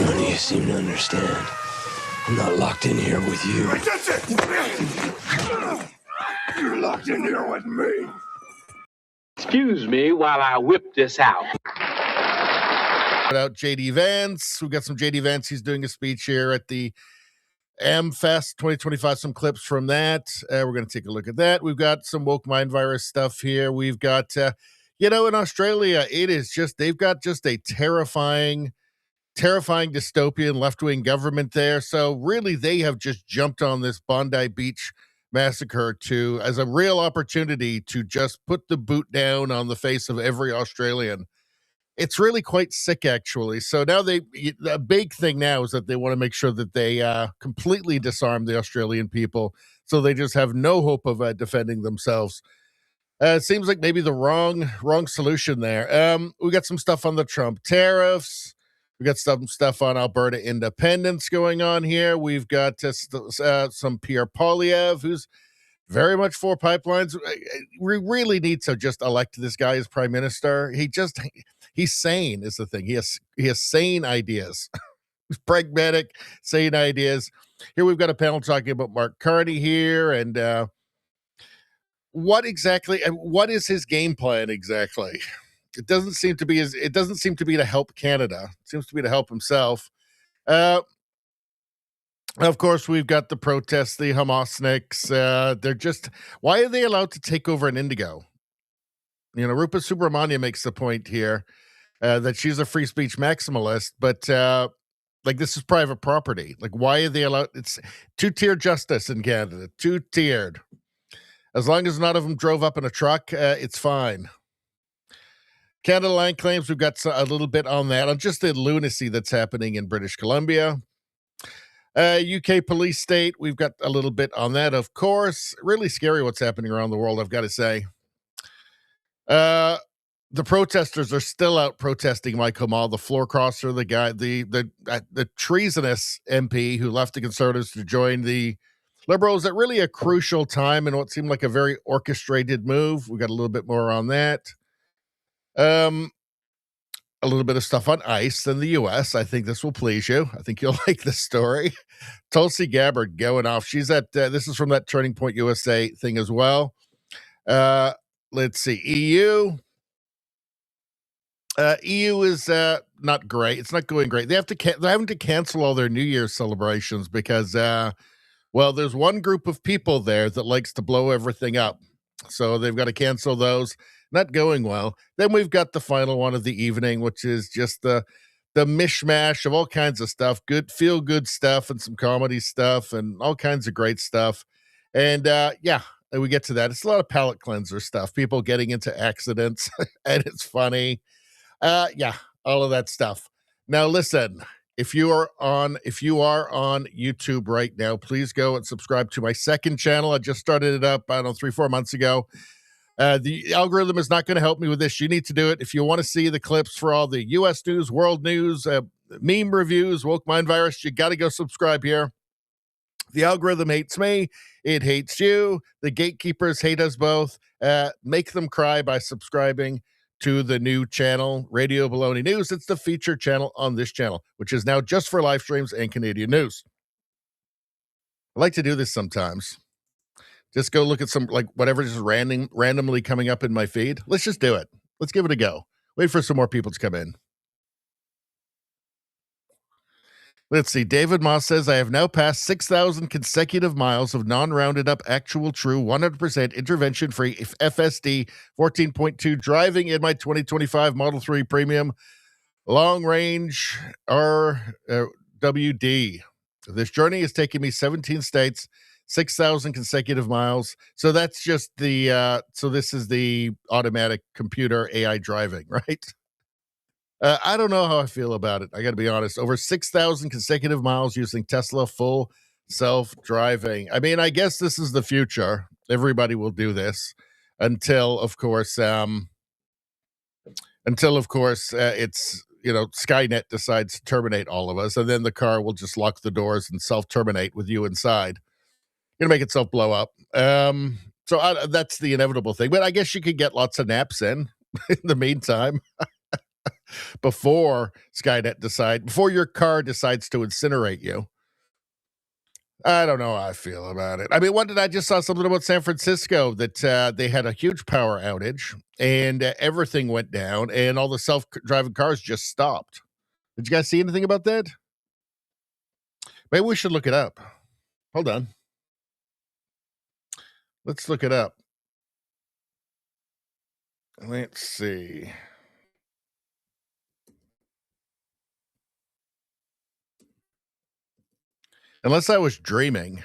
None of you seem to understand. I'm not locked in here with you. That's it! You're locked in here with me. Excuse me while I whip this out. Out JD Vance. We've got some JD Vance. He's doing a speech here at the AmFest 2025. Some clips from that. We're going to take a look at that. We've got some woke mind virus stuff here. We've got, in Australia, it is just, they've got just a terrifying dystopian left-wing government there. So really, they have just jumped on this Bondi Beach massacre as a real opportunity to just put the boot down on the face of every Australian. It's really quite sick, actually. So now the big thing now is that they want to make sure that they completely disarm the Australian people, so they just have no hope of defending themselves. It seems like maybe the wrong solution there. We got some stuff on the Trump tariffs. We got some stuff on Alberta independence going on here. We've got some Pierre Poilievre, who's very much for pipelines. We really need to just elect this guy as prime minister. He's sane is the thing. He has sane ideas. He's pragmatic, sane ideas. Here we've got a panel talking about Mark Carney here, and what is his game plan exactly? It doesn't seem to be to help Canada. It seems to be to help himself. Of course, we've got the protests, the Hamasniks. Why are they allowed to take over an Indigo? Rupa Subramanya makes the point here that she's a free speech maximalist, but this is private property. Why are they allowed? It's two-tiered justice in Canada, two-tiered. As long as none of them drove up in a truck, it's fine. Canada land claims, we've got a little bit on that, on just the lunacy that's happening in British Columbia. UK police state, we've got a little bit on that, of course. Really scary what's happening around the world, I've got to say. The protesters are still out protesting Michael Mall, the floor crosser, the guy, the treasonous MP who left the Conservatives to join the Liberals at really a crucial time in what seemed like a very orchestrated move. We got a little bit more on that. A little bit of stuff on ICE in the U.S. I think this will please you. I think you'll like this story. Tulsi Gabbard going off. She's at, this is from that Turning Point USA thing as well. Let's see. EU is not great. It's not going great. They're having to cancel all their New Year's celebrations because, there's one group of people there that likes to blow everything up. So they've got to cancel those. Not going well. Then we've got the final one of the evening, which is just the mishmash of all kinds of stuff, feel good stuff and some comedy stuff and all kinds of great stuff. And we get to that. It's a lot of palate cleanser stuff, people getting into accidents, and it's funny. All of that stuff. Now listen, if you are on YouTube right now, please go and subscribe to my second channel. I just started it up, 3-4 months ago. The algorithm is not going to help me with this. You need to do it. If you want to see the clips for all the U.S. news, world news, meme reviews, woke mind virus, you got to go subscribe here. The algorithm hates me. It hates you. The gatekeepers hate us both. Make them cry by subscribing to the new channel, Radio Baloney News. It's the featured channel on this channel, which is now just for live streams and Canadian news. I like to do this sometimes. Just go look at some, like, whatever is randomly coming up in my feed. Let's just do it. Let's give it a go. Wait for some more people to come in. Let's see. David Moss says, I have now passed 6,000 consecutive miles of non-rounded up, actual true, 100% intervention-free FSD 14.2 driving in my 2025 Model 3 Premium long-range RWD. This journey has taken me 17 states, 6,000 consecutive miles. So that's just the, so this is the automatic computer AI driving, right? I don't know how I feel about it. I got to be honest. Over 6,000 consecutive miles using Tesla full self-driving. I mean, I guess this is the future. Everybody will do this until, of course, it's, Skynet decides to terminate all of us, and then the car will just lock the doors and self-terminate with you inside. Gonna make itself blow up. So that's the inevitable thing. But I guess you could get lots of naps in the meantime. Before your car decides to incinerate you. I don't know how I feel about it. I mean, I just saw something about San Francisco that they had a huge power outage and everything went down and all the self-driving cars just stopped. Did you guys see anything about that? Maybe we should look it up. Hold on. Let's look it up. Let's see. Unless I was dreaming.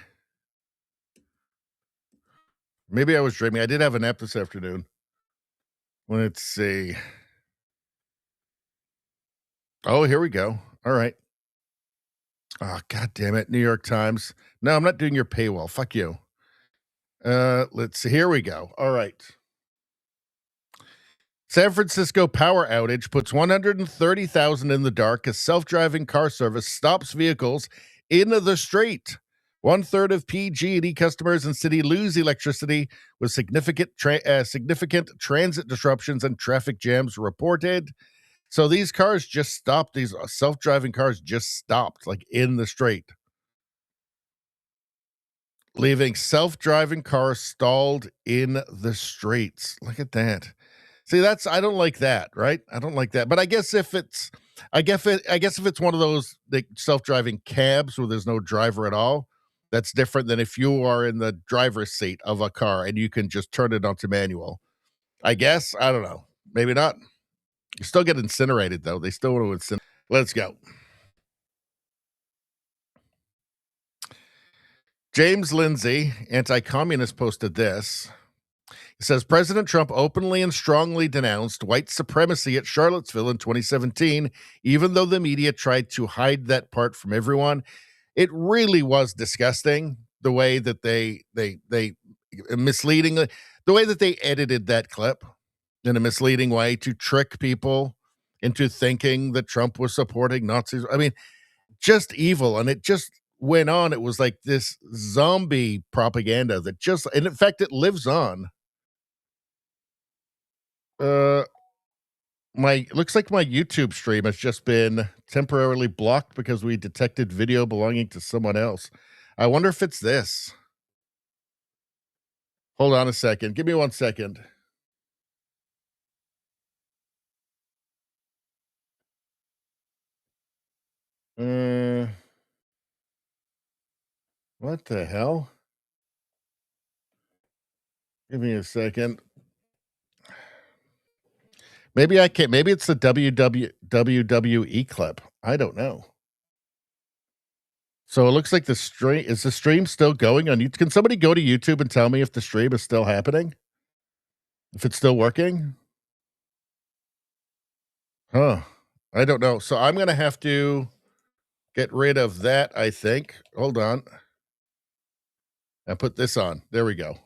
Maybe I was dreaming. I did have a nap this afternoon. Let's see. Oh, here we go. All right. Oh, God damn it. New York Times. No, I'm not doing your paywall. Fuck you. Let's see. Here we go. All right. San Francisco power outage puts 130,000 in the dark as self-driving car service stops vehicles in the street. 1/3 of PG&E customers in city lose electricity with significant transit disruptions and traffic jams reported. So these cars just stopped. These self-driving cars just stopped, like in the street, leaving self-driving cars stalled in the streets. Look at that. See, I don't like that, right? I don't like that. But I guess if it's one of those self-driving cabs where there's no driver at all, that's different than if you are in the driver's seat of a car and you can just turn it onto manual. I guess. I don't know. Maybe not. You still get incinerated, though. They still want to incinerate. Let's go. James Lindsay, anti-communist, posted this. It says, President Trump openly and strongly denounced white supremacy at Charlottesville in 2017, even though the media tried to hide that part from everyone. It really was disgusting, the way that they misleadingly, the way that they edited that clip in a misleading way to trick people into thinking that Trump was supporting Nazis. I mean, just evil. And it just went on. It was like this zombie propaganda that and in fact, it lives on. Looks like my YouTube stream has just been temporarily blocked because we detected video belonging to someone else. I wonder if it's this. Hold on a second. Give me 1 second. What the hell? Give me a second. Maybe I can't. Maybe it's the WWE clip. I don't know. So it looks like the stream still going on YouTube? Can somebody go to YouTube and tell me if the stream is still happening? If it's still working? Huh. I don't know. So I'm going to have to get rid of that, I think. Hold on. And put this on. There we go.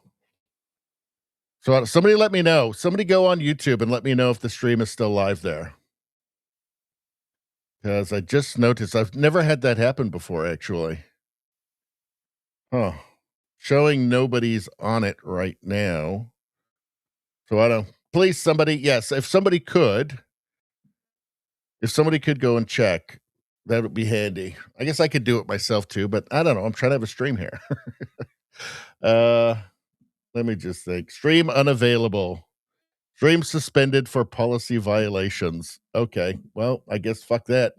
So somebody let me know. Somebody go on YouTube and let me know if the stream is still live there. Because I just noticed I've never had that happen before, actually. Huh. Showing nobody's on it right now. So I don't. Please, somebody. Yes, if somebody could go and check, that would be handy. I guess I could do it myself too, but I don't know. I'm trying to have a stream here. Let me just think. Stream unavailable. Stream suspended for policy violations. Okay. Well, I guess fuck that.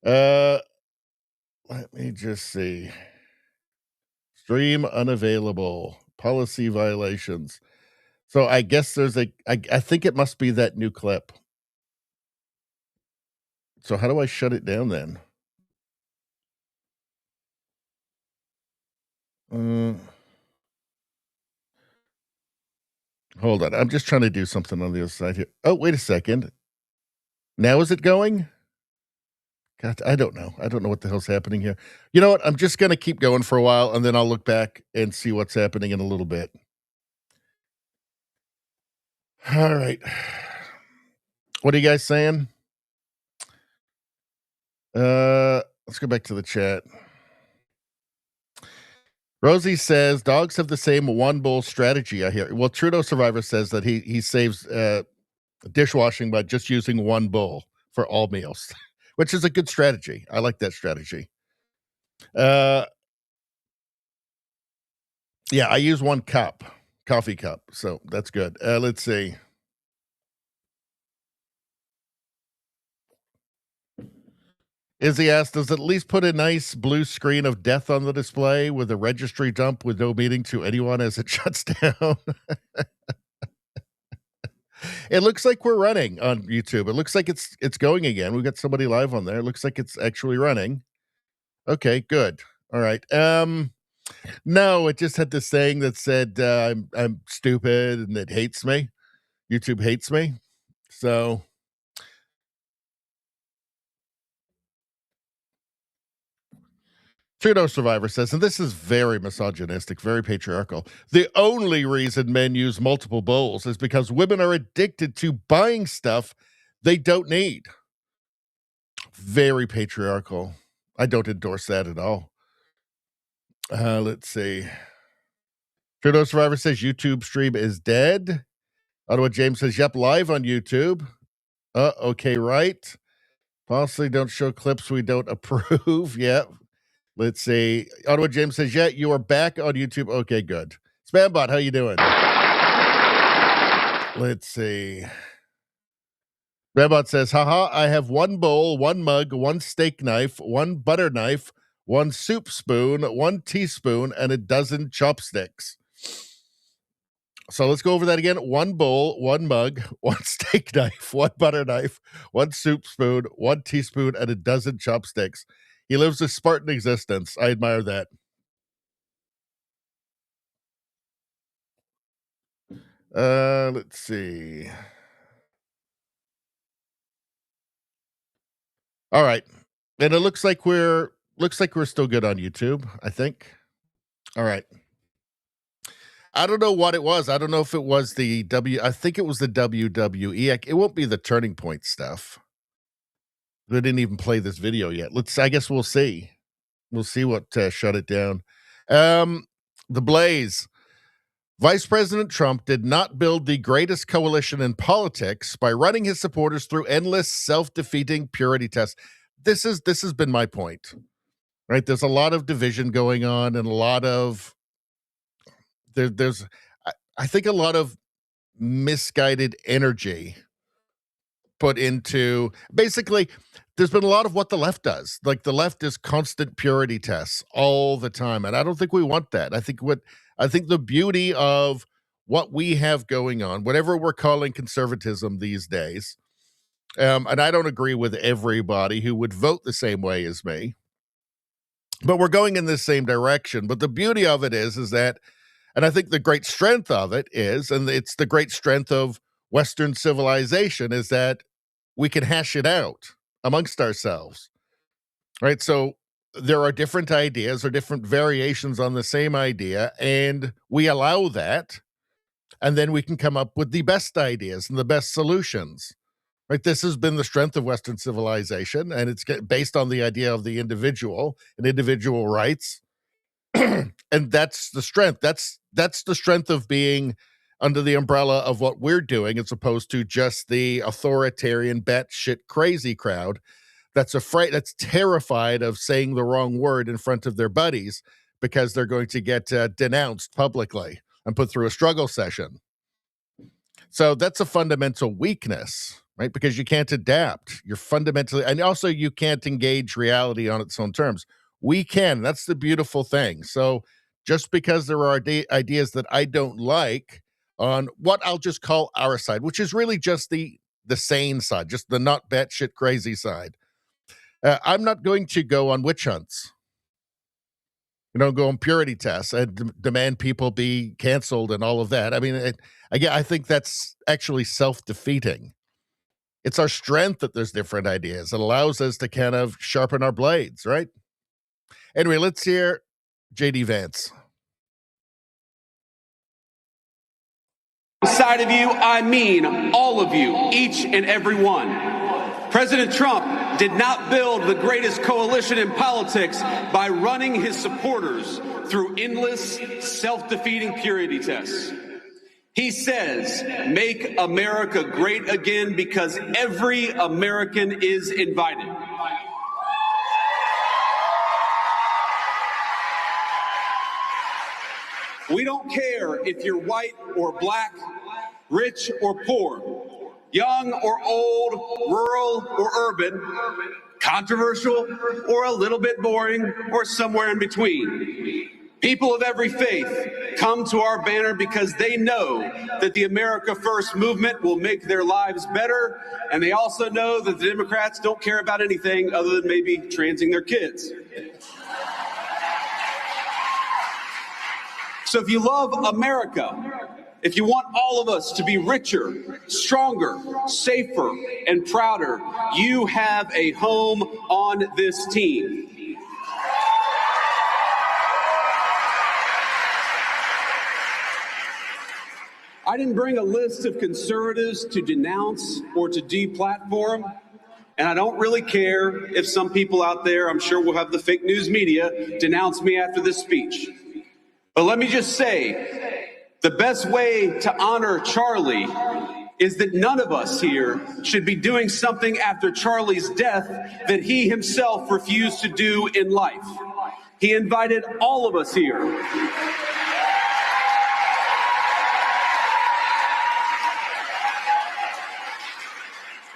Let me just see. Stream unavailable. Policy violations. So I guess there's I think it must be that new clip. So how do I shut it down then? Hold on. I'm just trying to do something on the other side here. Oh, wait a second. Now is it going? God, I don't know. I don't know what the hell's happening here. You know what? I'm just going to keep going for a while, and then I'll look back and see what's happening in a little bit. All right. What are you guys saying? Let's go back to the chat. Rosie says dogs have the same one bowl strategy. I hear. Well, Trudeau Survivor says that he saves dishwashing by just using one bowl for all meals, which is a good strategy. I like that strategy. Yeah, I use one coffee cup, so that's good. Let's see. Izzy asked, does it at least put a nice blue screen of death on the display with a registry dump with no meaning to anyone as it shuts down? It looks like we're running on YouTube. It looks like it's going again. We've got somebody live on there. It looks like it's actually running. Okay, good. All right. No, it just had this saying that said I'm stupid and it hates me. YouTube hates me. So Trudeau Survivor says, and this is very misogynistic, very patriarchal. The only reason men use multiple bowls is because women are addicted to buying stuff they don't need. Very patriarchal. I don't endorse that at all. Let's see. Trudeau Survivor says YouTube stream is dead. Ottawa James says, yep, live on YouTube. Okay, right. Possibly don't show clips we don't approve. Yep. Let's see. Ottawa James says, yeah, you are back on YouTube. Okay, good. Spambot, how you doing? Let's see. Spambot says, haha, I have one bowl, one mug, one steak knife, one butter knife, one soup spoon, one teaspoon, and a dozen chopsticks. So let's go over that again. One bowl, one mug, one steak knife, one butter knife, one soup spoon, one teaspoon, and a dozen chopsticks. He lives a Spartan existence. I admire that. Let's see. All right. And it looks like we're still good on YouTube, I think. All right. I don't know what it was. I don't know if it was I think it was the WWE. It won't be the Turning Point stuff. They didn't even play this video yet. I guess we'll see. We'll see what shut it down. The Blaze. Vice President Trump did not build the greatest coalition in politics by running his supporters through endless self-defeating purity tests. This has been my point, right? There's a lot of division going on and a lot of there's I think a lot of misguided energy put into basically there's been a lot of what the left does. Like the left is constant purity tests all the time. And I don't think we want that. I think the beauty of what we have going on, whatever we're calling conservatism these days, and I don't agree with everybody who would vote the same way as me, but we're going in the same direction. But the beauty of it is that, and I think the great strength of it is, and it's the great strength of Western civilization, is that we can hash it out amongst ourselves, right? So there are different ideas or different variations on the same idea, and we allow that, and then we can come up with the best ideas and the best solutions, right? This has been the strength of Western civilization, and it's based on the idea of the individual and individual rights. And that's the strength. That's the strength of being under the umbrella of what we're doing, as opposed to just the authoritarian, batshit crazy crowd that's afraid, that's terrified of saying the wrong word in front of their buddies because they're going to get denounced publicly. and put through a struggle session. So that's a fundamental weakness, right? Because you can't adapt. You're fundamentally, and also you can't engage reality on its own terms. We can. That's the beautiful thing. So just because there are ideas that I don't like on what I'll just call our side, which is really just the sane side, just the not batshit crazy side. I'm not going to go on witch hunts. Go on purity tests and demand people be canceled and all of that. I mean, I think that's actually self-defeating. It's our strength that there's different ideas. It allows us to kind of sharpen our blades, right? Anyway, let's hear J.D. Vance. Side of you, I mean all of you, each and every one. President Trump did not build the greatest coalition in politics by running his supporters through endless, self-defeating purity tests. He says, make America great again because every American is invited. We don't care if you're white or black, rich or poor, young or old, rural or urban, controversial or a little bit boring or somewhere in between. People of every faith come to our banner because they know that the America First movement will make their lives better, and they also know that the Democrats don't care about anything other than maybe transing their kids. So if you love America, if you want all of us to be richer, stronger, safer, and prouder, you have a home on this team. I didn't bring a list of conservatives to denounce or to deplatform, and I don't really care if some people out there, I'm sure we'll have the fake news media, denounce me after this speech. But let me just say, the best way to honor Charlie is that none of us here should be doing something after Charlie's death that he himself refused to do in life. He invited all of us here.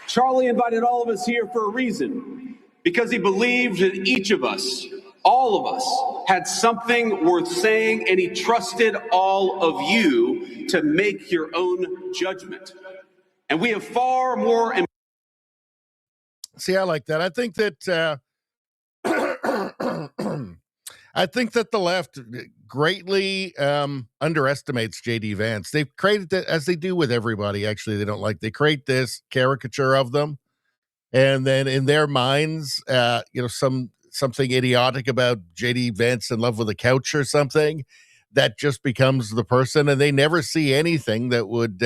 Charlie invited all of us here for a reason, because he believed that each of us, all of us, had something worth saying, and he trusted all of you to make your own judgment. And we have far more. See, I like that. I think that I think that the left greatly underestimates J.D. Vance. They've created that, as they do with everybody. Actually, they create this caricature of them, and then in their minds, something idiotic about J.D. Vance in love with a couch or something that just becomes the person, and they never see anything that would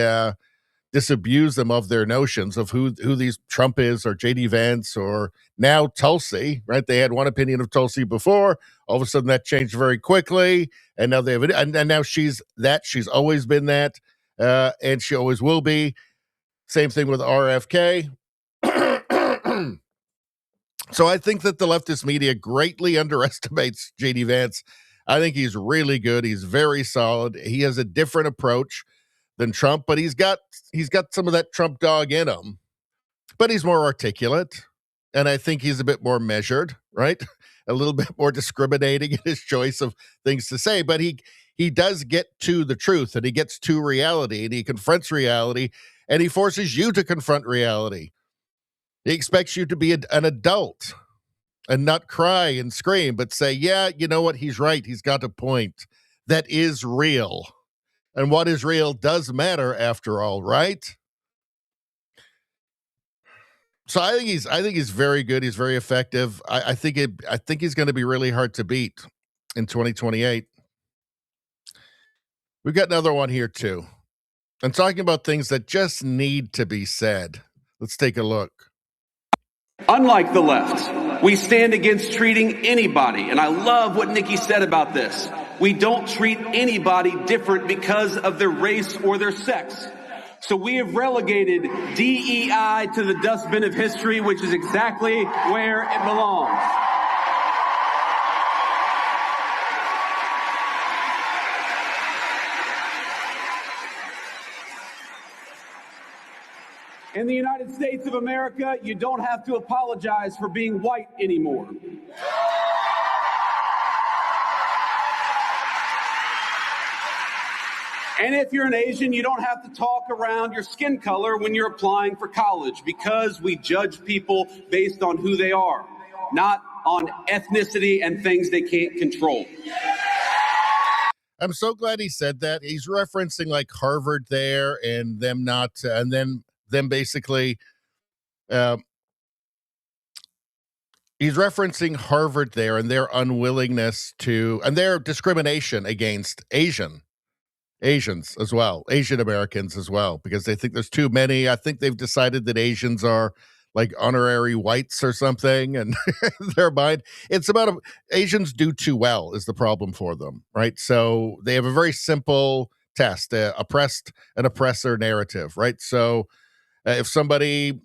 disabuse them of their notions of who these Trump is, or J.D. Vance, or now Tulsi, right? They had one opinion of Tulsi before. All of a sudden that changed very quickly. And now they have, and now she's always been that. And she always will be. Same thing with RFK. So I think that the leftist media greatly underestimates J.D. Vance. I think he's really good. He's very solid. He has a different approach than Trump, but he's got some of that Trump dog in him, but he's more articulate, and I think he's a bit more measured, right? A little bit more discriminating in his choice of things to say, but he does get to the truth, and he gets to reality, and he confronts reality, and he forces you to confront reality. He expects you to be an adult and not cry and scream, but say, yeah, you know what? He's right. He's got a point. That is real. And what is real does matter after all, right? So I think he's very good. He's very effective. I think he's going to be really hard to beat in 2028. We've got another one here too. I'm talking about things that just need to be said. Let's take a look. Unlike the left, we stand against treating anybody, and I love what Nikki said about this. We don't treat anybody different because of their race or their sex. So we have relegated DEI to the dustbin of history, which is exactly where it belongs. In the United States of America, you don't have to apologize for being white anymore. And if you're an Asian, you don't have to talk around your skin color when you're applying for college, because we judge people based on who they are, not on ethnicity and things they can't control. I'm so glad he said that. He's referencing like Harvard there and them not, and then them basically, he's referencing Harvard there and their unwillingness to, and their discrimination against Asians as well, Asian Americans as well, because they think there's too many. I think they've decided that Asians are like honorary whites or something, and their mind, it's about Asians do too well is the problem for them, right? So they have a very simple test, oppressed and oppressor narrative, right? So if somebody,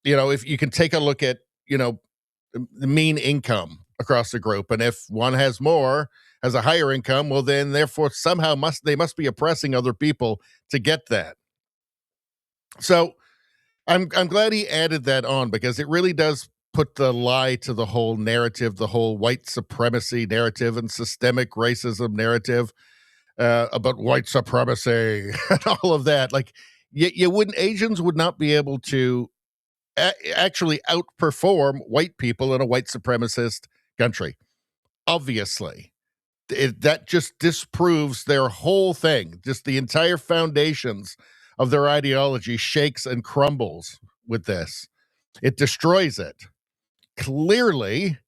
if you can take a look at, the mean income across the group, and if one has a higher income, well, then therefore somehow they must be oppressing other people to get that. So I'm glad he added that on, because it really does put the lie to the whole narrative, the whole white supremacy narrative and systemic racism narrative about white supremacy and all of that. Like, Asians would not be able to actually outperform white people in a white supremacist country. Obviously, that just disproves their whole thing. Just the entire foundations of their ideology shakes and crumbles with this. It destroys it. Clearly,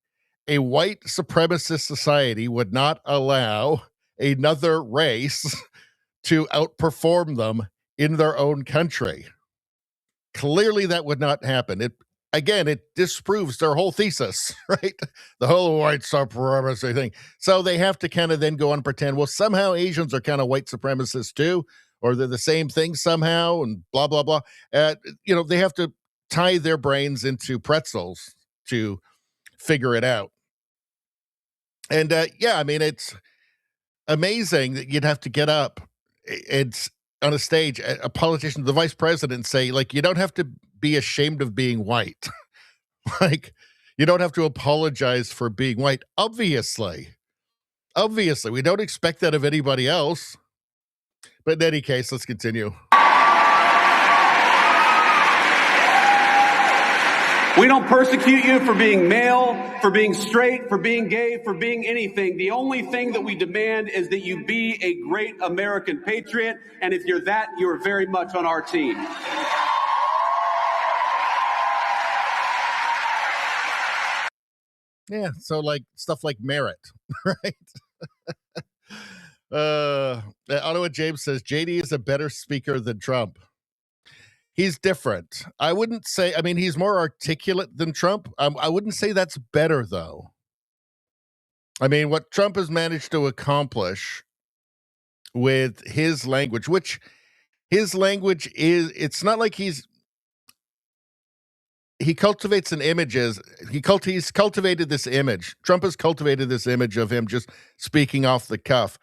a white supremacist society would not allow another race to outperform them in their own country. Clearly, that would not happen. It disproves their whole thesis, right? The whole white supremacy thing. So they have to kind of then go on and pretend, well, somehow Asians are kind of white supremacists too, or they're the same thing somehow, and blah, blah, blah. They have to tie their brains into pretzels to figure it out. And it's amazing that you'd have to get up. It's on a stage, a politician, the vice president, say, like, you don't have to be ashamed of being white. Like, you don't have to apologize for being white. Obviously, we don't expect that of anybody else. But in any case, let's continue. We don't persecute you for being male, for being straight, for being gay, for being anything. The only thing that we demand is that you be a great American patriot. And if you're that, you're very much on our team. Yeah, so like stuff like merit, right? Ottawa James says JD is a better speaker than Trump. He's different. I wouldn't say, he's more articulate than Trump. I wouldn't say that's better, though. What Trump has managed to accomplish with his language, which his language is, it's not like he cultivates an images. He's cultivated this image. Trump has cultivated this image of him just speaking off the cuff.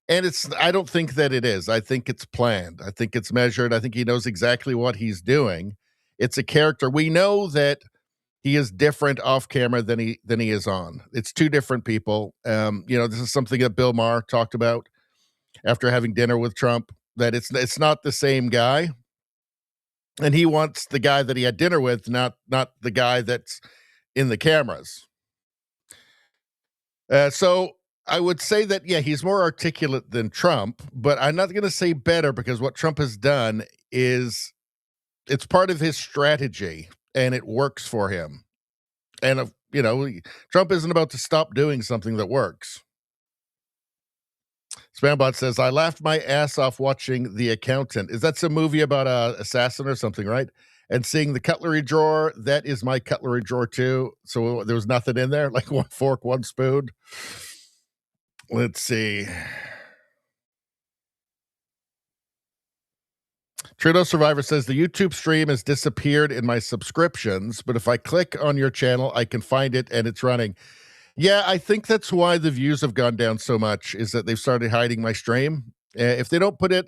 And I don't think that it is. I think it's planned. I think it's measured. I think he knows exactly what he's doing. It's a character. We know that he is different off camera than he is on. It's two different people. This is something that Bill Maher talked about after having dinner with Trump, that it's not the same guy. And he wants the guy that he had dinner with, not the guy that's in the cameras. So I would say that, yeah, he's more articulate than Trump, but I'm not going to say better, because what Trump has done is it's part of his strategy and it works for him. And, Trump isn't about to stop doing something that works. Spambot says, I laughed my ass off watching The Accountant. Is that some movie about an assassin or something, right? And seeing the cutlery drawer, that is my cutlery drawer too. So there was nothing in there, like one fork, one spoon. Let's see. Trudeau Survivor says, the YouTube stream has disappeared in my subscriptions, but if I click on your channel, I can find it and it's running. Yeah, I think that's why the views have gone down so much, is that they've started hiding my stream. If they don't put it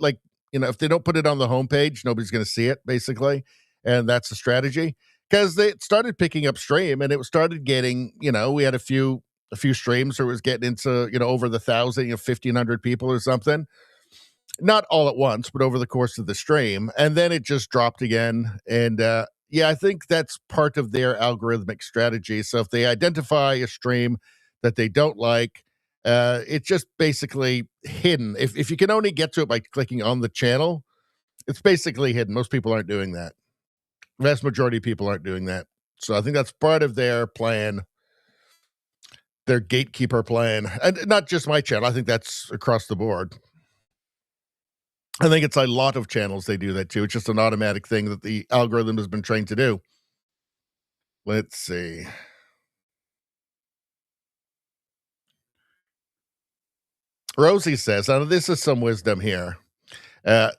if they don't put it on the homepage, nobody's going to see it, basically. and that's a strategy because they started picking up stream and it started getting, we had a few streams where it was getting into, over the 1,000, 1,500 people or something. Not all at once, but over the course of the stream. And then it just dropped again. And I think that's part of their algorithmic strategy. So if they identify a stream that they don't like, it's just basically hidden. If you can only get to it by clicking on the channel, it's basically hidden. Most people aren't doing that. Vast majority of people aren't doing that. So I think that's part of their plan, their gatekeeper plan. And not just my channel. I think that's across the board. I think it's a lot of channels they do that too. It's just an automatic thing that the algorithm has been trained to do. Let's see. Rosie says, now this is some wisdom here.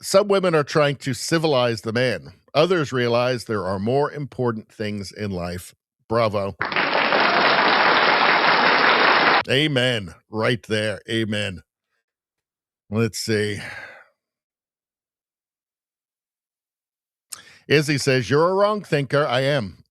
Some women are trying to civilize the man. Others realize there are more important things in life. Bravo. Amen. Right there. Amen. Let's see. Izzy says, you're a wrong thinker. I am.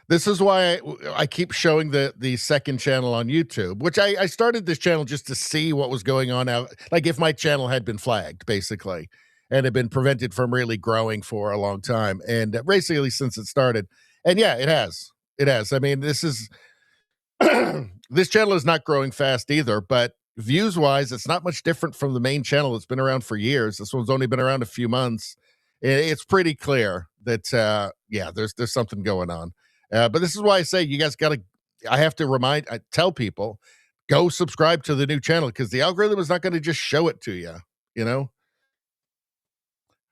This is why I keep showing the second channel on YouTube, which I started this channel just to see what was going on out. Like if my channel had been flagged, basically, and had been prevented from really growing for a long time. And basically since it started. And yeah, it has. It has. I mean, this is, this channel is not growing fast either, but views-wise, it's not much different from the main channel that's been around for years. This one's only been around a few months. It's pretty clear that, there's something going on. But this is why I say you guys I have to tell people, go subscribe to the new channel because the algorithm is not going to just show it to you,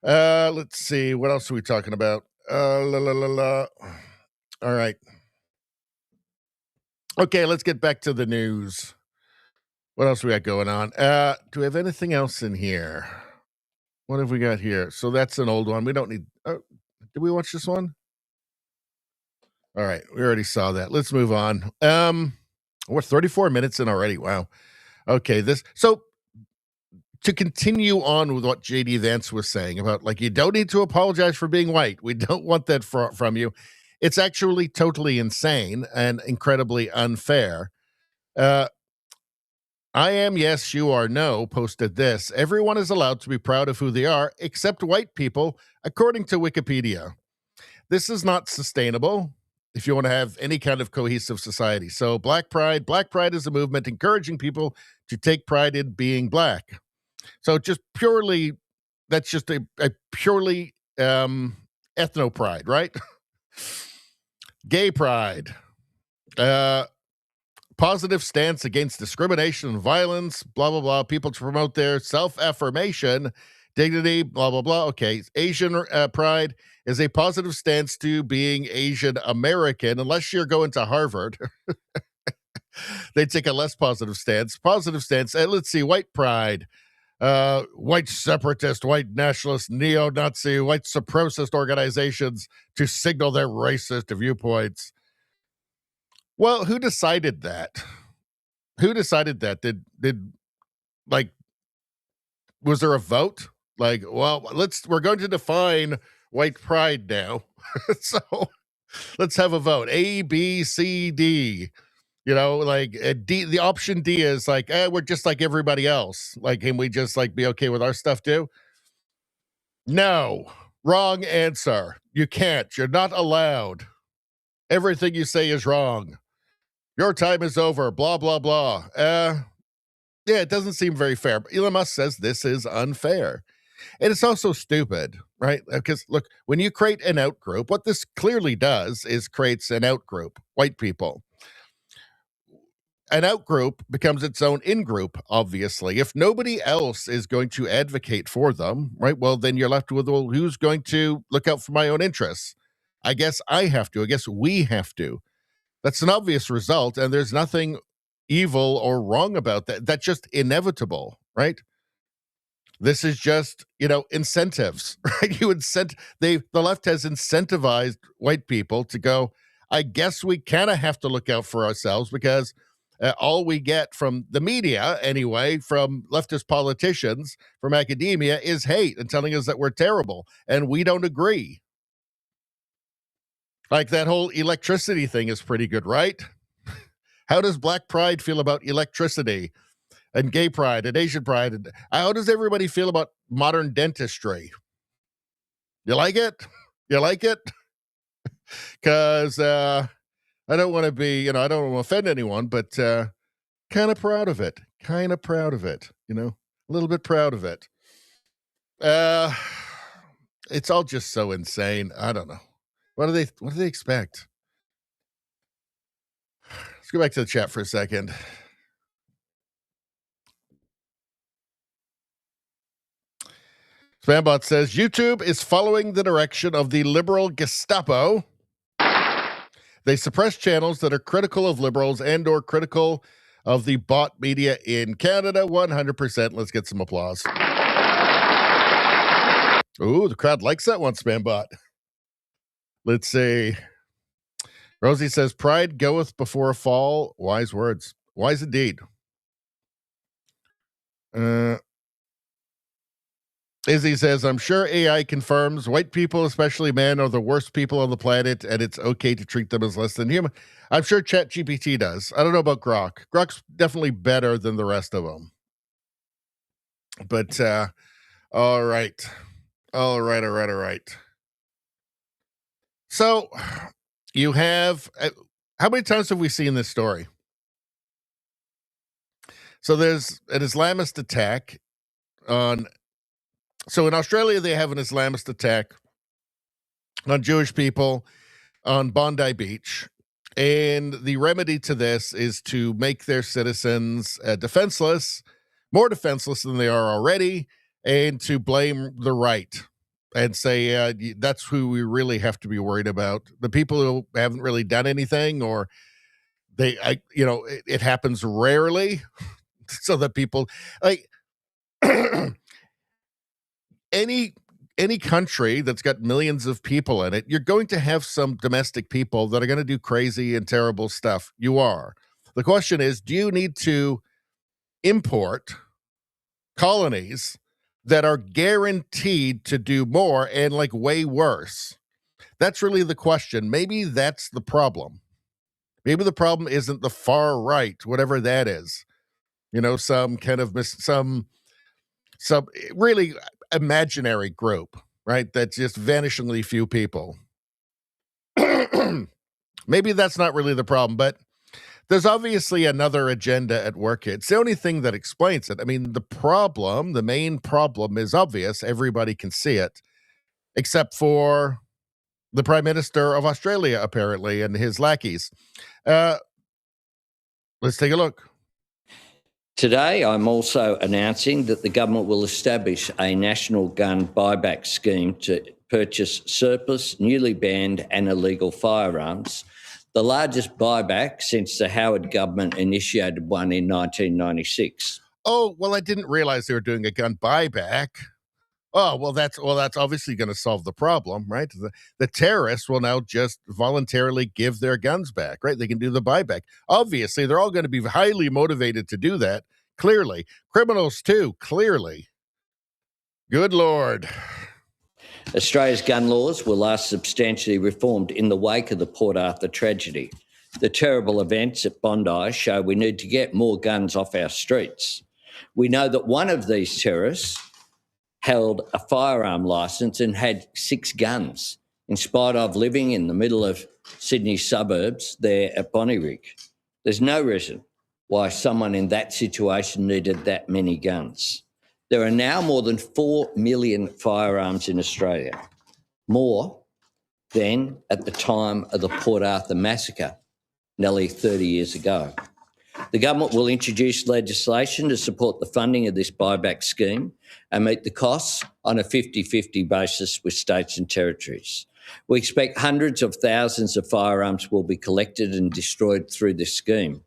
Let's see. What else are we talking about? All right. Okay, let's get back to the news. What else we got going on? Do we have anything else in here? What have we got here? So that's an old one. We don't need... did we watch this one? All right, we already saw that. Let's move on. We're 34 minutes in already. Wow. Okay, so to continue on with what JD Vance was saying about, like, you don't need to apologize for being white. We don't want that from you. It's actually totally insane and incredibly unfair. I am yes, you are no posted this. Everyone is allowed to be proud of who they are, except white people, according to Wikipedia. This is not sustainable if you want to have any kind of cohesive society. So Black Pride is a movement encouraging people to take pride in being black. So that's just a purely ethno pride, right? Gay pride. Positive stance against discrimination and violence, blah, blah, blah. People to promote their self-affirmation, dignity, blah, blah, blah. Okay, Asian pride is a positive stance to being Asian American, unless you're going to Harvard. They take a less positive stance. Let's see, white pride. White separatist, white nationalist, neo-Nazi, white supremacist organizations to signal their racist viewpoints. Well, who decided that? Was there a vote? Like, well, we're going to define white pride now. So let's have a vote. A, B, C, D. D, the option D is like, we're just like everybody else. Like, can we just be okay with our stuff too? No, wrong answer. You can't. You're not allowed. Everything you say is wrong. Your time is over. Blah, blah, blah. It doesn't seem very fair. But Elon Musk says this is unfair. And it's also stupid, right? Because look, when you create an out group, what this clearly does is creates an out group, white people. An out group becomes its own in group, obviously. If nobody else is going to advocate for them, right? Well, then you're left with, well, who's going to look out for my own interests? I guess I have to. I guess we have to. That's an obvious result, and there's nothing evil or wrong about that. That's just inevitable, right? This is just, incentives, right? The left has incentivized white people to go, I guess we kind of have to look out for ourselves because all we get from the media, anyway, from leftist politicians, from academia, is hate and telling us that we're terrible, and we don't agree. Like that whole electricity thing is pretty good, right? How does Black Pride feel about electricity and gay pride and Asian pride? And how does everybody feel about modern dentistry? You like it? You like it? Because I don't want to be, I don't want to offend anyone, but kind of proud of it. Kind of proud of it, a little bit proud of it. It's all just so insane. I don't know. What do they expect? Let's go back to the chat for a second. Spambot says YouTube is following the direction of the liberal Gestapo. They suppress channels that are critical of liberals and or critical of the bot media in Canada. 100%. Let's get some applause. Ooh, the crowd likes that one, Spambot. Let's see. Rosie says, pride goeth before a fall. Wise words. Wise indeed. Izzy says, I'm sure AI confirms white people, especially men, are the worst people on the planet, and it's okay to treat them as less than human. I'm sure ChatGPT does. I don't know about Grok. Grok's definitely better than the rest of them. But, all right. All right. So, you have, how many times have we seen this story? So there's an Islamist attack so in Australia, they have an Islamist attack on Jewish people on Bondi Beach. And the remedy to this is to make their citizens defenseless, more defenseless than they are already, and to blame the right and say that's who we really have to be worried about. The people who haven't really done anything, or it happens rarely, so that people like any country that's got millions of people in it, you're going to have some domestic people that are going to do crazy and terrible stuff. You are. The question is, do you need to import colonies that are guaranteed to do more and like way worse? That's really the question. Maybe that's the problem. Maybe the problem isn't the far right, whatever that is. Some kind of some really imaginary group, right? That's just vanishingly few people. Maybe that's not really the problem, but there's obviously another agenda at work here. It's the only thing that explains it. I mean, the main problem is obvious. Everybody can see it, except for the Prime Minister of Australia, apparently, and his lackeys. Let's take a look. Today, I'm also announcing that the government will establish a national gun buyback scheme to purchase surplus, newly banned and illegal firearms, the largest buyback since the Howard government initiated one in 1996. Oh, well, I didn't realize they were doing a gun buyback. Oh, well, that's obviously going to solve the problem, right? The terrorists will now just voluntarily give their guns back, right? They can do the buyback. Obviously, they're all going to be highly motivated to do that, clearly. Criminals, too, clearly. Good Lord. Australia's gun laws were last substantially reformed in the wake of the Port Arthur tragedy. The terrible events at Bondi show we need to get more guns off our streets. We know that one of these terrorists held a firearm licence and had 6 guns, in spite of living in the middle of Sydney suburbs there at Bonnyrigg. There's no reason why someone in that situation needed that many guns. There are now more than 4 million firearms in Australia, more than at the time of the Port Arthur massacre, nearly 30 years ago. The government will introduce legislation to support the funding of this buyback scheme and meet the costs on a 50-50 basis with states and territories. We expect hundreds of thousands of firearms will be collected and destroyed through this scheme.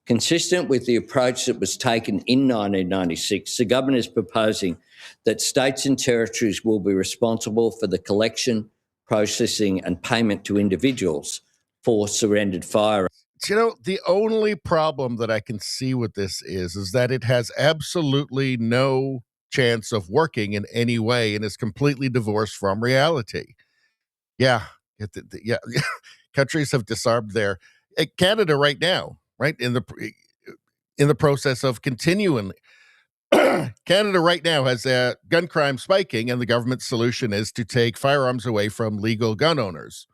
Consistent with the approach that was taken in 1996, the government is proposing that states and territories will be responsible for the collection, processing and payment to individuals for surrendered firearms. The only problem that I can see with this is that it has absolutely no chance of working in any way and is completely divorced from reality. Yeah, Yeah, countries have disarmed their Canada right now, right in the process of continuing. Canada right now has gun crime spiking, and the government's solution is to take firearms away from legal gun owners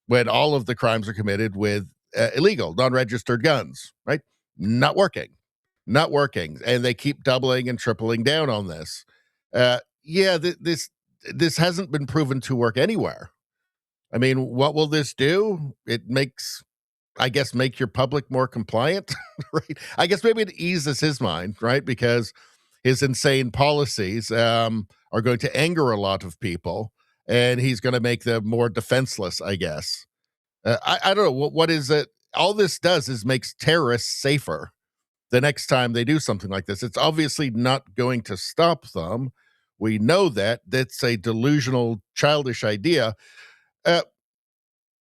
when all of the crimes are committed with illegal, non-registered guns. Right? Not working, not working, and they keep doubling and tripling down on this. This hasn't been proven to work anywhere. I mean, what will this do? It makes, I guess, make your public more compliant, right? I guess maybe it eases his mind, right? Because his insane policies are going to anger a lot of people, and he's going to make them more defenseless, I guess. I don't know. What is it? All this does is makes terrorists safer the next time they do something like this. It's obviously not going to stop them. We know that. That's a delusional, childish idea.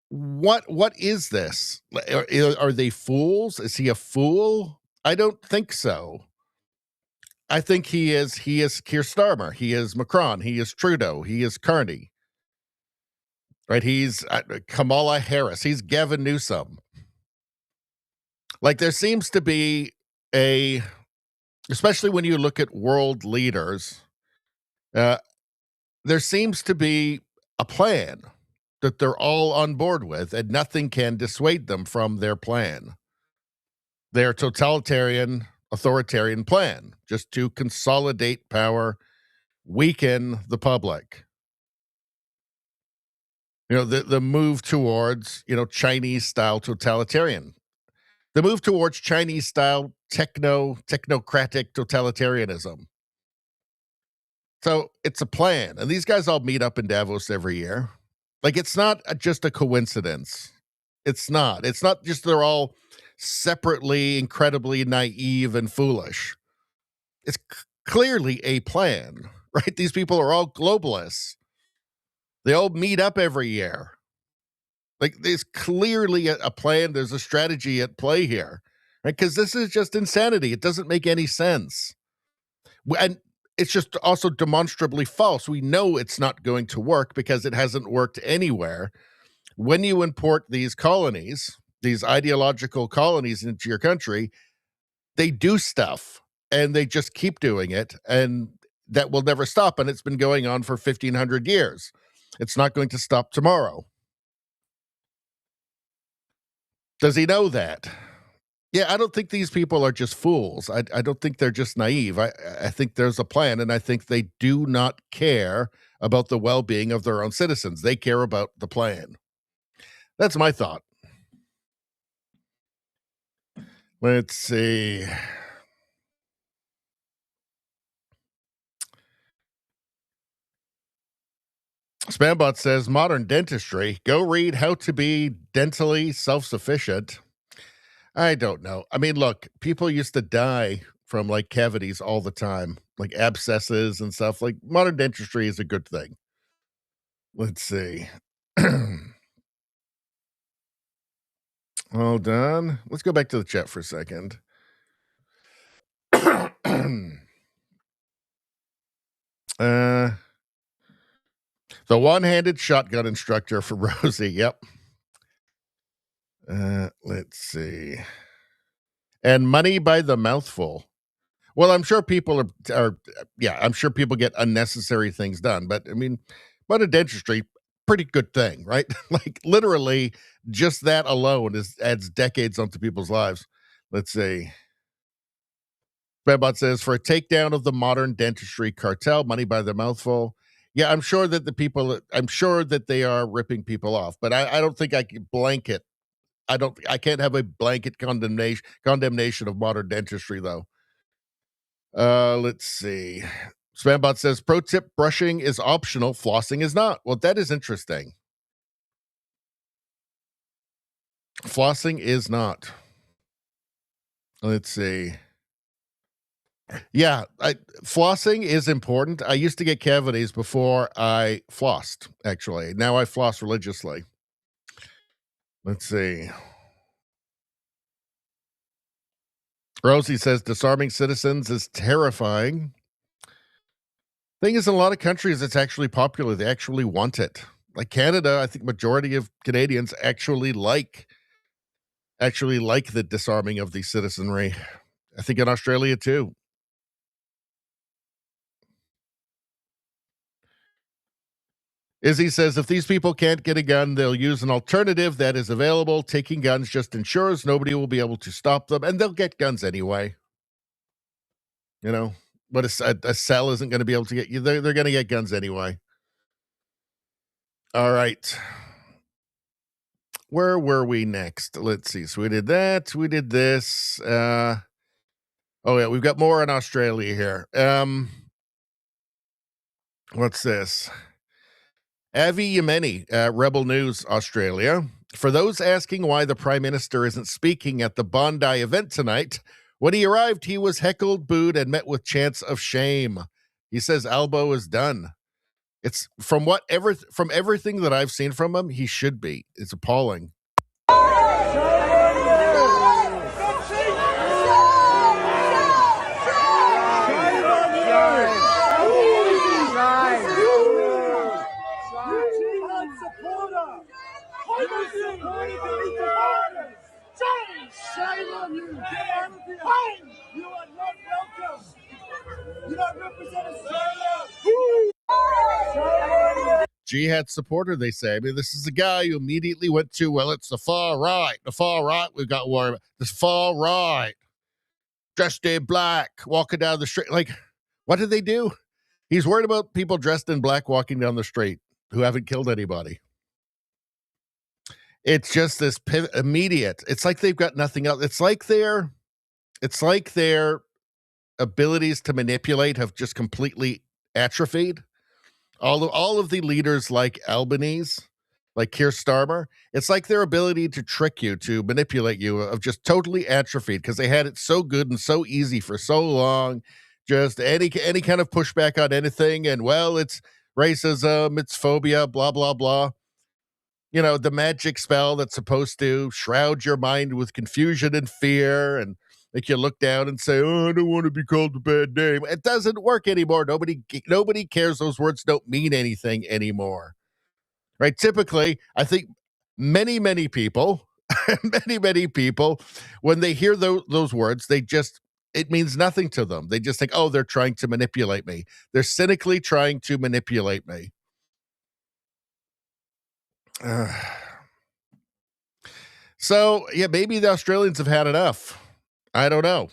What is this? Are they fools? Is he a fool? I don't think so. I think he is Keir Starmer. He is Macron. He is Trudeau. He is Carney. Right? He's Kamala Harris. He's Gavin Newsom. Like, there seems to be especially when you look at world leaders, there seems to be a plan that they're all on board with, and nothing can dissuade them from their plan. Their totalitarian, authoritarian plan, just to consolidate power, weaken the public. The move towards, Chinese-style totalitarian. The move towards Chinese-style technocratic totalitarianism. So it's a plan. And these guys all meet up in Davos every year. Like, it's not just a coincidence. It's not. It's not just they're all separately incredibly naive and foolish. It's clearly a plan, right? These people are all globalists. They all meet up every year. Like, there's clearly a plan. There's a strategy at play here, right? Because this is just insanity. It doesn't make any sense. And it's just also demonstrably false. We know it's not going to work because it hasn't worked anywhere. When you import these colonies, these ideological colonies into your country, they do stuff and they just keep doing it, and that will never stop. And it's been going on for 1,500 years. It's not going to stop tomorrow. Does he know that? Yeah, I don't think these people are just fools. I don't think they're just naive. I think there's a plan, and I think they do not care about the well-being of their own citizens. They care about the plan. That's my thought. Let's see. Spambot says, modern dentistry. Go read How to Be Dentally Self-Sufficient. I don't know. I mean, look, people used to die from like cavities all the time, like abscesses and stuff. Like, modern dentistry is a good thing. Let's see. Hold on. Let's go back to the chat for a second. The one-handed shotgun instructor for Rosie. Yep. Let's see. And money by the mouthful. Well, I'm sure people I'm sure people get unnecessary things done, but I mean, modern dentistry, pretty good thing, right? Like, literally, just that alone adds decades onto people's lives. Let's see. Spambot says, for a takedown of the modern dentistry cartel, money by the mouthful. Yeah, I'm sure that they are ripping people off, but I don't think I can blanket. I can't have a blanket condemnation of modern dentistry, though. Let's see. Spambot says, pro tip, brushing is optional, flossing is not. Well, that is interesting. Flossing is not. Let's see. Yeah, flossing is important. I used to get cavities before I flossed, actually. Now I floss religiously. Let's see. Rosie says, disarming citizens is terrifying. Thing is, in a lot of countries, it's actually popular. They actually want it. Like Canada, I think majority of Canadians actually like the disarming of the citizenry. I think in Australia too. Izzy says if these people can't get a gun, they'll use an alternative that is available. Taking guns just ensures nobody will be able to stop them, and they'll get guns anyway. You know, but a cell isn't going to be able to get you. They're going to get guns anyway. All right. Where were we next? Let's see. So we did that. We did this. Oh yeah, we've got more in Australia here. What's this? Avi Yemeni, Rebel News, Australia. For those asking why the Prime Minister isn't speaking at the Bondi event tonight, when he arrived, he was heckled, booed, and met with chants of shame. He says Albo is done. It's from everything that I've seen from him, he should be. It's appalling. Shame on you! Get out of here! Home! You are not welcome! You don't represent Australia! Jihad supporter, they say. I mean, this is the guy who immediately went to, well, it's the far right. The far right we've got to worry about. The far right. Dressed in black, walking down the street. Like, what did they do? He's worried about people dressed in black walking down the street who haven't killed anybody. It's just this immediate. It's like they've got nothing else. It's like their abilities to manipulate have just completely atrophied. All of the leaders like Albanese, like Keir Starmer, it's like their ability to trick you, to manipulate you, have just totally atrophied because they had it so good and so easy for so long. Just any kind of pushback on anything, and well, it's racism, it's phobia, blah blah blah. You know, the magic spell that's supposed to shroud your mind with confusion and fear and make you look down and say, oh, I don't want to be called a bad name. It doesn't work anymore. Nobody cares. Those words don't mean anything anymore. Right? Typically, I think many people, many people, when they hear those words, it means nothing to them. They just think, oh, they're trying to manipulate me. They're cynically trying to manipulate me. So, yeah, maybe the Australians have had enough. I don't know.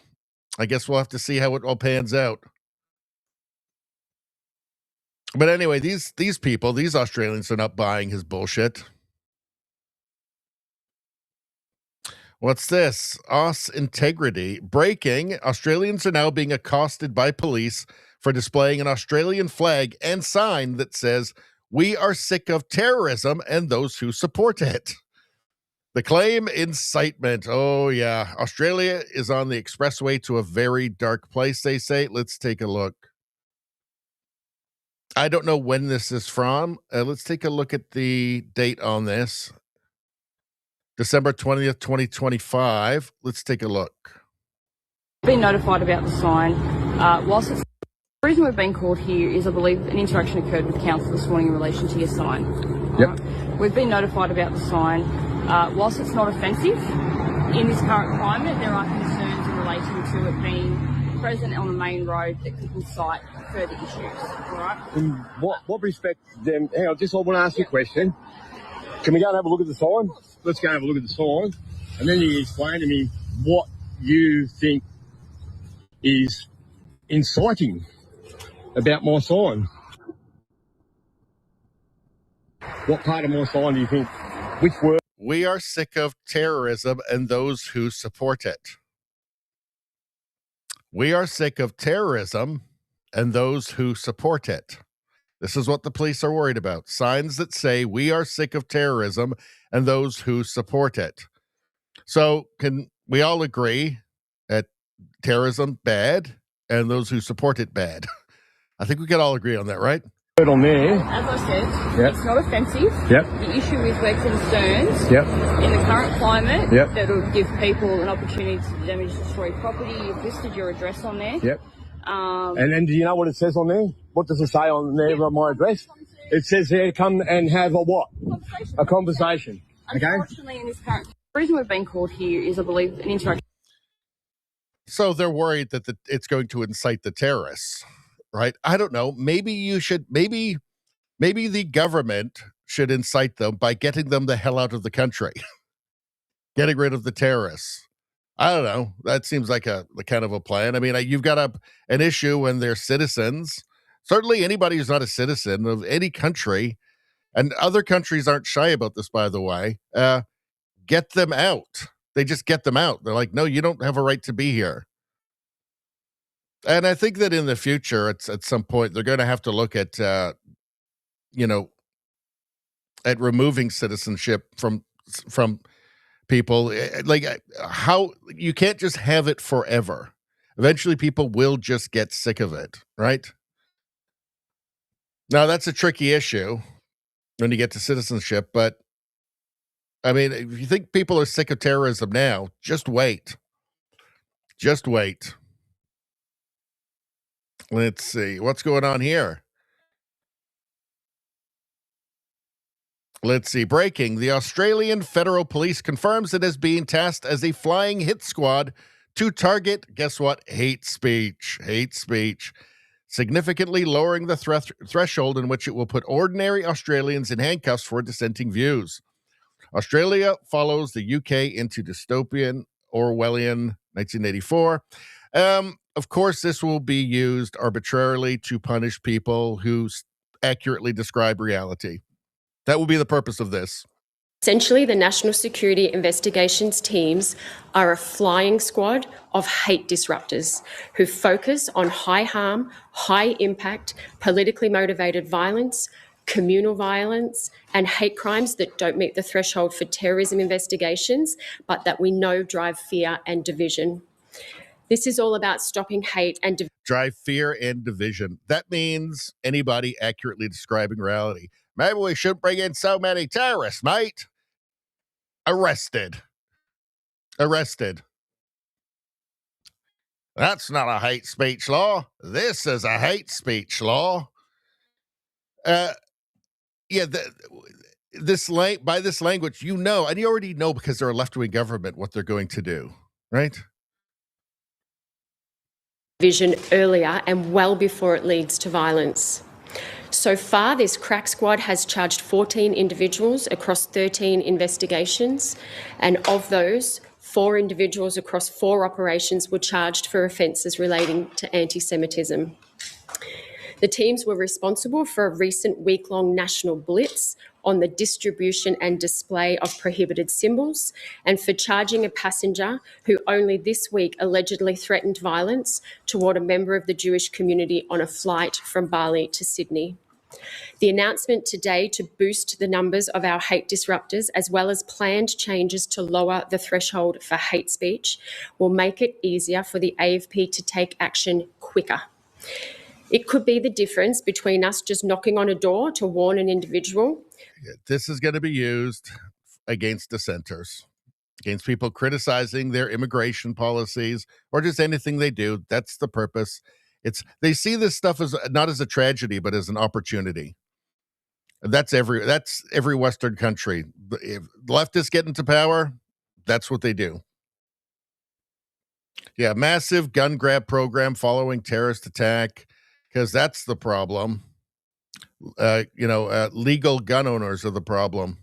I guess we'll have to see how it all pans out. But anyway, these people, these Australians are not buying his bullshit. What's this? Aus integrity. Breaking. Australians are now being accosted by police for displaying an Australian flag and sign that says, "We are sick of terrorism and those who support it." The claim, incitement. Oh, yeah. Australia is on the expressway to a very dark place, they say. Let's take a look. I don't know when this is from. Let's take a look at the date on this. December 20th, 2025. Let's take a look. Been notified about the sign. The reason we've been called here is, I believe, an interaction occurred with council this morning in relation to your sign. Yep. We've been notified about the sign. Whilst it's not offensive, in this current climate, there are concerns in relation to it being present on the main road that could incite further issues. All right? In what respect, then, hang on, I want to ask you a question. Can we go and have a look at the sign? Let's go and have a look at the sign, and then you can explain to me what you think is inciting about my sign. What part of my sign do you think? Which word? We are sick of terrorism and those who support it. We are sick of terrorism and those who support it. This is what the police are worried about. Signs that say we are sick of terrorism and those who support it. So can we all agree that terrorism bad and those who support it bad? I think we can all agree on that, right? On there. As I said, Yep. It's not offensive. Yep. The issue is we're concerned Yep. in the current climate Yep. that will give people an opportunity to damage, destroy property. You've listed your address on there. Yep. And then do you know what it says on there? What does it say on there about my address? It says here, come and have a what? Conversation. A conversation. Okay? Unfortunately, in this current, the reason we've been called here is, I believe, an introduction. So they're worried that it's going to incite the terrorists, right? I don't know. Maybe the government should incite them by getting them the hell out of the country, getting rid of the terrorists. I don't know. That seems like a kind of a plan. I mean, you've got an issue when they're citizens. Certainly anybody who's not a citizen of any country, and other countries aren't shy about this, by the way, get them out. They just get them out. They're like, no, you don't have a right to be here. And I think that in the future, at some point, they're going to have to look at, at removing citizenship from people. How you can't just have it forever. Eventually, people will just get sick of it, right? Now, that's a tricky issue when you get to citizenship, but I mean, if you think people are sick of terrorism now, just wait. Just wait. Let's see. What's going on here? Let's see. Breaking. The Australian Federal Police confirms it is being tasked as a flying hit squad to target, guess what? Hate speech. Hate speech. Significantly lowering the threshold in which it will put ordinary Australians in handcuffs for dissenting views. Australia follows the UK into dystopian Orwellian 1984. Of course, this will be used arbitrarily to punish people who accurately describe reality. That will be the purpose of this. Essentially, the National Security Investigations teams are a flying squad of hate disruptors who focus on high harm, high impact, politically motivated violence, communal violence, and hate crimes that don't meet the threshold for terrorism investigations, but that we know drive fear and division. This is all about stopping hate and drive fear and division. That means anybody accurately describing reality. Maybe we shouldn't bring in so many terrorists, mate. Arrested. That's not a hate speech law. This is a hate speech law. By this language, and you already know because they're a left-wing government what they're going to do, right? vision earlier and well before it leads to violence. So far, this crack squad has charged 14 individuals across 13 investigations, and of those, 4 individuals across 4 operations were charged for offences relating to anti-Semitism. The teams were responsible for a recent week-long national blitz on the distribution and display of prohibited symbols and for charging a passenger who only this week allegedly threatened violence toward a member of the Jewish community on a flight from Bali to Sydney. The announcement today to boost the numbers of our hate disruptors, as well as planned changes to lower the threshold for hate speech, will make it easier for the AFP to take action quicker. It could be the difference between us just knocking on a door to warn an individual. This is going to be used against dissenters, against people criticizing their immigration policies or just anything they do. That's the purpose. They see this stuff as not as a tragedy, but as an opportunity. That's every Western country. If leftists get into power, that's what they do. Yeah, massive gun grab program following terrorist attack, because that's the problem. Legal gun owners are the problem.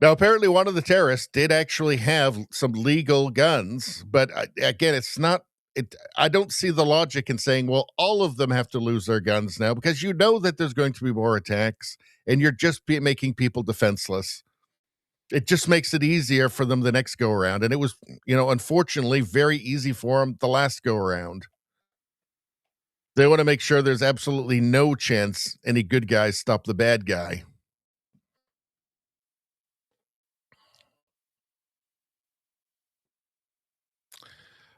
Now, apparently one of the terrorists did actually have some legal guns, but again, I don't see the logic in saying, well, all of them have to lose their guns now, because you know that there's going to be more attacks and you're just making people defenseless. It just makes it easier for them the next go around. And it was, unfortunately very easy for them the last go around. They want to make sure there's absolutely no chance any good guys stop the bad guy.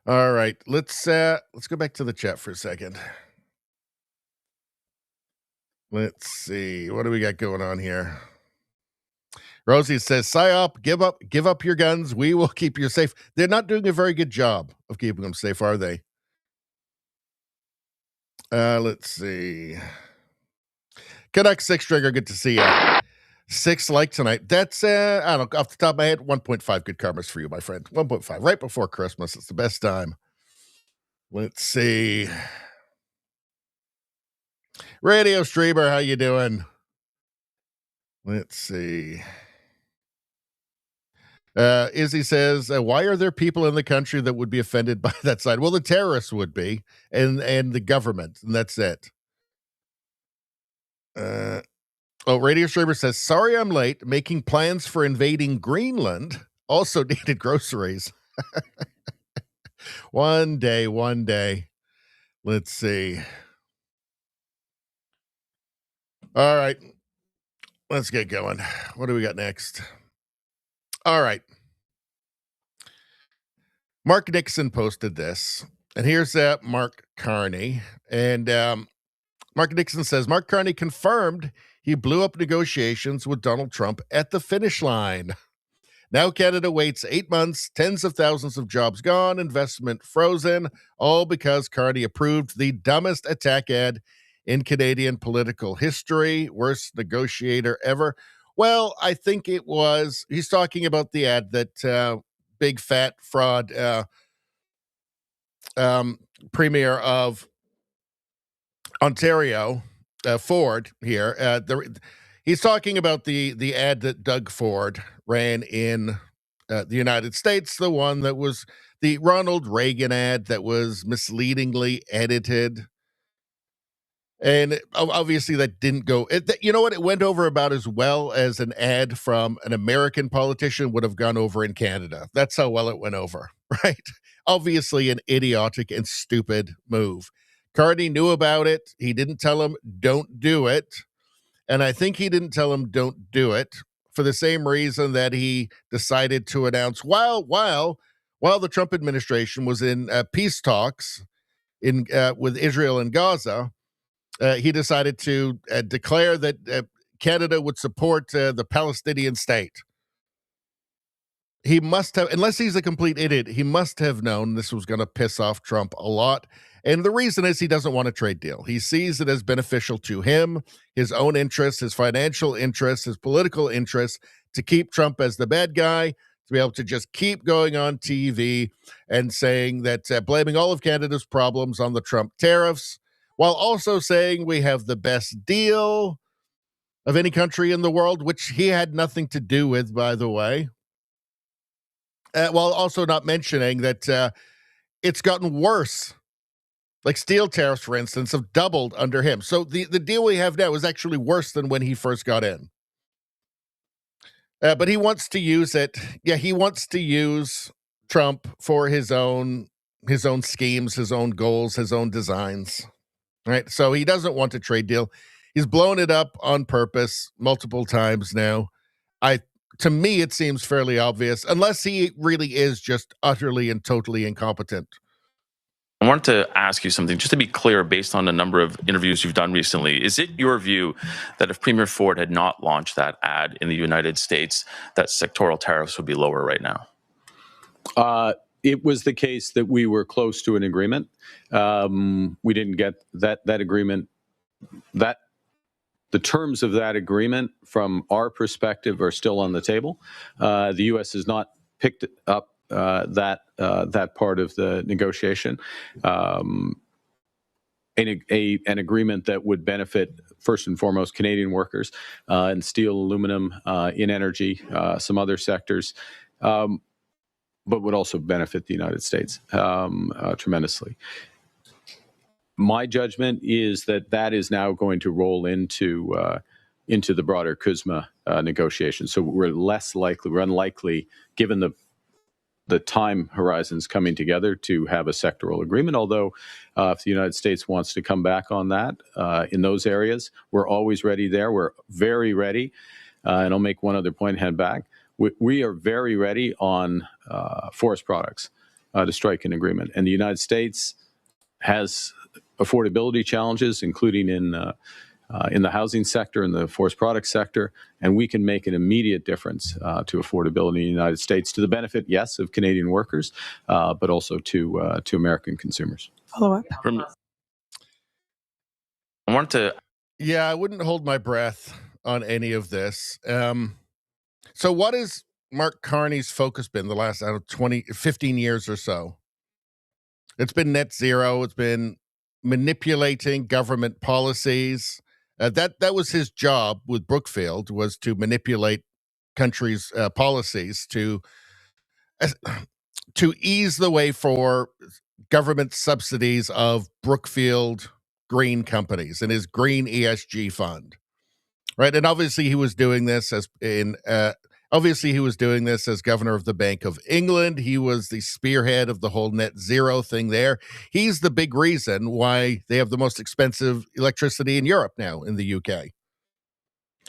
All right, let's go back to the chat for a second. Let's see, what do we got going on here? Rosie says, "Psyop, give up your guns. We will keep you safe." They're not doing a very good job of keeping them safe, are they? Let's see. Canuck Six Trigger, good to see you. 6 like tonight. That's I don't know, off the top of my head, 1.5 good karmas for you, my friend. 1.5 right before Christmas. It's the best time. Let's see. Radio Streamer, how you doing? Let's see. Izzy says, why are there people in the country that would be offended by that side? Well, the terrorists would be, and the government, and that's it. Radio Streamer says, sorry I'm late. Making plans for invading Greenland. Also needed groceries. One day. Let's see. All right. Let's get going. What do we got next? All right. Mark Nixon posted this. And here's Mark Carney. And Mark Nixon says, Mark Carney confirmed he blew up negotiations with Donald Trump at the finish line. Now Canada waits 8 months, tens of thousands of jobs gone, investment frozen, all because Carney approved the dumbest attack ad in Canadian political history. Worst negotiator ever. Well, I think it was, he's talking about the ad that big fat fraud premier of Ontario, Ford here. He's talking about the ad that Doug Ford ran in the United States, the one that was the Ronald Reagan ad that was misleadingly edited. And obviously that didn't go, you know what? It went over about as well as an ad from an American politician would have gone over in Canada. That's how well it went over, right? Obviously an idiotic and stupid move. Carney knew about it. He didn't tell him, don't do it. And I think he didn't tell him, don't do it, for the same reason that he decided to announce while the Trump administration was in peace talks with Israel and Gaza, he decided to declare that Canada would support the Palestinian state. He must have, unless he's a complete idiot, he must have known this was going to piss off Trump a lot. And the reason is he doesn't want a trade deal. He sees it as beneficial to him, his own interests, his financial interests, his political interests, to keep Trump as the bad guy, to be able to just keep going on TV and saying that, blaming all of Canada's problems on the Trump tariffs, while also saying we have the best deal of any country in the world, which he had nothing to do with, by the way. While also not mentioning that it's gotten worse. Like steel tariffs, for instance, have doubled under him. So the deal we have now is actually worse than when he first got in. But he wants to use it. Yeah, he wants to use Trump for his own schemes, his own goals, his own designs. Right? So he doesn't want a trade deal. He's blown it up on purpose multiple times now. To me, it seems fairly obvious, unless he really is just utterly and totally incompetent. I wanted to ask you something, just to be clear, based on a number of interviews you've done recently. Is it your view that if Premier Ford had not launched that ad in the United States, that sectoral tariffs would be lower right now? It was the case that we were close to an agreement. We didn't get that agreement. The terms of that agreement, from our perspective, are still on the table. The U.S. has not picked up that part of the negotiation. An agreement that would benefit, first and foremost, Canadian workers in steel, aluminum, in energy, some other sectors, but would also benefit the United States tremendously. My judgment is that is now going to roll into the broader CUSMA negotiation. So we're unlikely, given the time horizons coming together, to have a sectoral agreement. Although, if the United States wants to come back on that in those areas, we're always ready there. We're very ready. And I'll make one other point, head back. We are very ready on forest products to strike an agreement. And the United States has affordability challenges, including in the housing sector and the forest product sector, and we can make an immediate difference to affordability in the United States, to the benefit, yes, of Canadian workers, but also to American consumers. Follow up. I wanted to Yeah, I wouldn't hold my breath on any of this. So what has Mark Carney's focus been the last, 15 years or so? It's been net zero. It's been manipulating government policies. That was his job with Brookfield, was to manipulate countries' policies to ease the way for government subsidies of Brookfield green companies and his green ESG fund. Right. And obviously he was doing this as governor of the Bank of England. He was the spearhead of the whole net zero thing there. He's the big reason why they have the most expensive electricity in Europe now, in the UK.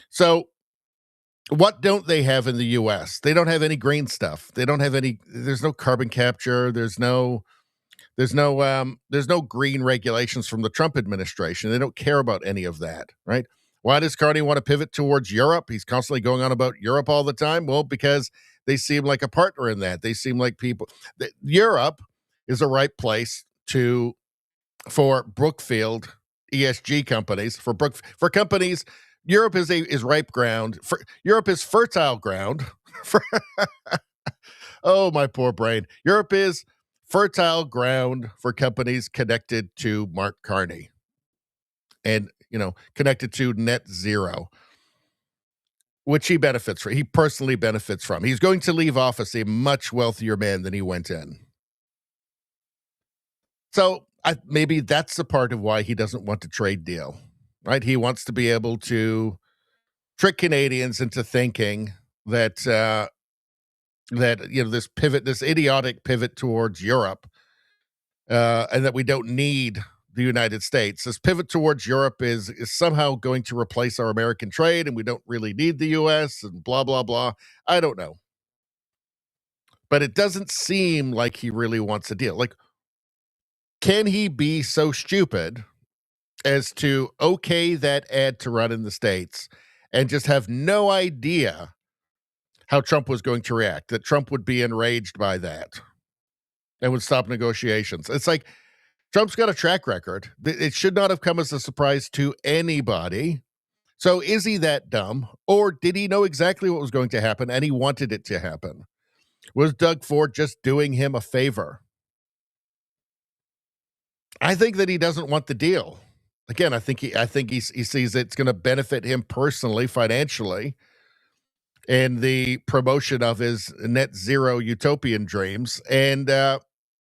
So what don't they have in the US? They don't have any green stuff. There's no carbon capture. There's no green regulations from the Trump administration. They don't care about any of that, right? Why does Carney want to pivot towards Europe? He's constantly going on about Europe all the time. Well, because they seem like a partner in that. They seem like people. Europe is a right place for Brookfield ESG companies, for companies. Europe is ripe ground. Europe is fertile ground. Oh, my poor brain. Europe is fertile ground for companies connected to Mark Carney and, connected to net zero, which he benefits from. He personally benefits from. He's going to leave office a much wealthier man than he went in. So maybe that's the part of why he doesn't want a trade deal, right? He wants to be able to trick Canadians into thinking that this idiotic pivot towards Europe, and that we don't need the United States. This pivot towards Europe is somehow going to replace our American trade, and we don't really need the U.S. and blah, blah, blah. I don't know. But it doesn't seem like he really wants a deal. Like, can he be so stupid as to okay that ad to run in the States and just have no idea how Trump was going to react, that Trump would be enraged by that and would stop negotiations? It's like, Trump's got a track record. It should not have come as a surprise to anybody. So is he that dumb? Or did he know exactly what was going to happen and he wanted it to happen? Was Doug Ford just doing him a favor? I think that he doesn't want the deal. Again, I think he sees it's going to benefit him personally, financially, in the promotion of his net zero utopian dreams, and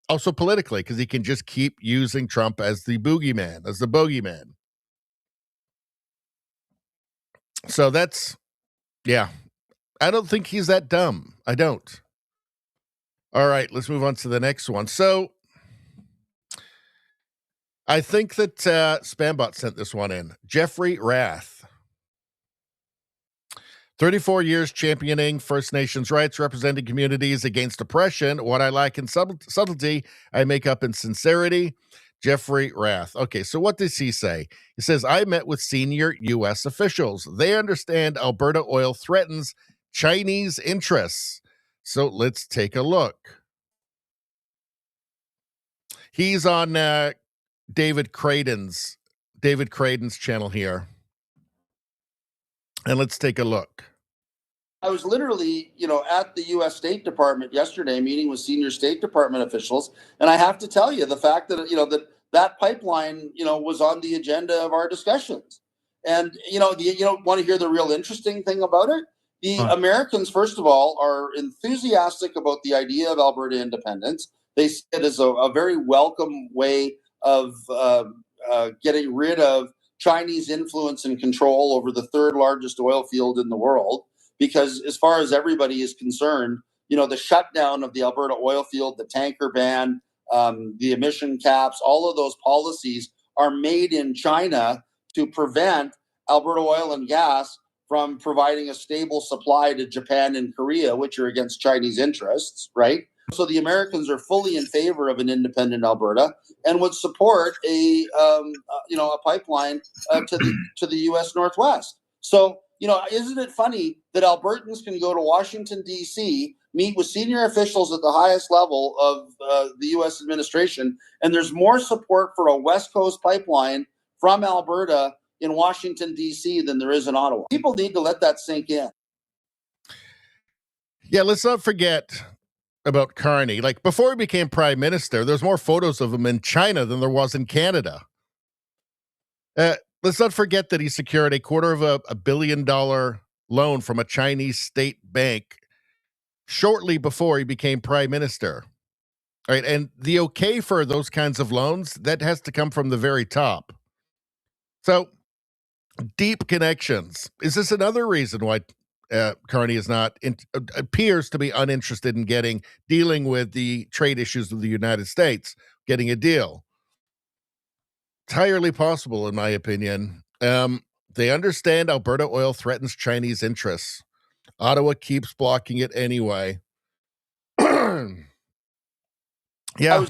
also politically, because he can just keep using Trump as the boogeyman, as the bogeyman. So I don't think he's that dumb. I don't. All right, let's move on to the next one. So I think that Spambot sent this one in. Jeffrey Rath. 34 years championing First Nations rights, representing communities against oppression. What I lack in subtlety, I make up in sincerity. Jeffrey Rath. Okay, so what does he say? He says, I met with senior U.S. officials. They understand Alberta oil threatens Chinese interests. So let's take a look. He's on David Creighton's channel here. And let's take a look. I was literally, at the U.S. State Department yesterday, meeting with senior State Department officials, and I have to tell you, the fact that that pipeline, was on the agenda of our discussions, and you don't want to hear the real interesting thing about it. The Americans, first of all, are enthusiastic about the idea of Alberta independence. They see it as a very welcome way of getting rid of Chinese influence and control over the third largest oil field in the world. Because as far as everybody is concerned, the shutdown of the Alberta oil field, the tanker ban, the emission caps, all of those policies are made in China to prevent Alberta oil and gas from providing a stable supply to Japan and Korea, which are against Chinese interests, right? So the Americans are fully in favor of an independent Alberta and would support a pipeline to the U.S. Northwest. So, isn't it funny that Albertans can go to Washington, D.C., meet with senior officials at the highest level of the U.S. administration, and there's more support for a West Coast pipeline from Alberta, in Washington, D.C. than there is in Ottawa. People need to let that sink in. Yeah, let's not forget about Carney. Like, before he became prime minister, there's more photos of him in China than there was in Canada. Let's not forget that he secured $250 million loan from a Chinese state bank shortly before he became prime minister. All right, and the okay for those kinds of loans, that has to come from the very top. So, deep connections. Is this another reason why Carney is appears to be uninterested in dealing with the trade issues of the United States, getting a deal? Entirely possible, in my opinion. They understand Alberta oil threatens Chinese interests. Ottawa keeps blocking it anyway. Yeah.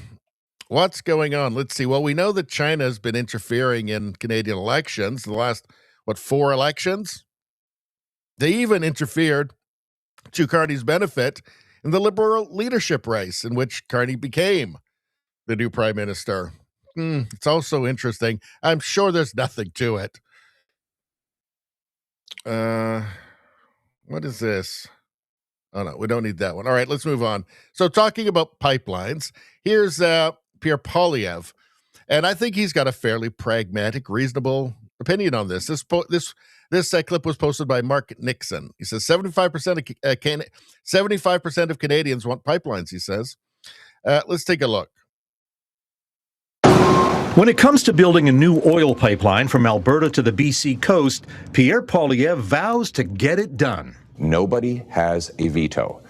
What's going on? Let's see. Well, we know that China has been interfering in Canadian elections, the last, 4 elections? They even interfered, to Carney's benefit, in the Liberal leadership race, in which Carney became the new prime minister. It's also interesting. I'm sure there's nothing to it. What is this? Oh, no, we don't need that one. All right, let's move on. So, talking about pipelines, here's Pierre Poilievre, and I think he's got a fairly pragmatic, reasonable opinion on this. This clip was posted by Mark Nixon. He says 75% of Canadians want pipelines, he says. Let's take a look. When it comes to building a new oil pipeline from Alberta to the BC coast, Pierre Poilievre vows to get it done. Nobody has a veto,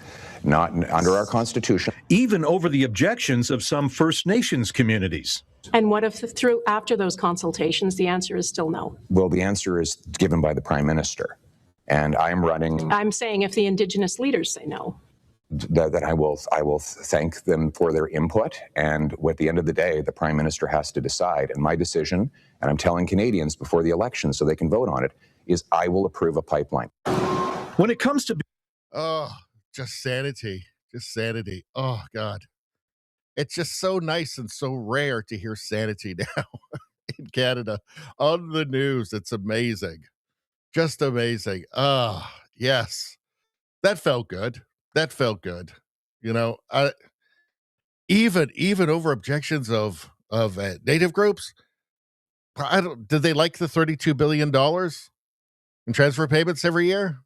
not under our Constitution. Even over the objections of some First Nations communities. And what if after those consultations, the answer is still no? Well, the answer is given by the Prime Minister. And I'm running... I'm saying if the Indigenous leaders say no. That I will thank them for their input. And at the end of the day, the Prime Minister has to decide. And my decision, and I'm telling Canadians before the election so they can vote on it, is I will approve a pipeline. When it comes to... Oh, just sanity. Just sanity. Oh, God. It's just so nice and so rare to hear sanity now in Canada on the news. It's amazing. Just amazing. Oh, yes. That felt good. That felt good. You know, even over objections of Native groups. Did they like the $32 billion in transfer payments every year?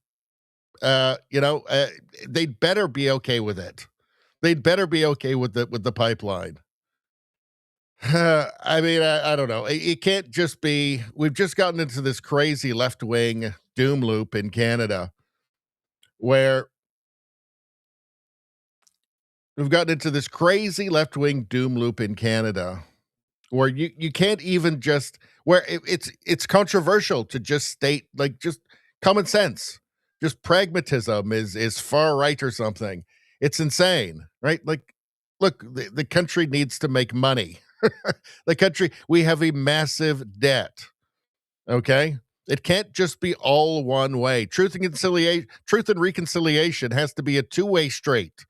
They'd better be okay with it. They'd better be okay with the pipeline. I mean, I don't know. It can't just be. We've just gotten into this crazy left-wing doom loop in Canada, where you can't even just where it's controversial to just state just common sense, just pragmatism is far right or something. It's insane, right? Like, look, the country needs to make money. We have a massive debt. Okay? It can't just be all one way. Truth and reconciliation has to be a two-way street.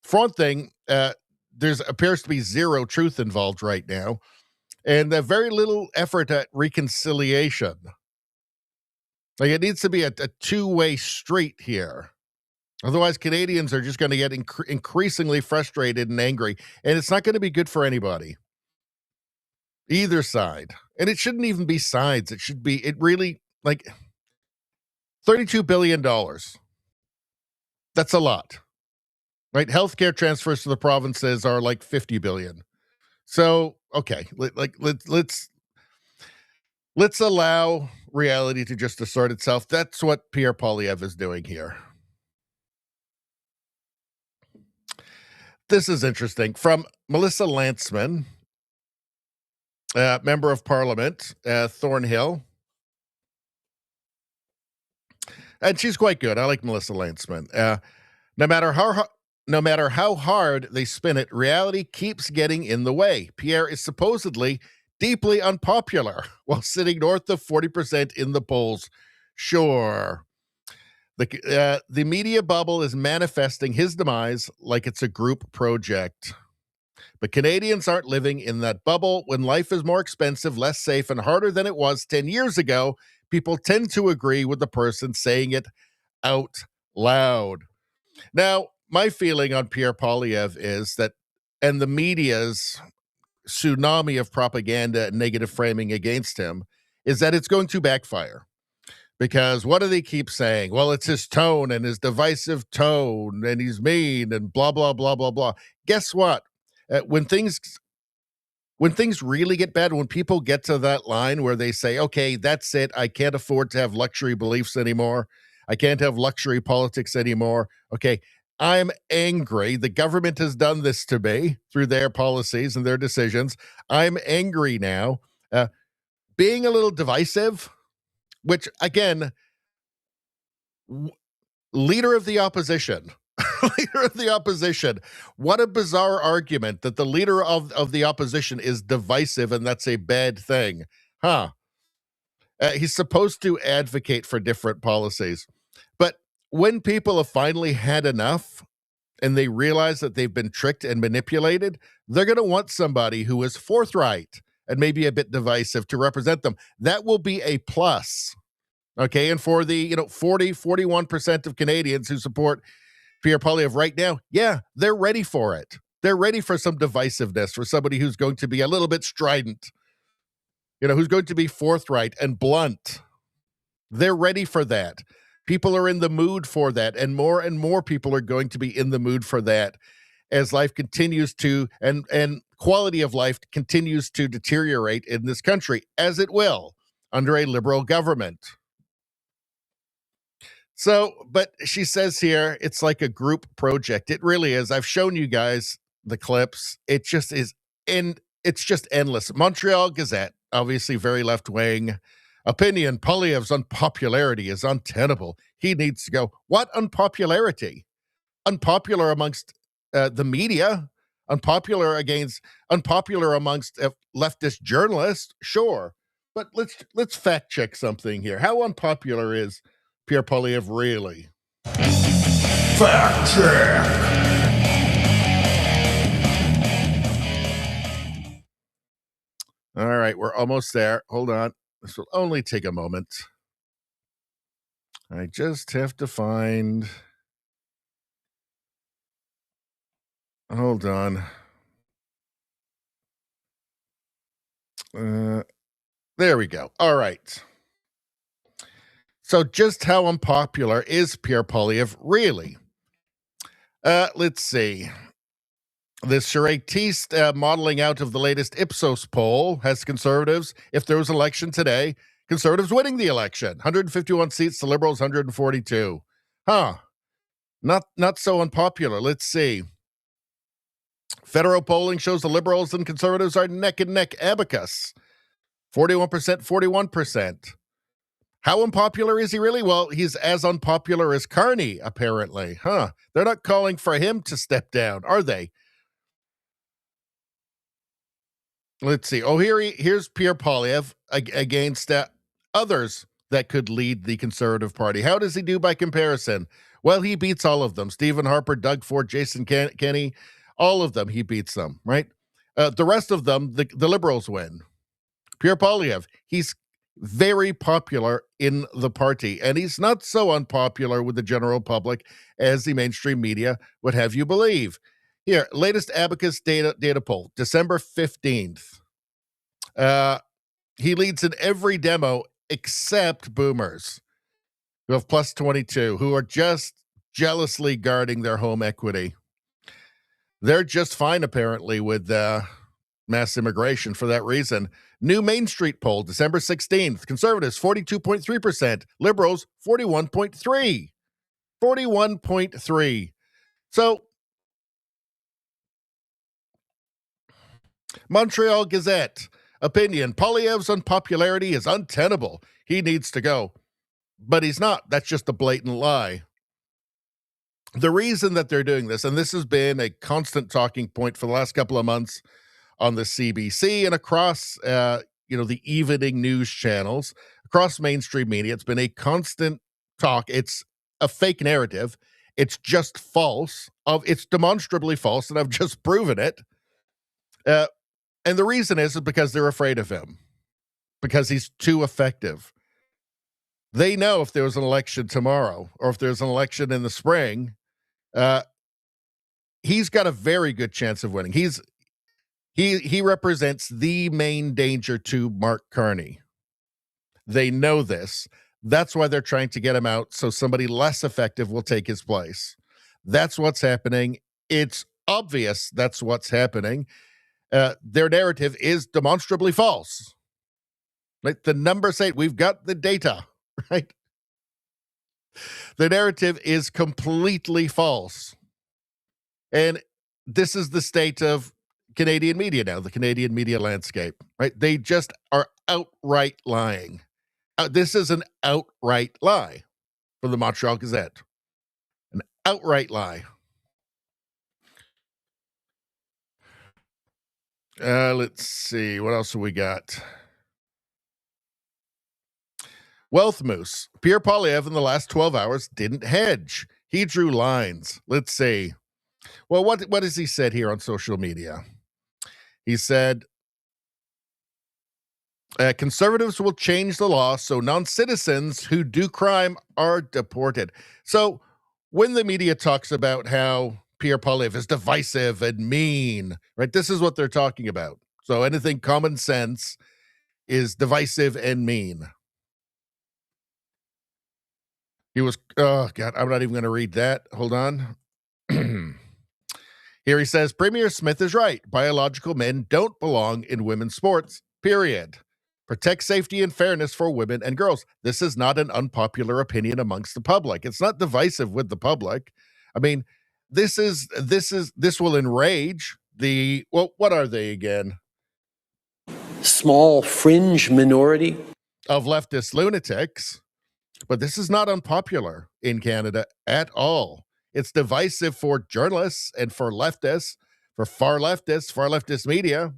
For one thing, there's appears to be zero truth involved right now, and very little effort at reconciliation. Like, it needs to be a two-way street here. Otherwise, Canadians are just going to get increasingly frustrated and angry, and it's not going to be good for anybody. Either side. And it shouldn't even be sides. It really, $32 billion. That's a lot. Right? Healthcare transfers to the provinces are like $50 billion. So, okay, let's allow reality to just assert itself. That's what Pierre Poilievre is doing here. This is interesting. From Melissa Lantsman, member of Parliament, Thornhill. And she's quite good. I like Melissa Lantsman. No matter how hard they spin it, reality keeps getting in the way. Pierre is supposedly deeply unpopular while sitting north of 40% in the polls. Sure. The media bubble is manifesting his demise like it's a group project. But Canadians aren't living in that bubble. When life is more expensive, less safe, and harder than it was 10 years ago, people tend to agree with the person saying it out loud. Now, my feeling on Pierre Poilievre is that, and the media's tsunami of propaganda and negative framing against him, is that it's going to backfire. Because what do they keep saying? Well, it's his tone and his divisive tone, and he's mean and blah, blah, blah, blah, blah. Guess what? When things really get bad, when people get to that line where they say, okay, that's it, I can't afford to have luxury beliefs anymore, I can't have luxury politics anymore, okay, I'm angry. The government has done this to me through their policies and their decisions. I'm angry now. Being a little divisive, which, again, leader of the opposition, what a bizarre argument that the leader of the opposition is divisive and that's a bad thing. He's supposed to advocate for different policies. But when people have finally had enough and they realize that they've been tricked and manipulated, they're going to want somebody who is forthright and maybe a bit divisive to represent them. That will be a plus. Okay, and for the 41% of Canadians who support Pierre Poilievre right now, yeah, they're ready for it. They're ready for some divisiveness, for somebody who's going to be a little bit strident, who's going to be forthright and blunt. They're ready for that. People are in the mood for that, and more people are going to be in the mood for that as life continues to, and quality of life continues to deteriorate in this country, as it will under a Liberal government. So, but she says here, it's like a group project. It really is. I've shown you guys the clips. It just is, and it's just endless. Montreal Gazette, obviously very left-wing. Opinion, Poilievre's unpopularity is untenable. He needs to go. What unpopularity? Unpopular amongst the media? Unpopular amongst leftist journalists? Sure. But let's fact check something here. How unpopular is Pierre Poilievre really? Fact check. All right, we're almost there. Hold on. This will only take a moment. I just have to find... Hold on. There we go. All right. So just how unpopular is Pierre Poilievre really? Let's see. This charretiste modeling out of the latest Ipsos poll has Conservatives, if there was an election today, Conservatives winning the election. 151 seats to Liberals, 142. Not so unpopular. Let's see. Federal polling shows the Liberals and Conservatives are neck and neck. Abacus, 41%, 41%. How unpopular is he really? Well, he's as unpopular as Carney, apparently. They're not calling for him to step down, are they? Let's see. Oh, here's Pierre Poilievre against others that could lead the Conservative Party. How does he do by comparison? Well, he beats all of them. Stephen Harper, Doug Ford, Jason Kenney, all of them, he beats them, right? The rest of them, the Liberals win. Pierre Poilievre, he's very popular in the party, and he's not so unpopular with the general public as the mainstream media would have you believe. Here, latest Abacus data poll, December 15th. He leads in every demo except boomers, who have plus 22, who are just jealously guarding their home equity. They're just fine, apparently, with mass immigration for that reason. New Main Street poll, December 16th. Conservatives, 42.3%. Liberals, 41.3%. 41.3%. So, Montreal Gazette, opinion, Poilievre's unpopularity is untenable. He needs to go. But he's not. That's just a blatant lie. The reason that they're doing this, and this has been a constant talking point for the last couple of months on the CBC and across, the evening news channels, across mainstream media, it's been a constant talk. It's a fake narrative. It's just false. It's demonstrably false, and I've just proven it. And the reason is because they're afraid of him, because he's too effective. They know if there was an election tomorrow or if there's an election in the spring, he's got a very good chance of winning. He represents the main danger to Mark Carney. They know this. That's why they're trying to get him out so somebody less effective will take his place. That's what's happening. It's obvious that's what's happening. Their narrative is demonstrably false. Right? The numbers say we've got the data, right? The narrative is completely false. And this is the state of Canadian media now, the Canadian media landscape, right? They just are outright lying. This is an outright lie from the Montreal Gazette. An outright lie. Let's see. What else have we got? Wealth Moose. Pierre Poilievre in the last 12 hours didn't hedge. He drew lines. Let's see. Well, what has he said here on social media? He said, conservatives will change the law so non-citizens who do crime are deported. So when the media talks about how Pierre Poilievre is divisive and mean, right? This is what they're talking about. So anything common sense is divisive and mean. He was, oh God, I'm not even going to read that. Hold on. Here he says, Premier Smith is right. Biological men don't belong in women's sports, period. Protect safety and fairness for women and girls. This is not an unpopular opinion amongst the public. It's not divisive with the public. I mean, this will enrage the, well, what are they again? Small fringe minority of leftist lunatics. But this is not unpopular in Canada at all. It's divisive for journalists and for leftists, for far leftist media.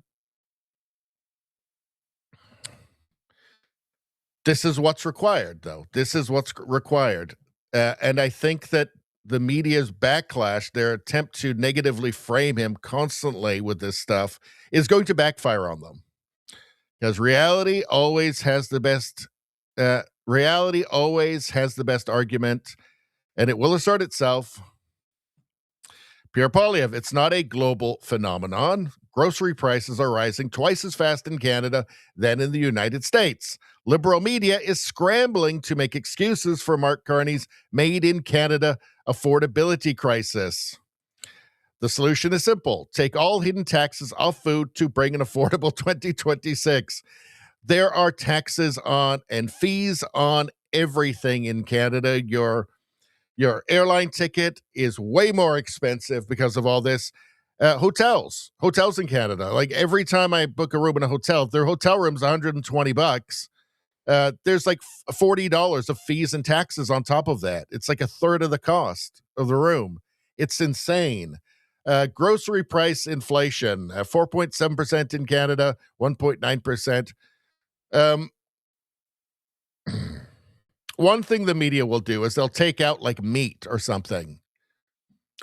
This is what's required, though. This is what's required. And I think that the media's backlash, their attempt to negatively frame him constantly with this stuff, is going to backfire on them. Because reality always has the best argument, and it will assert itself. Pierre Poilievre, it's not a global phenomenon. Grocery prices are rising twice as fast in Canada than in the United States. Liberal media is scrambling to make excuses for Mark Carney's Made in Canada affordability crisis. The solution is simple. Take all hidden taxes off food to bring an affordable 2026. There are taxes on and fees on everything in Canada. Your airline ticket is way more expensive because of all this. Hotels in Canada. Like every time I book a room in a hotel, their hotel room's $120. There's like $40 of fees and taxes on top of that. It's like a third of the cost of the room. It's insane. Grocery price inflation, 4.7% in Canada, 1.9%. One thing the media will do is they'll take out like meat or something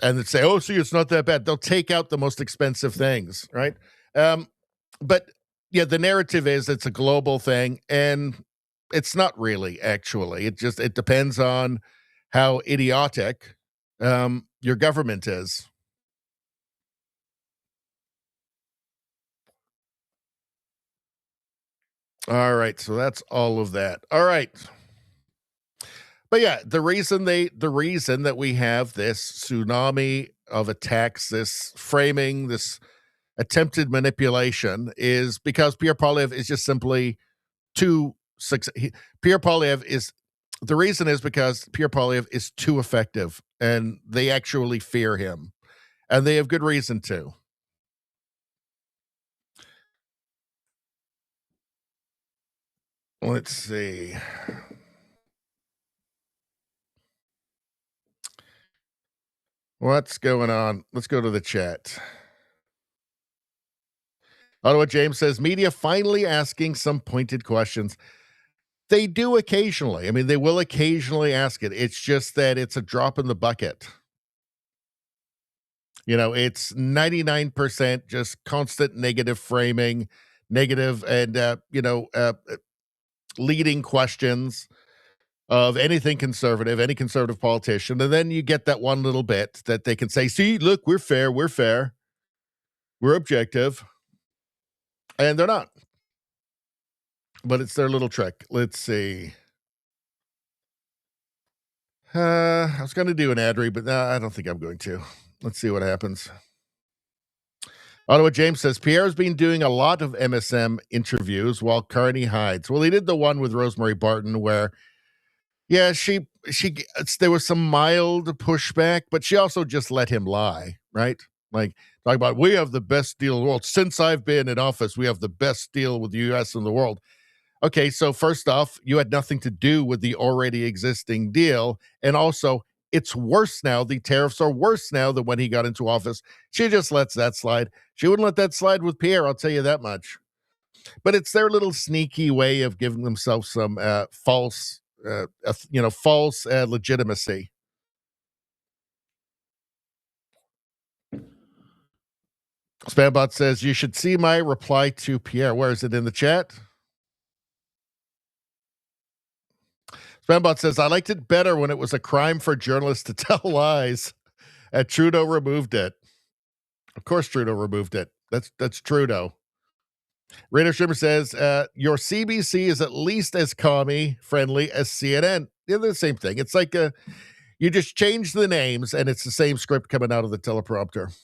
and they'd say, oh, see, it's not that bad. They'll take out the most expensive things, right? But yeah, the narrative is it's a global thing, and it's not really, actually. It depends on how idiotic your government is. All right, so that's all of that. All right. But yeah, the reason that we have this tsunami of attacks, this framing, this attempted manipulation is because Pierre Poilievre is just simply too Pierre Poilievre is the reason is because Pierre Poilievre is too effective, and they actually fear him, and they have good reason to. Let's see. What's going on? Let's go to the chat. Ottawa James says, media finally asking some pointed questions. They do occasionally. I mean, they will occasionally ask it. It's just that it's a drop in the bucket. It's 99% just constant negative framing, negative and, leading questions of anything conservative, any conservative politician. And then you get that one little bit that they can say, see, look, we're fair, we're objective. And they're not. But it's their little trick. Let's see. I was going to do an ad read, but I don't think I'm going to. Let's see what happens. Ottawa James says, Pierre's been doing a lot of MSM interviews while Carney hides. Well, he did the one with Rosemary Barton where, yeah, there was some mild pushback, but she also just let him lie, right? Like, talk about, we have the best deal in the world. Since I've been in office, we have the best deal with the U.S. in the world. Okay, so first off, you had nothing to do with the already existing deal. And also, it's worse now. The tariffs are worse now than when he got into office. She just lets that slide. She wouldn't let that slide with Pierre, I'll tell you that much. But it's their little sneaky way of giving themselves some false legitimacy. Spambot says, you should see my reply to Pierre. Where is it in the chat? Spambot says, I liked it better when it was a crime for journalists to tell lies. And Trudeau removed it. Of course Trudeau removed it. That's Trudeau. Rainer Schimmer says, your CBC is at least as commie-friendly as CNN. They're the same thing. It's like you just change the names, and it's the same script coming out of the teleprompter.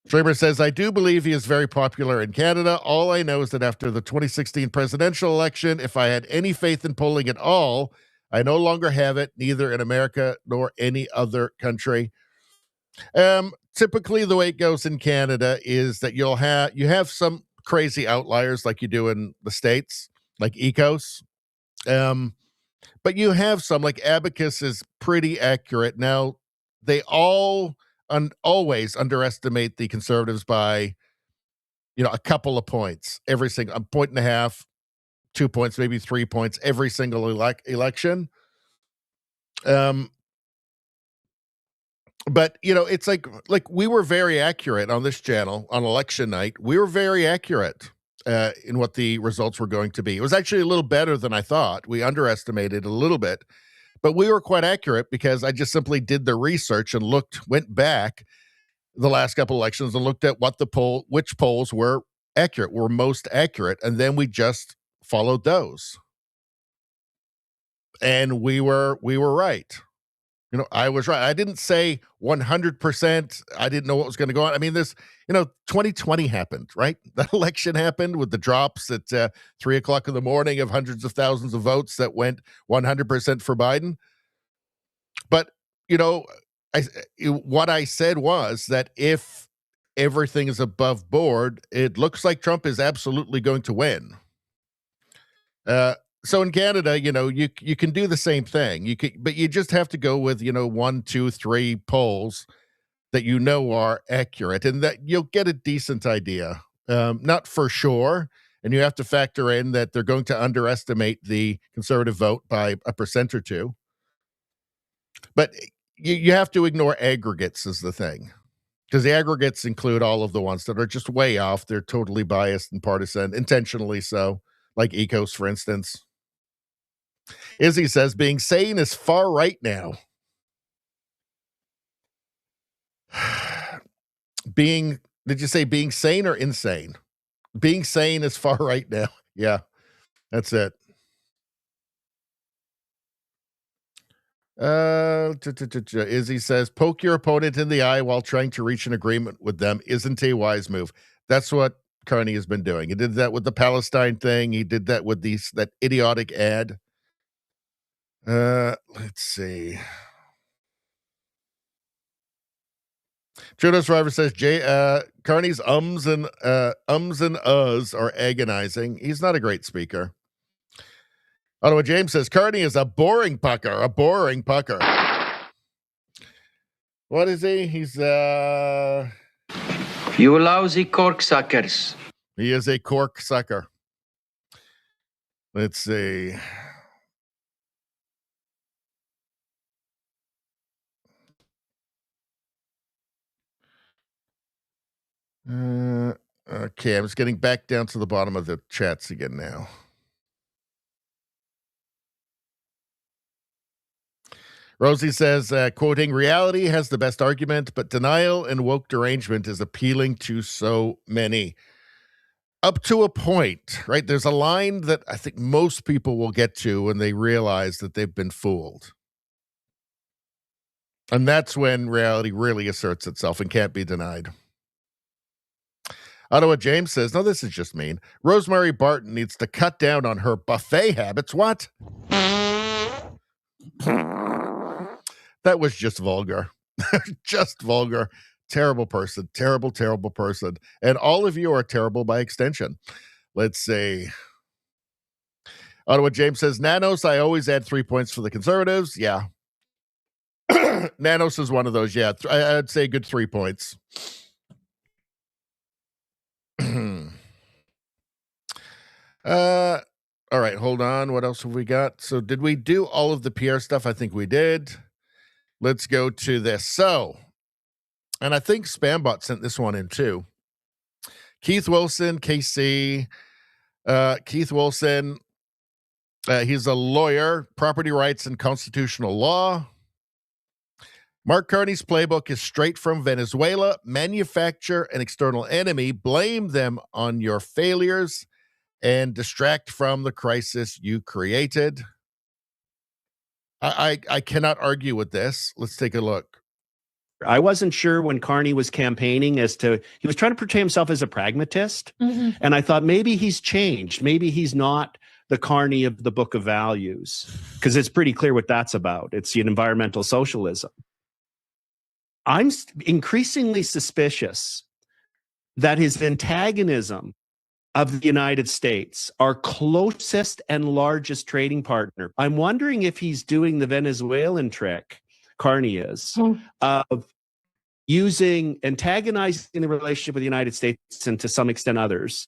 Schreiber says, I do believe he is very popular in Canada. All I know is that after the 2016 presidential election, if I had any faith in polling at all, I no longer have it, neither in America nor any other country. Typically, the way it goes in Canada is that you have some crazy outliers like you do in the States, like Ecos. But you have some, like Abacus is pretty accurate. Now, they always underestimate the Conservatives by, a couple of points. Every single, a point and a half, 2 points, maybe 3 points, every single election. But, it's like we were very accurate on this channel on election night. We were very accurate in what the results were going to be. It was actually a little better than I thought. We underestimated a little bit, but we were quite accurate because I just simply did the research and went back the last couple elections and looked at which polls were most accurate. And then we just followed those. And we were right. I was right. I didn't say 100%. I didn't know what was going to go on. I mean, 2020 happened, right? That election happened with the drops at 3:00 in the morning of hundreds of thousands of votes that went 100% for Biden. But, what I said was that if everything is above board, it looks like Trump is absolutely going to win. So in Canada, you can do the same thing. But you just have to go with, 1, 2, 3 polls that are accurate and that you'll get a decent idea. Not for sure. And you have to factor in that they're going to underestimate the Conservative vote by 1% or 2. But you have to ignore aggregates is the thing. Because the aggregates include all of the ones that are just way off. They're totally biased and partisan, intentionally so, like Ecos, for instance. Izzy says, being sane is far right now. Did you say being sane or insane? Being sane is far right now. Yeah, that's it. Izzy says, poke your opponent in the eye while trying to reach an agreement with them isn't a wise move. That's what Carney has been doing. He did that with the Palestine thing. He did that with that idiotic ad. Let's see. Judas Driver says, Carney's ums and uhs are agonizing. He's not a great speaker. Ottawa James says, Carney is a boring pucker. What is he? He's, You lousy corksuckers. He is a cork sucker. Let's see. Okay, I'm just getting back down to the bottom of the chats again now. Rosie says, quoting, reality has the best argument, but denial and woke derangement is appealing to so many. Up to a point, right? There's a line that I think most people will get to when they realize that they've been fooled. And that's when reality really asserts itself and can't be denied. Ottawa James says, no, this is just mean. Rosemary Barton needs to cut down on her buffet habits. What? That was just vulgar. Just vulgar. Terrible person. Terrible, terrible person. And all of you are terrible by extension. Let's see. Ottawa James says, Nanos, I always add 3 points for the Conservatives. Yeah. Nanos is one of those. Yeah. I'd say a good 3 points. All right, hold on. What else have we got? So did we do all of the PR stuff? I think we did. Let's go to this. So, and I think Spambot sent this one in too. Keith Wilson, KC. Keith Wilson, he's a lawyer, property rights and constitutional law. Mark Carney's playbook is straight from Venezuela. Manufacture an external enemy, blame them on your failures, and distract from the crisis you created. I cannot argue with this. Let's take a look. I wasn't sure when Carney was campaigning as to, he was trying to portray himself as a pragmatist. Mm-hmm. And I thought maybe he's changed. Maybe he's not the Carney of the Book of Values, because it's pretty clear what that's about. It's an environmental socialism. I'm increasingly suspicious that his antagonism of the United States, our closest and largest trading partner. I'm wondering if he's doing the Venezuelan trick, Carney is, of antagonizing the relationship with the United States and to some extent others,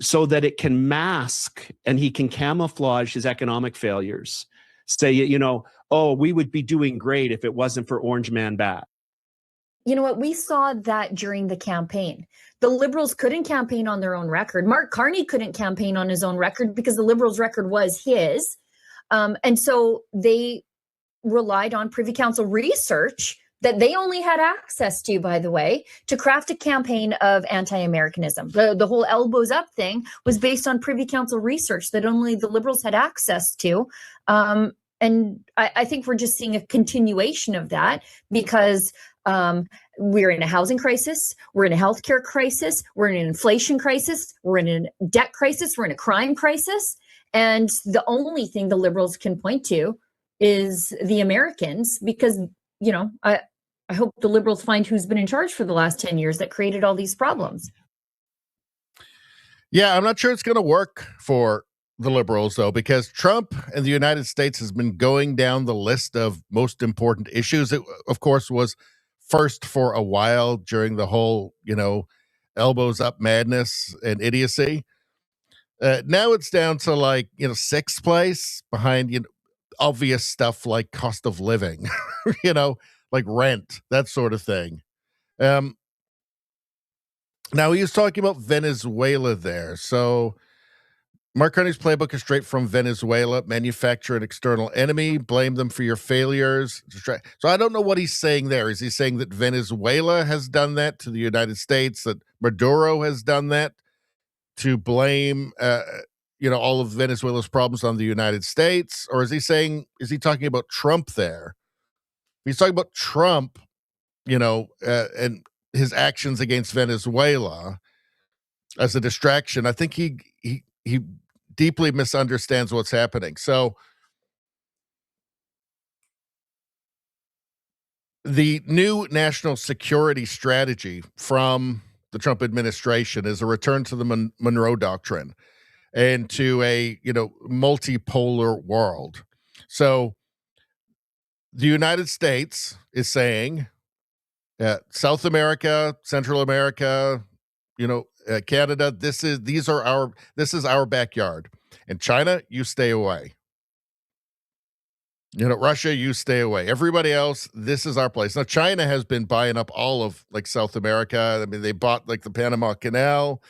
so that it can mask and he can camouflage his economic failures. Say, we would be doing great if it wasn't for Orange Man Bad. You know what? We saw that during the campaign. The Liberals couldn't campaign on their own record. Mark Carney couldn't campaign on his own record because the Liberals' record was his. And so they relied on Privy Council research that they only had access to, by the way, to craft a campaign of anti-Americanism. The whole elbows up thing was based on Privy Council research that only the Liberals had access to. And I think we're just seeing a continuation of that because we're in a housing crisis, we're in a healthcare crisis, we're in an inflation crisis, we're in a debt crisis, we're in a crime crisis. And the only thing the Liberals can point to is the Americans, because, I hope the Liberals find who's been in charge for the last 10 years that created all these problems. Yeah, I'm not sure it's going to work for the Liberals, though, because Trump and the United States has been going down the list of most important issues. It, of course, was first for a while during the whole, elbows up madness and idiocy. Now it's down to sixth place behind, obvious stuff like cost of living, like rent, that sort of thing. Now he was talking about Venezuela there. So Mark Carney's playbook is straight from Venezuela. Manufacture an external enemy, blame them for your failures. So I don't know what he's saying there. Is he saying that Venezuela has done that to the United States, that Maduro has done that to blame, all of Venezuela's problems on the United States? Or is he talking about Trump there? He's talking about Trump, and his actions against Venezuela as a distraction. I think he deeply misunderstands what's happening. So the new national security strategy from the Trump administration is a return to the Monroe Doctrine and to a, multipolar world. So the United States is saying South America, Central America, Canada, this is our backyard. And China, you stay away. Russia, you stay away. Everybody else, this is our place. Now, China has been buying up all of like South America. I mean, they bought like the Panama Canal.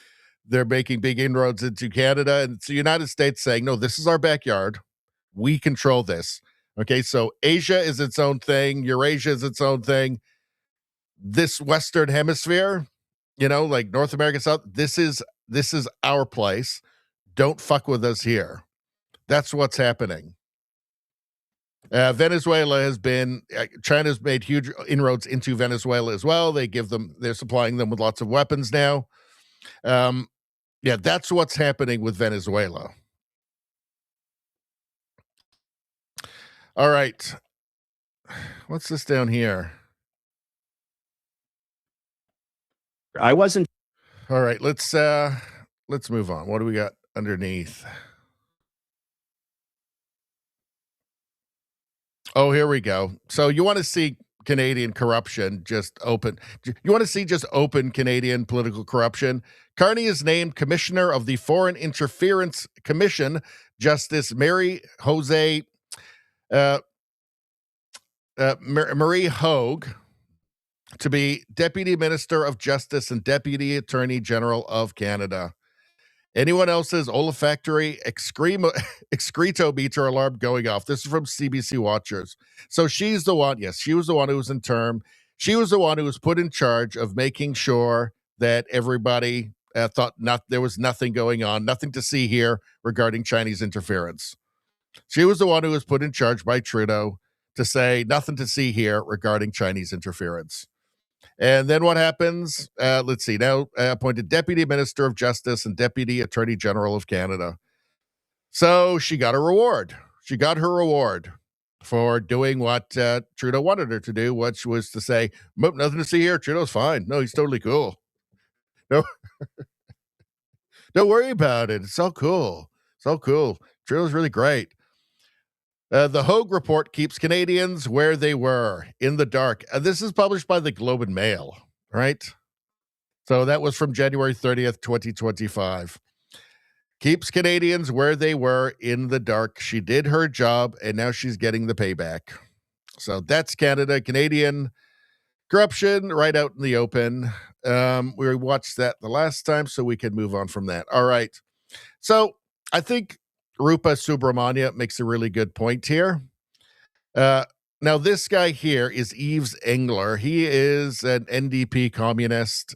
They're making big inroads into Canada. And it's the United States saying, no, this is our backyard. We control this. Okay, so Asia is its own thing. Eurasia is its own thing. This Western Hemisphere, like North America, South, this is our place. Don't fuck with us here. That's what's happening. Venezuela has been, China's made huge inroads into Venezuela as well. They're supplying them with lots of weapons now. Yeah, that's what's happening with Venezuela. All right. What's this down here? I wasn't. All right, let's move on. What do we got underneath? Oh, here we go. So you want to see Canadian corruption just open. You want to see just open Canadian political corruption. Carney is named commissioner of the Foreign Interference Commission. Justice Marie Hogue to be Deputy Minister of Justice and Deputy Attorney General of Canada. Anyone else's olfactory excretometer alarm going off. This is from CBC Watchers. So she's the one, yes, she was the one who was in term. She was the one who was put in charge of making sure that everybody thought there was nothing going on, nothing to see here regarding Chinese interference. She was the one who was put in charge by Trudeau to say nothing to see here regarding Chinese interference. And then what happens? Let's see. Now appointed Deputy Minister of Justice and Deputy Attorney General of Canada. So she got a reward. She got her reward for doing what Trudeau wanted her to do, which was to say, nothing to see here. Trudeau's fine. No, he's totally cool. No, don't worry about it. It's all cool. It's all cool. Trudeau's really great. The Hogue Report keeps Canadians where they were, in the dark. This is published by the Globe and Mail, right? So that was from January 30th, 2025. Keeps Canadians where they were, in the dark. She did her job, and now she's getting the payback. So that's Canada. Canadian corruption right out in the open. We watched that the last time, so we can move on from that. All right. So I think Rupa Subramanya makes a really good point here. Now, this guy here is Yves Engler. He is an NDP communist,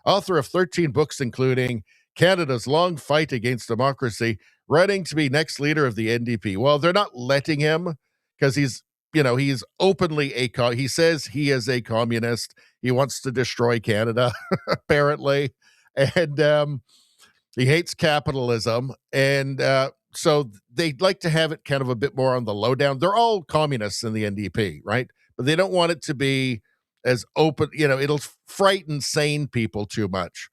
author of 13 books, including Canada's Long Fight Against Democracy, running to be next leader of the NDP. Well, they're not letting him because he's openly he says he is a communist. He wants to destroy Canada, apparently. And he hates capitalism. And so they'd like to have it kind of a bit more on the lowdown. They're all communists in the NDP, right? But they don't want it to be as open. It'll frighten sane people too much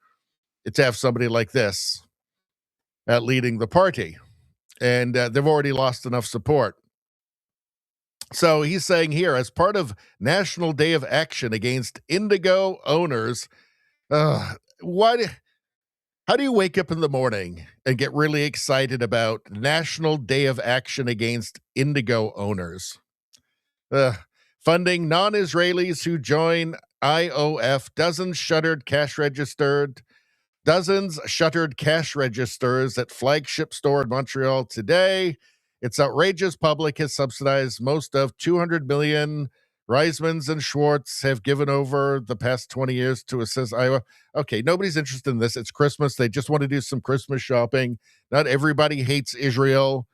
to have somebody like this leading the party. And they've already lost enough support. So he's saying here, as part of National Day of Action Against Indigo Owners, how do you wake up in the morning and get really excited about National Day of Action Against Indigo Owners? Funding non-Israelis who join IOF, dozens shuttered cash registers at flagship store in Montreal today. It's outrageous. Public has subsidized most of 200 million Reismans and Schwartz have given over the past 20 years to assist Iowa. Okay, nobody's interested in this. It's Christmas. They just want to do some Christmas shopping. Not everybody hates Israel.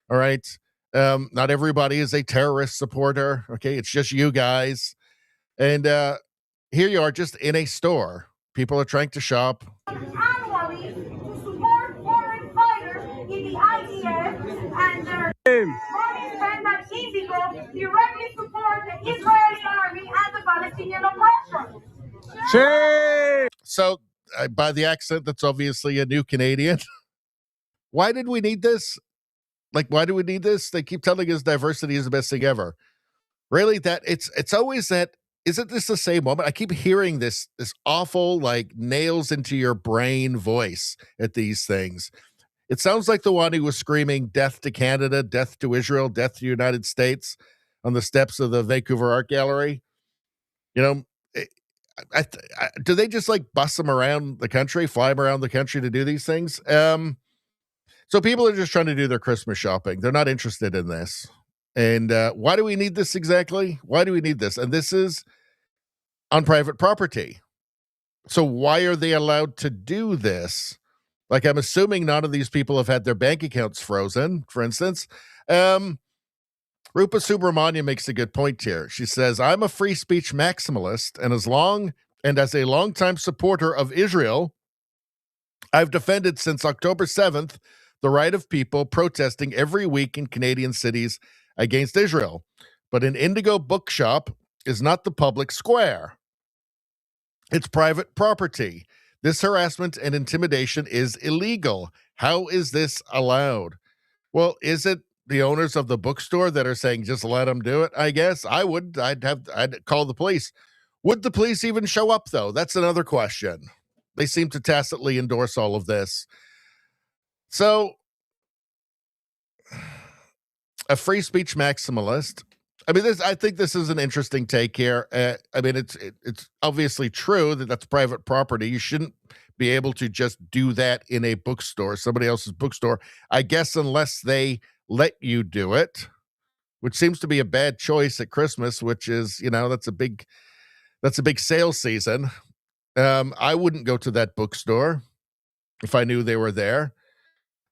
All right. Not everybody is a terrorist supporter. Okay, it's just you guys. And here you are just in a store. People are trying to shop. Annually to support foreign fighters in the IDF and their money spent on Indigo directly support the Israeli army and the Palestinian oppression. So, by the accent, that's obviously a new Canadian. Why did we need this? Why do we need this? They keep telling us diversity is the best thing ever. Really? It's always that. Isn't this the same moment? I keep hearing this awful, nails into your brain voice at these things. It sounds like the one who was screaming death to Canada, death to Israel, death to the United States on the steps of the Vancouver Art Gallery. You know, do they just like bus them around the country, fly them around the country to do these things? So people are just trying to do their Christmas shopping. They're not interested in this. And why do we need this exactly? Why do we need this? And this is on private property. So why are they allowed to do this? Like, I'm assuming none of these people have had their bank accounts frozen, for instance. Rupa Subramanya makes a good point here. She says, I'm a free speech maximalist, and as a longtime supporter of Israel, I've defended since October 7th the right of people protesting every week in Canadian cities against Israel. But an Indigo bookshop is not the public square. It's private property. This harassment and intimidation is illegal. How is this allowed? Well, is it the owners of the bookstore that are saying just let them do it? I guess I'd call the police. Would the police even show up, though? That's another question. They seem to tacitly endorse all of this. So, a free speech maximalist. I mean, I think this is an interesting take here. I mean, it's obviously true that that's private property. You shouldn't be able to just do that in a bookstore, somebody else's bookstore, I guess, unless they let you do it, which seems to be a bad choice at Christmas, which is, that's a big sales season. I wouldn't go to that bookstore if I knew they were there.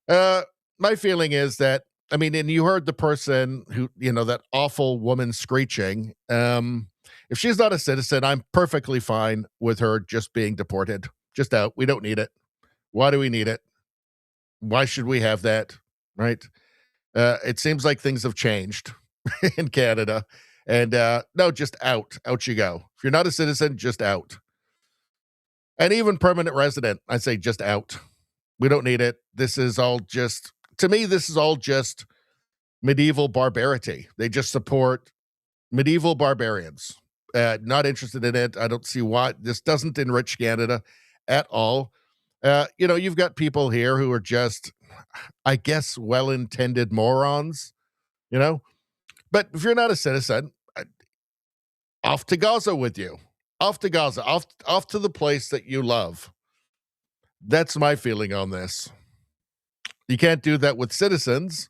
My feeling is that, I mean, and you heard the person who, that awful woman screeching. If she's not a citizen, I'm perfectly fine with her just being deported. Just out. We don't need it. Why do we need it? Why should we have that? Right? It seems like things have changed in Canada. And no, just out. Out you go. If you're not a citizen, just out. And even permanent resident, I say just out. We don't need it. This is all just, to me, this is all just medieval barbarity. They just support medieval barbarians. Not interested in it. I don't see why. This doesn't enrich Canada at all. You've got people here who are just, I guess, well-intended morons, But if you're not a citizen, off to Gaza with you. Off to Gaza. Off to the place that you love. That's my feeling on this. You can't do that with citizens,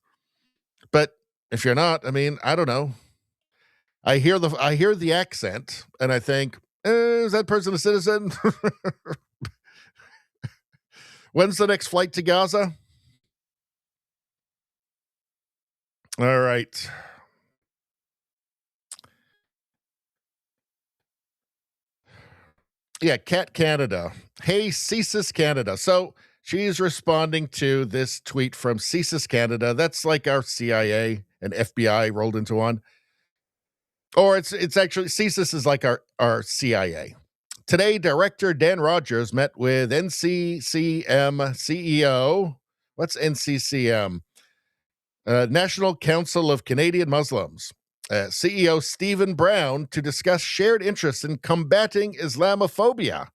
but if you're not, I mean, I don't know. I hear the accent, and I think, is that person a citizen? When's the next flight to Gaza? All right. Yeah, Cat Canada. Hey, CSIS Canada. So she's responding to this tweet from CSIS Canada. That's like our CIA and FBI rolled into one. Or it's actually, CSIS is like our CIA. Today, Director Dan Rogers met with NCCM CEO. What's NCCM? National Council of Canadian Muslims. CEO Stephen Brown to discuss shared interests in combating Islamophobia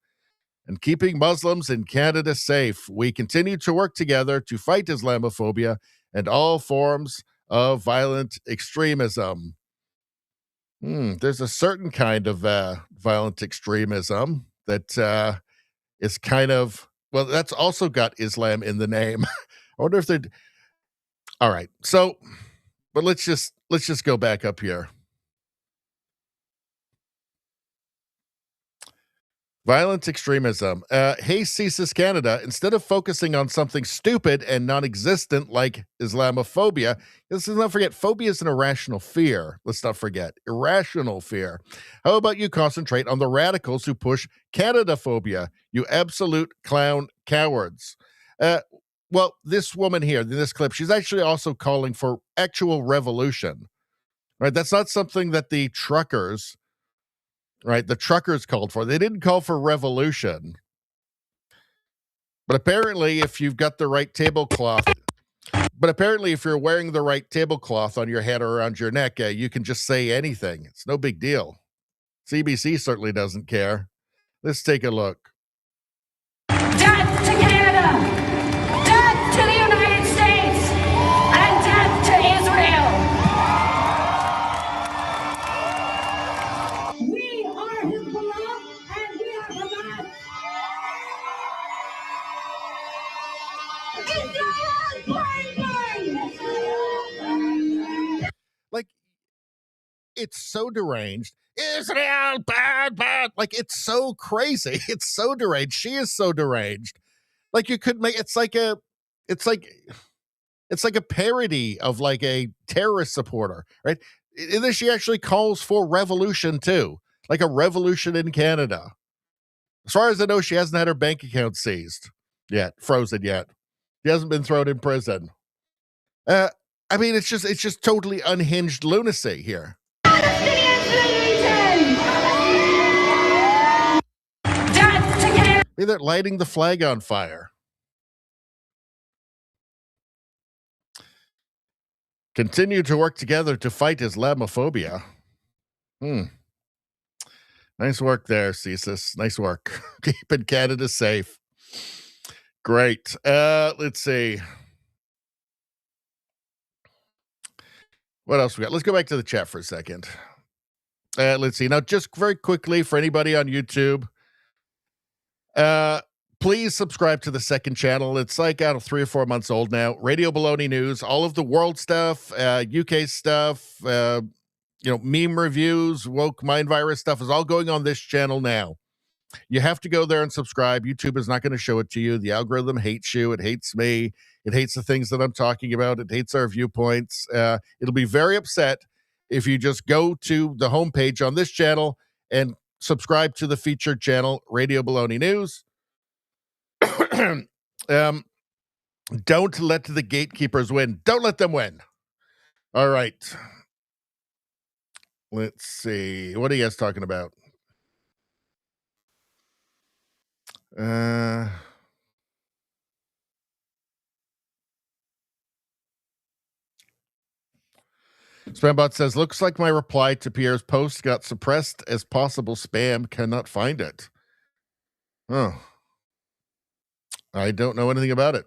and keeping Muslims in Canada safe. We continue to work together to fight Islamophobia and all forms of violent extremism. There's a certain kind of violent extremism that is kind of, well, that's also got Islam in the name. I wonder if they're, all right. So, but let's just go back up here. Violent extremism. Hey, CSIS Canada, instead of focusing on something stupid and non-existent like Islamophobia, let's not forget, phobia is an irrational fear. Let's not forget, irrational fear. How about you concentrate on the radicals who push Canadaphobia, you absolute clown cowards? Well, this woman here, in this clip, she's actually also calling for actual revolution. Right? That's not something that the truckers called for. They didn't call for revolution. But apparently, if you've got the right tablecloth, if you're wearing the right tablecloth on your head or around your neck, you can just say anything. It's no big deal. CBC certainly doesn't care. Let's take a look. Death to Canada! Death to the United it's so deranged. Israel, bad, bad. Like, it's so crazy. It's so deranged. She is so deranged. Like, you could make it's like a parody of like a terrorist supporter, right? And then she actually calls for revolution too, like a revolution in Canada. As far as I know, she hasn't had her bank account seized yet, frozen yet. She hasn't been thrown in prison. I mean, it's just totally unhinged lunacy here. They're lighting the flag on fire. Continue to work together to fight Islamophobia. Nice work there, CSIS. Nice work. Keeping Canada safe. Great. Let's see. What else we got? Let's go back to the chat for a second. Let's see. Now, just very quickly for anybody on YouTube, please subscribe to the second channel. It's like, I don't know, 3 or 4 months old now. Radio Baloney News, all of the world stuff, UK stuff, meme reviews, woke mind virus stuff is all going on this channel now. You have to go there and subscribe. YouTube is not going to show it to you. The algorithm hates you. It hates me. It hates the things that I'm talking about. It hates our viewpoints. It'll be very upset if you just go to the homepage on this channel and subscribe to the featured channel, Radio Baloney News. Don't let the gatekeepers win. Don't let them win. All right. Let's see. What are you guys talking about? Spambot says, looks like my reply to Pierre's post got suppressed as possible spam. Cannot find it. Oh. I don't know anything about it.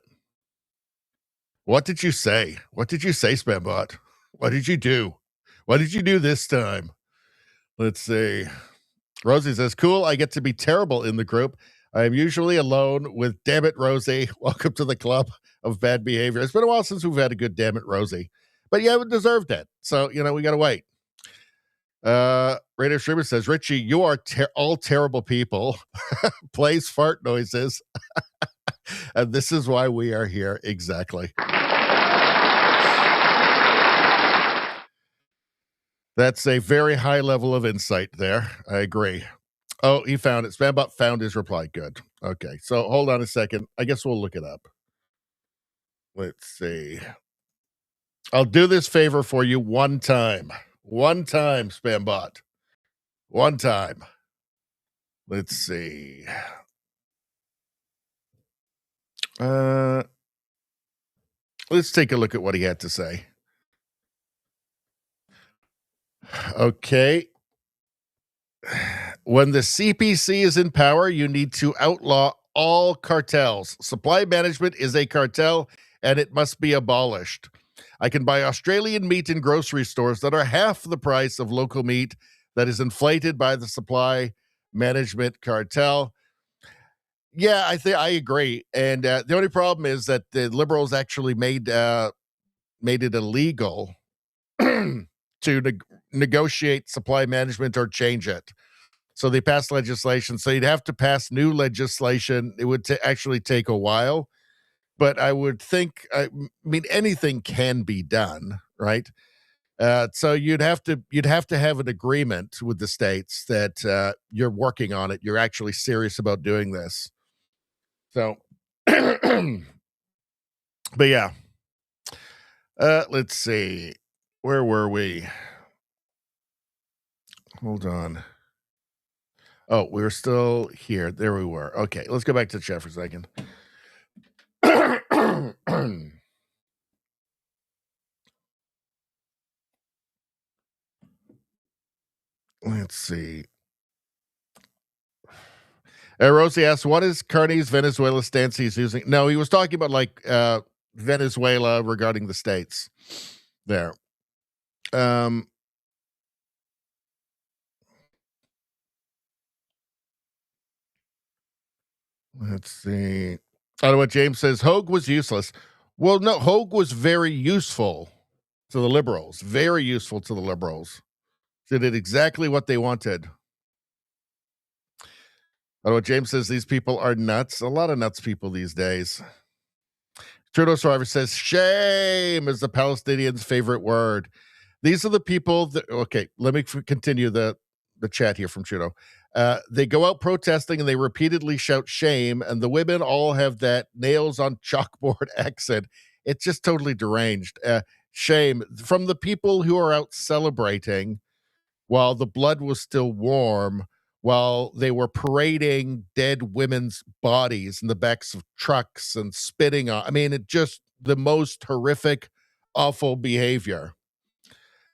What did you say? What did you say, Spambot? What did you do? What did you do this time? Let's see. Rosie says, cool, I get to be terrible in the group. I am usually alone with damn it, Rosie. Welcome to the club of bad behavior. It's been a while since we've had a good damn it, Rosie. But you haven't deserved it. So, we got to wait. Radio Streamer says, Richie, you are all terrible people. Plays fart noises. And this is why we are here. Exactly. That's a very high level of insight there. I agree. Oh, he found it. Spambot found his reply. Good. Okay. So hold on a second. I guess we'll look it up. Let's see. I'll do this favor for you one time. One time, Spambot. One time. Let's see. Let's take a look at what he had to say. Okay. When the CPC is in power, you need to outlaw all cartels. Supply management is a cartel, and it must be abolished. I can buy Australian meat in grocery stores that are half the price of local meat that is inflated by the supply management cartel. Yeah, I agree. And the only problem is that the Liberals actually made it illegal to negotiate supply management or change it. So they passed legislation. So you'd have to pass new legislation. It would actually take a while. But I would think, anything can be done, right? So you'd have to have an agreement with the states that you're working on it. You're actually serious about doing this. So, but yeah. Let's see. Where were we? Hold on. Oh, we were still here. There we were. Okay, let's go back to the chat for a second. Let's see. Rosie asks, what is Carney's Venezuela stance he's using? No, he was talking about like Venezuela regarding the states there. Let's see. I don't know what James says. Hogue was useless. Well, no, Hogue was very useful to the Liberals. Very useful to the Liberals. They did exactly what they wanted. I know what James says, these people are nuts. A lot of nuts people these days. Trudeau Survivor says, shame is the Palestinians' favorite word. These are the people that, okay, let me continue the chat here from Trudeau. They go out protesting and they repeatedly shout shame, and the women all have that nails on chalkboard accent. It's just totally deranged. Shame from the people who are out celebrating while the blood was still warm, while they were parading dead women's bodies in the backs of trucks and spitting on. I mean, it just the most horrific, awful behavior.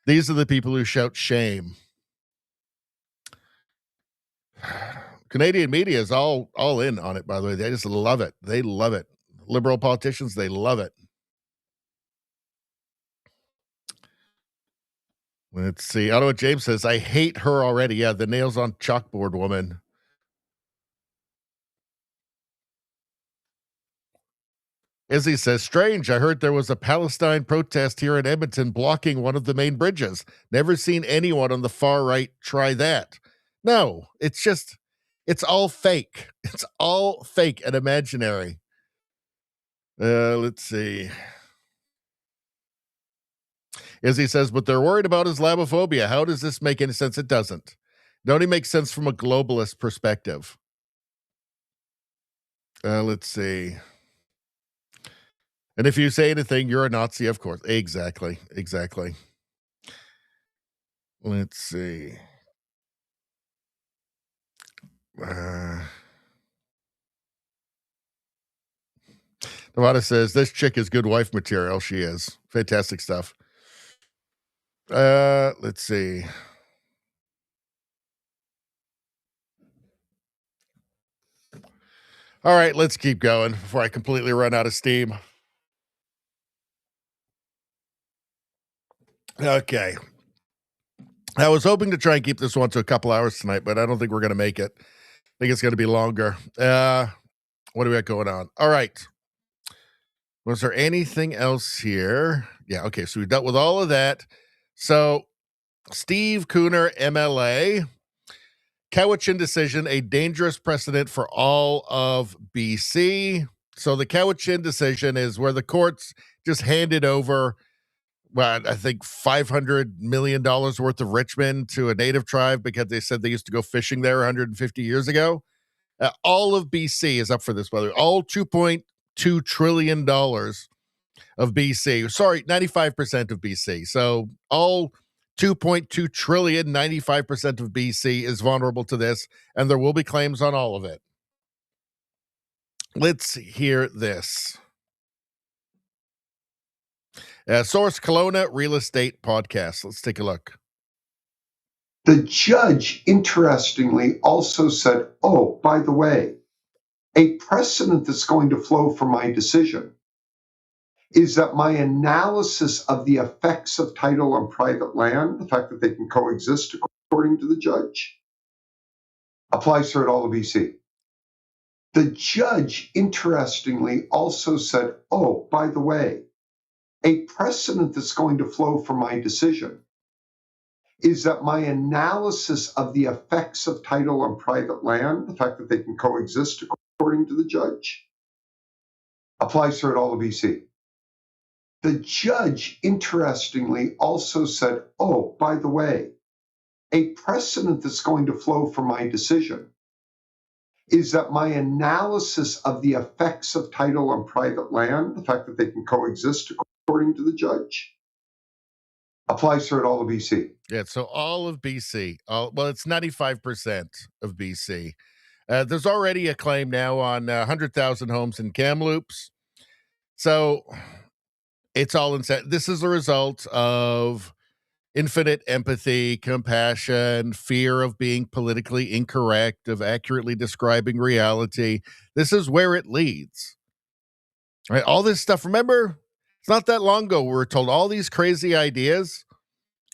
These are the people who shout shame. Canadian media is all in on it, by the way. They just love it. They love it. Liberal politicians, they love it. Let's see. I don't know what James says. I hate her already. Yeah, the nails on chalkboard woman. Izzy says, strange. I heard there was a Palestine protest here in Edmonton blocking one of the main bridges. Never seen anyone on the far right try that. No, it's all fake. It's all fake and imaginary. Let's see. Izzy says, but they're worried about Islamophobia. How does this make any sense? It doesn't. It only makes sense from a globalist perspective. Let's see. And if you say anything, you're a Nazi, of course. Exactly. Let's see. Nevada says, this chick is good wife material. She is. Fantastic stuff. Let's see. All right, let's keep going before I completely run out of steam. Okay. I was hoping to try and keep this one to a couple hours tonight, but I don't think we're going to make it. I think it's going to be longer. What do we got going on? All right. Was there anything else here? Yeah, okay, so we dealt with all of that. So, Steve Cooner, MLA, Cowichan decision, a dangerous precedent for all of BC. So, the Cowichan decision is where the courts just handed over, well, I think $500 million worth of Richmond to a native tribe because they said they used to go fishing there 150 years ago. All of BC is up for this, by the way. All $2.2 trillion of BC. Sorry, 95% of BC. So all 2.2 trillion, 95% of BC is vulnerable to this, and there will be claims on all of it. Let's hear this. Source Kelowna Real Estate Podcast. Let's take a look. The judge, interestingly, also said, oh, by the way, a precedent that's going to flow from my decision is that my analysis of the effects of title on private land, the fact that they can coexist according to the judge, applies throughout all of BC. The judge, interestingly, also said, oh, by the way, a precedent that's going to flow from my decision is that my analysis of the effects of title on private land, the fact that they can coexist according to the judge, applies throughout all of BC. The judge, interestingly, also said, oh, by the way, a precedent that's going to flow from my decision is that my analysis of the effects of title on private land, the fact that they can coexist according to the judge, applies throughout all of BC. Yeah, so all of BC. Well, it's 95% of BC. There's already a claim now on 100,000 homes in Kamloops. So it's all insane. This is a result of infinite empathy, compassion, fear of being politically incorrect, of accurately describing reality. This is where it leads. Right? All this stuff. Remember, it's not that long ago we were told all these crazy ideas.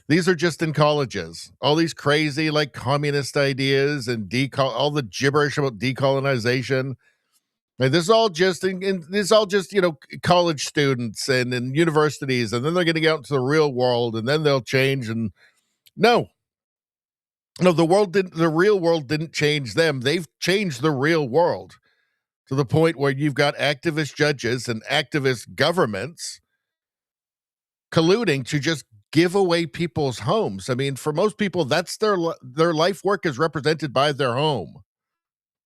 These are just in colleges. All these crazy, like, communist ideas and all the gibberish about decolonization. And this is all just college students and universities, and then they're going to get out into the real world, and then they'll change. And no, No, the real world didn't change them. They've changed the real world to the point where you've got activist judges and activist governments colluding to just give away people's homes. I mean, for most people, that's their life work is represented by their home.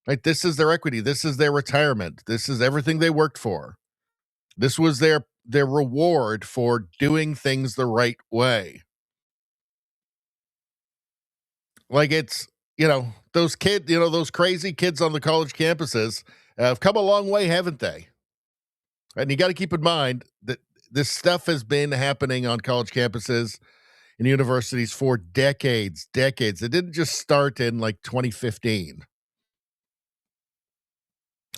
Right? This is their equity. This is their retirement. This is everything they worked for. This was their reward for doing things the right way. Like it's, those those crazy kids on the college campuses have come a long way, haven't they? And you got to keep in mind that this stuff has been happening on college campuses and universities for decades. It didn't just start in like 2015.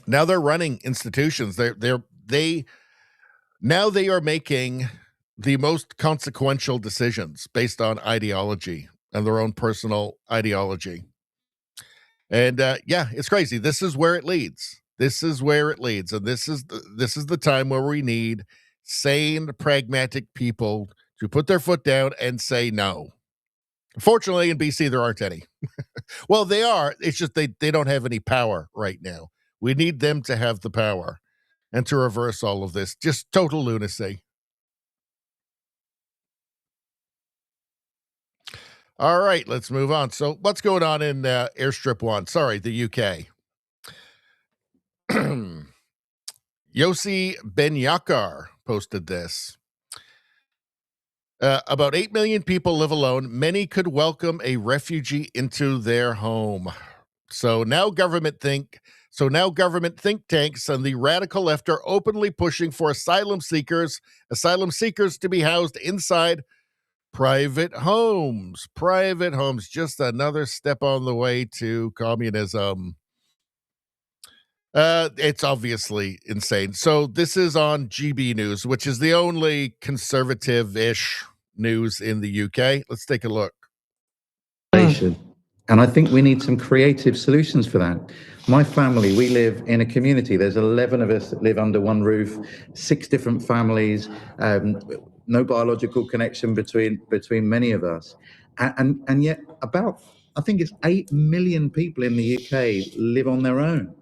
Now they're running institutions. They are making the most consequential decisions based on ideology and their own personal ideology. And it's crazy. This is where it leads. And this is the time where we need sane, pragmatic people to put their foot down and say no. Fortunately, in BC, there aren't any. Well, they are. It's just they don't have any power right now. We need them to have the power and to reverse all of this. Just total lunacy. All right, let's move on. So what's going on in Airstrip 1? Sorry, the UK. Yossi Ben-Yakar posted this. About 8 million people live alone. Many could welcome a refugee into their home. So now government think tanks and the radical left are openly pushing for asylum seekers to be housed inside private homes. Just another step on the way to communism. It's obviously insane. So this is on GB News, which is the only conservative-ish news in the UK. Let's take a look. And I think we need some creative solutions for that. My family, we live in a community. There's 11 of us that live under one roof, 6 different families, no biological connection between many of us. And yet about, I think it's 8 million people in the UK live on their own.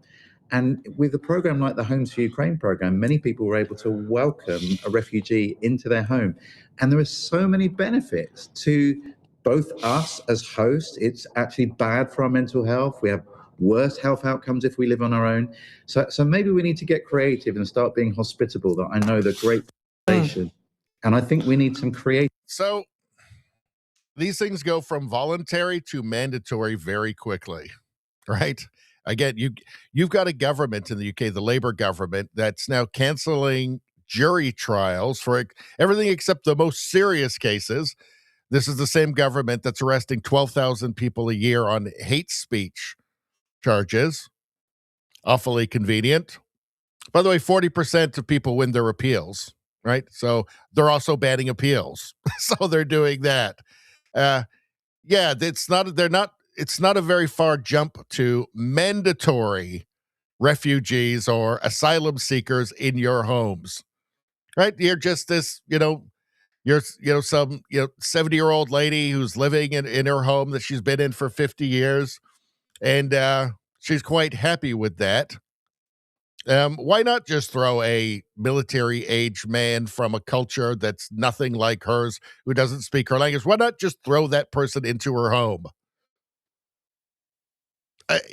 And with a program like the Homes for Ukraine program, many people were able to welcome a refugee into their home. And there are so many benefits to both us as hosts. It's actually bad for our mental health. We have worse health outcomes if we live on our own. So maybe we need to get creative and start being hospitable. That I know the great nation. And I think we need some creative. So these things go from voluntary to mandatory very quickly, right? Again, you've got a government in the UK, the Labour government, that's now canceling jury trials for everything except the most serious cases. This is the same government that's arresting 12,000 people a year on hate speech charges. Awfully convenient. By the way, 40% of people win their appeals, right? So they're also banning appeals. So they're doing that. It's not a very far jump to mandatory refugees or asylum seekers in your homes, right? You're just this, you're some 70-year-old lady who's living in her home that she's been in for 50 years, and she's quite happy with that. Why not just throw a military-age man from a culture that's nothing like hers, who doesn't speak her language? Why not just throw that person into her home?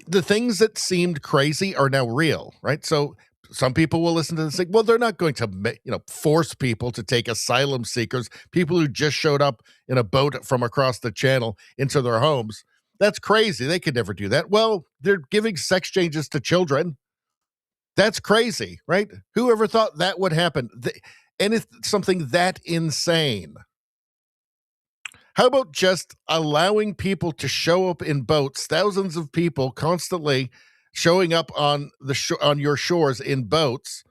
The things that seemed crazy are now real, right? So some people will listen to this and say, well, they're not going to, force people to take asylum seekers, people who just showed up in a boat from across the channel into their homes. That's crazy. They could never do that. Well, they're giving sex changes to children. That's crazy, right? Whoever thought that would happen? And it's something that insane. How about just allowing people to show up in boats, thousands of people constantly showing up on on your shores in boats,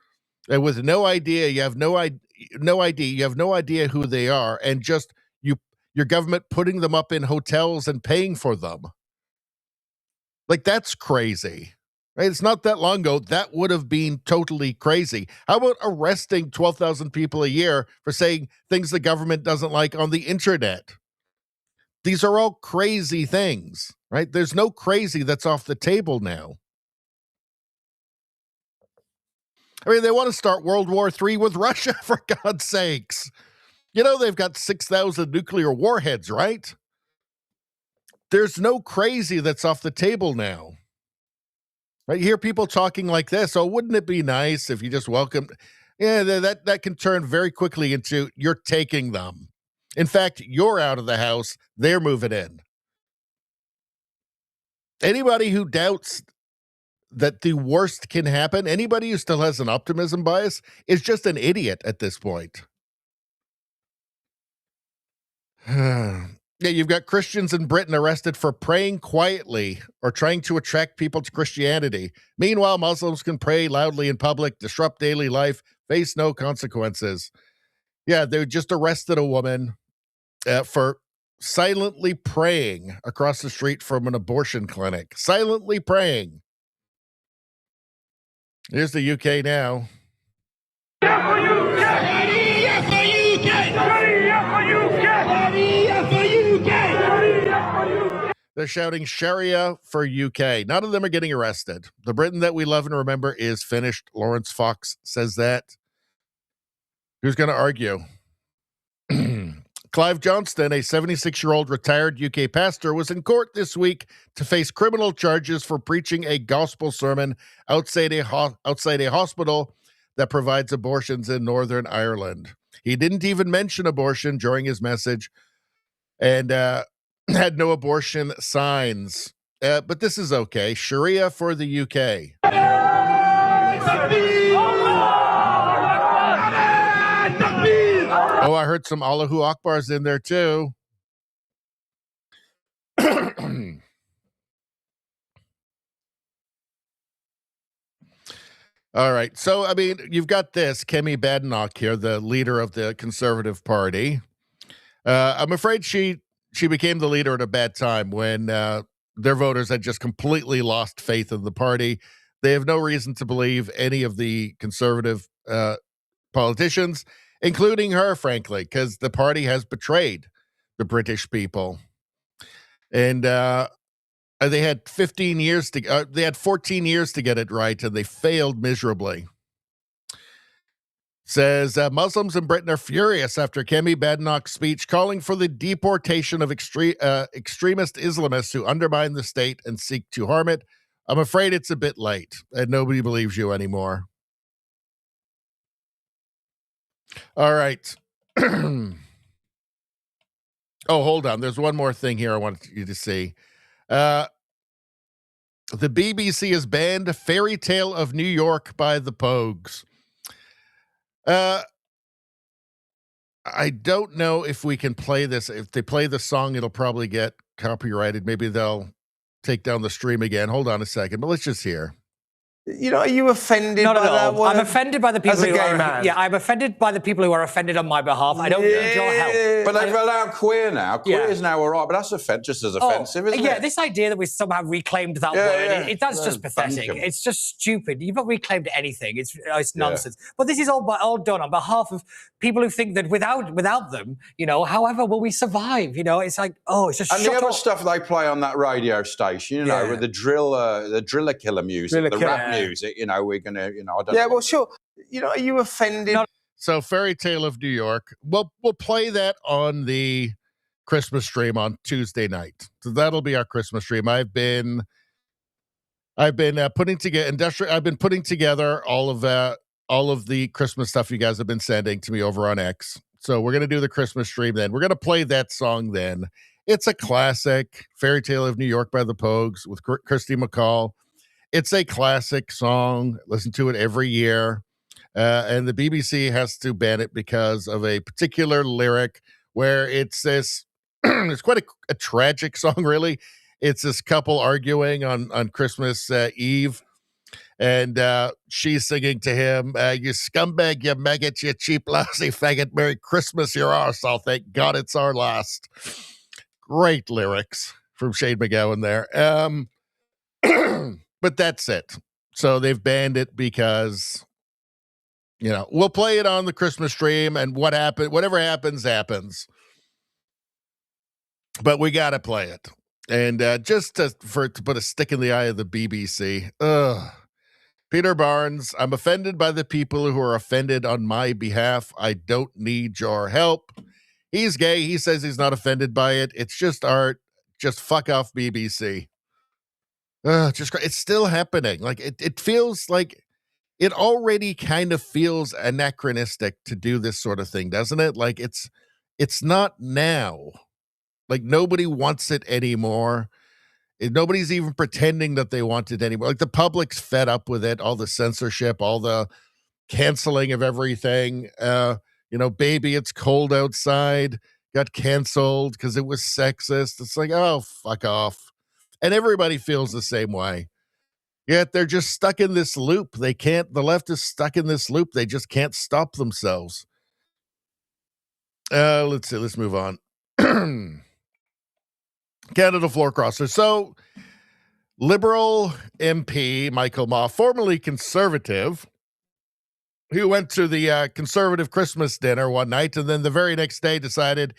and with no idea, you have no idea who they are, and just your government putting them up in hotels and paying for them. Like, that's crazy. Right? It's not that long ago that would have been totally crazy. How about arresting 12,000 people a year for saying things the government doesn't like on the internet? These are all crazy things, right? There's no crazy that's off the table now. I mean, they want to start World War III with Russia, for God's sakes. You know, they've got 6,000 nuclear warheads, right? There's no crazy that's off the table now. Right? You hear people talking like this. Oh, wouldn't it be nice if you just welcomed? Yeah, that can turn very quickly into you're taking them. In fact, you're out of the house. They're moving in. Anybody who doubts that the worst can happen, anybody who still has an optimism bias is just an idiot at this point. Yeah, you've got Christians in Britain arrested for praying quietly or trying to attract people to Christianity. Meanwhile, Muslims can pray loudly in public, disrupt daily life, face no consequences. Yeah, they just arrested a woman for silently praying across the street from an abortion clinic. Silently praying. Here's the UK now. They're shouting Sharia for UK. None of them are getting arrested. The Britain that we love and remember is finished. Lawrence Fox says that. Who's going to argue? Clive Johnston, a 76-year-old retired UK pastor, was in court this week to face criminal charges for preaching a gospel sermon outside a hospital that provides abortions in Northern Ireland. He didn't even mention abortion during his message and had no abortion signs. But this is okay. Sharia for the UK. Oh, I heard some Allahu Akbars in there too. All right. So, I mean, you've got this Kemi Badenoch here, the leader of the Conservative Party. I'm afraid she became the leader at a bad time when their voters had just completely lost faith in the party. They have no reason to believe any of the conservative politicians, including her, frankly, because the party has betrayed the British people. And they had 15 years to they had 14 years to get it right, and they failed miserably. Says Muslims in Britain are furious after Kemi Badenoch's speech calling for the deportation of extremist Islamists who undermine the state and seek to harm it. I'm afraid it's a bit late, and nobody believes you anymore. All right. Oh, hold on. There's one more thing here I want you to see. The BBC has banned Fairy Tale of New York by the Pogues. I don't know if we can play this. If they play the song, it'll probably get copyrighted. Maybe they'll take down the stream again. Hold on a second, but let's just hear. You know, are you offended Not by at that all. one? I'm offended by the people As a who gay are. man. Yeah, I'm offended by the people who are offended on my behalf. I don't need your help. But they've allowed queer now. Queer is now all right, but that's just as offensive, isn't it? Yeah, this idea that we somehow reclaimed that word, that's just pathetic. bunkum. It's just stupid. You've not reclaimed anything. It's nonsense. But this is all done on behalf of people who think that without them, you know, however will we survive? You know, it's like, it's just. And the other stuff they play on that radio station, you know, with the driller killer music, the rap music, you know, we're gonna, you know, I don't know. Well, sure. You know, are you offended? So, Fairy Tale of New York. We'll play that on the Christmas stream on Tuesday night. So that'll be our Christmas stream. I've been putting together all of the Christmas stuff you guys have been sending to me over on X. So we're gonna do the Christmas stream then. We're gonna play that song then. It's a classic, Fairy Tale of New York by the Pogues with Kirsty MacColl. It's a classic song. Listen to it every year. And the BBC has to ban it because of a particular lyric where it's this, it's quite a tragic song, really. It's this couple arguing on Christmas Eve. And she's singing to him, you scumbag, you maggot, you cheap, lousy faggot, Merry Christmas, your arsehole. Thank God it's our last. Great lyrics from Shane McGowan there. But that's it. So they've banned it because, you know, we'll play it on the Christmas stream, and whatever happens, happens. but we got to play it. And just to put a stick in the eye of the BBC. Peter Barnes, I'm offended by the people who are offended on my behalf. I don't need your help. He's gay. He says he's not offended by it. It's just art. Just fuck off, BBC. It's still happening. Like it feels like it already kind of feels anachronistic to do this sort of thing, doesn't it? Like it's not now. Like nobody wants it anymore. Nobody's even pretending that they want it anymore. Like the public's fed up with it, all the censorship, all the canceling of everything. Baby, it's cold outside got canceled because it was sexist. It's like, oh, fuck off. And everybody feels the same way. Yet they're just stuck in this loop. The left is stuck in this loop. They just can't stop themselves. Let's see. Let's move on. Canada floor crosser. So, Liberal MP Michael Maw, formerly Conservative, who went to the Conservative Christmas dinner one night and then the very next day decided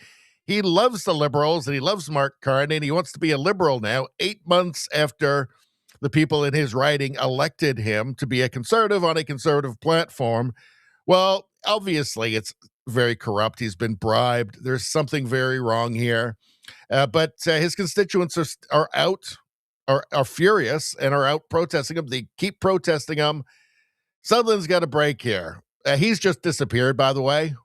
he loves the Liberals and he loves Mark Carney and he wants to be a Liberal now, 8 months after the people in his riding elected him to be a Conservative on a Conservative platform. Well, obviously, it's very corrupt. He's been bribed. There's something very wrong here. But his constituents are furious and are out protesting him. They keep protesting him. Sutherland's got a break here. He's just disappeared, by the way.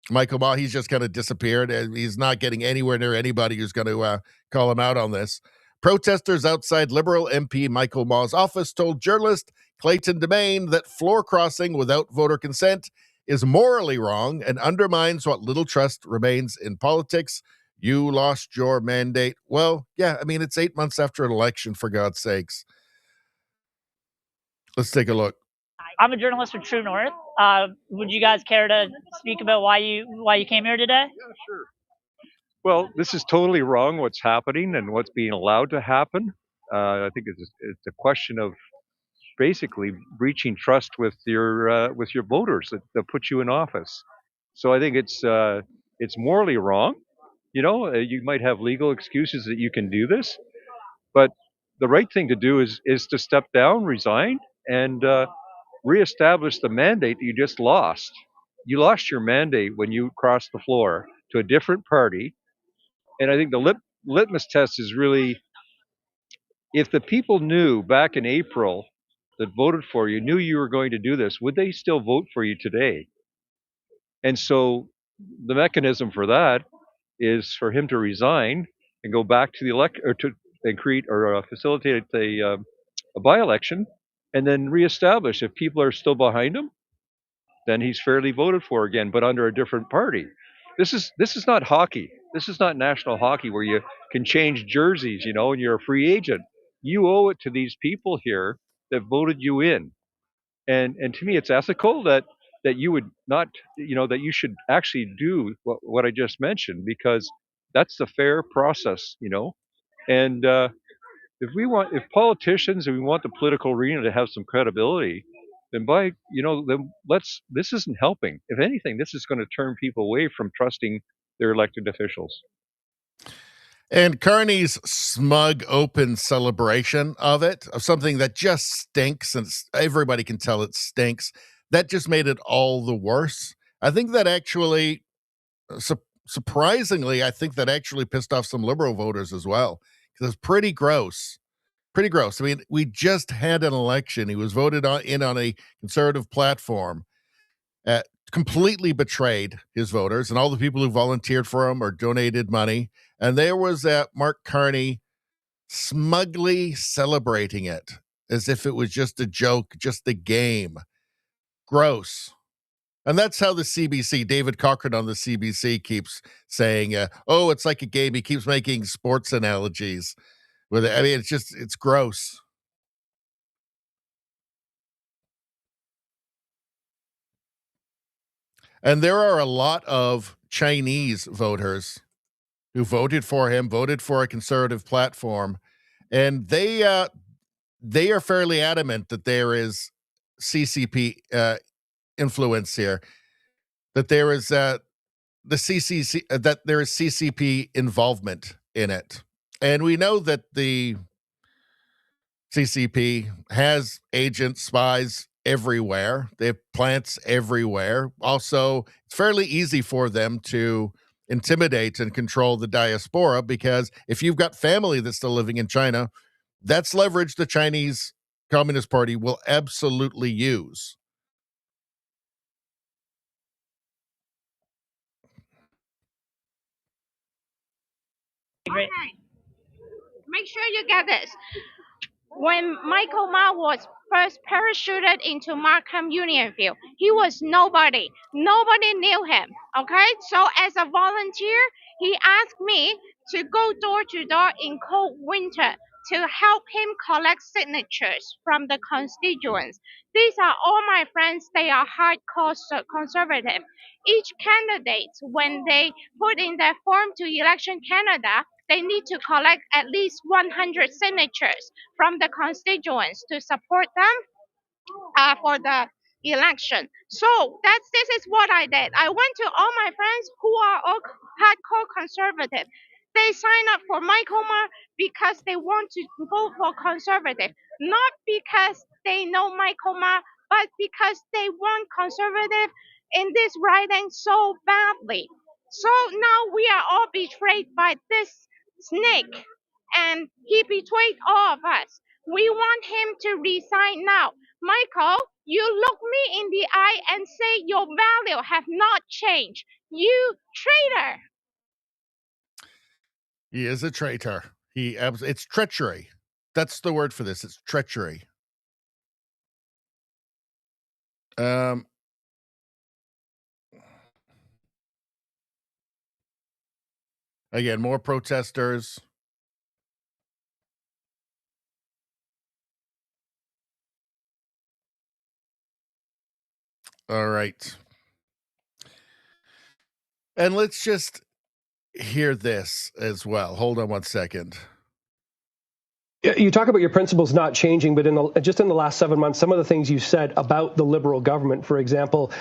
Michael Maw, he's just kind of disappeared. He's not getting anywhere near anybody who's going to call him out on this. Protesters outside Liberal MP Michael Maw's office told journalist Clayton Demain that floor crossing without voter consent is morally wrong and undermines what little trust remains in politics. You lost your mandate. Well, yeah, I mean, it's 8 months after an election, for God's sakes. Let's take a look. I'm a journalist with True North. Would you guys care to speak about why you came here today? Yeah, sure. Well, this is totally wrong what's happening and what's being allowed to happen. I think it's a question of basically breaching trust with your voters that put you in office. So I think it's morally wrong. You might have legal excuses that you can do this, but the right thing to do is to step down, resign, and reestablish the mandate that you just lost. You lost your mandate when you crossed the floor to a different party. And I think the litmus test is really, if the people knew back in April that voted for you, knew you were going to do this, would they still vote for you today? And so the mechanism for that is for him to resign and go back to the facilitate a by-election and then reestablish. If people are still behind him, then he's fairly voted for again, but under a different party. This is not hockey. This is not national hockey where you can change jerseys, and you're a free agent. You owe it to these people here that voted you in. And to me, it's ethical that you would not, that you should actually do what I just mentioned, because that's the fair process, And if politicians and we want the political arena to have some credibility, then this isn't helping. If anything, this is going to turn people away from trusting their elected officials. And Carney's smug, open celebration of something that just stinks, and everybody can tell it stinks, that just made it all the worse. I think that actually, surprisingly, I think that actually pissed off some Liberal voters as well, because it's pretty gross. Pretty gross. I mean, we just had an election. He was voted in on a Conservative platform, completely betrayed his voters and all the people who volunteered for him or donated money. And there was Mark Carney smugly celebrating it as if it was just a joke, just a game. Gross. And that's how the CBC, David Cochran on the CBC keeps saying, oh, it's like a game. He keeps making sports analogies with it. I mean, it's gross. And there are a lot of Chinese voters who voted for him, voted for a Conservative platform, and they are fairly adamant that there is CCP influence here, that there is the CCC that there is CCP involvement in it, and we know that the CCP has agents, spies everywhere. They have plants everywhere. Also, it's fairly easy for them to intimidate and control the diaspora, because if you've got family that's still living in China, that's leverage the Chinese Communist Party will absolutely use. Okay. Make sure you get this. When Michael Ma was first parachuted into Markham Unionville, he was nobody. Nobody knew him. Okay? So as a volunteer, he asked me to go door to door in cold winter to help him collect signatures from the constituents. These are all my friends. They are hardcore conservative. Each candidate, when they put in their form to Election Canada, they need to collect at least 100 signatures from the constituents to support them for the election. So this is what I did. I went to all my friends who are all hardcore conservative. They sign up for Michael Ma because they want to vote for conservative, not because they know Michael Ma, but because they want conservative in this riding so badly. So now we are all betrayed by this snake, and he betrayed all of us. We want him to resign now. Michael, you look me in the eye and say your value have not changed. You traitor. He is a traitor. It's treachery. That's the word for this. It's treachery. Again, more protesters. All right. And let's just hear this as well. Hold on one second. You talk about your principles not changing, but just in the last 7 months, some of the things you said about the Liberal government, for example,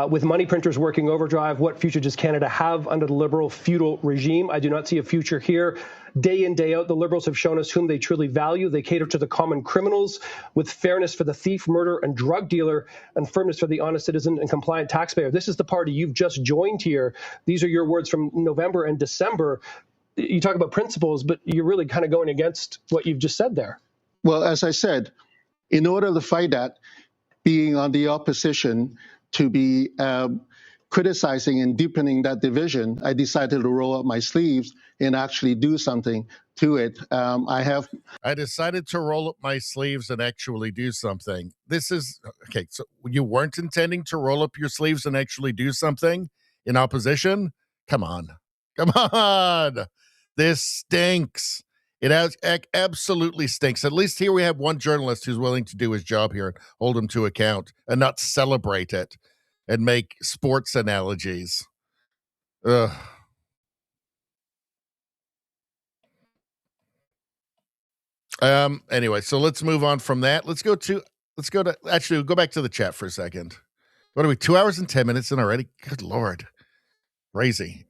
with money printers working overdrive, what future does Canada have under the Liberal feudal regime? I do not see a future here. Day in, day out, the Liberals have shown us whom they truly value. They cater to the common criminals with fairness for the thief, murderer, and drug dealer, and firmness for the honest citizen and compliant taxpayer. This is the party you've just joined here. These are your words from November and December. You talk about principles, but you're really kind of going against what you've just said there. Well, as I said, in order to fight that, being on the opposition, to be criticizing and deepening that division, I decided to roll up my sleeves and actually do something to it. I decided to roll up my sleeves and actually do something. This is okay. So you weren't intending to roll up your sleeves and actually do something in opposition? Come on. Come on. This stinks. It absolutely stinks. At least here we have one journalist who's willing to do his job here and hold him to account and not celebrate it and make sports analogies. Ugh. Anyway, so let's move on from that. Let's go back to the chat for a second. What are we, 2 hours and 10 minutes in already? Good Lord. Crazy.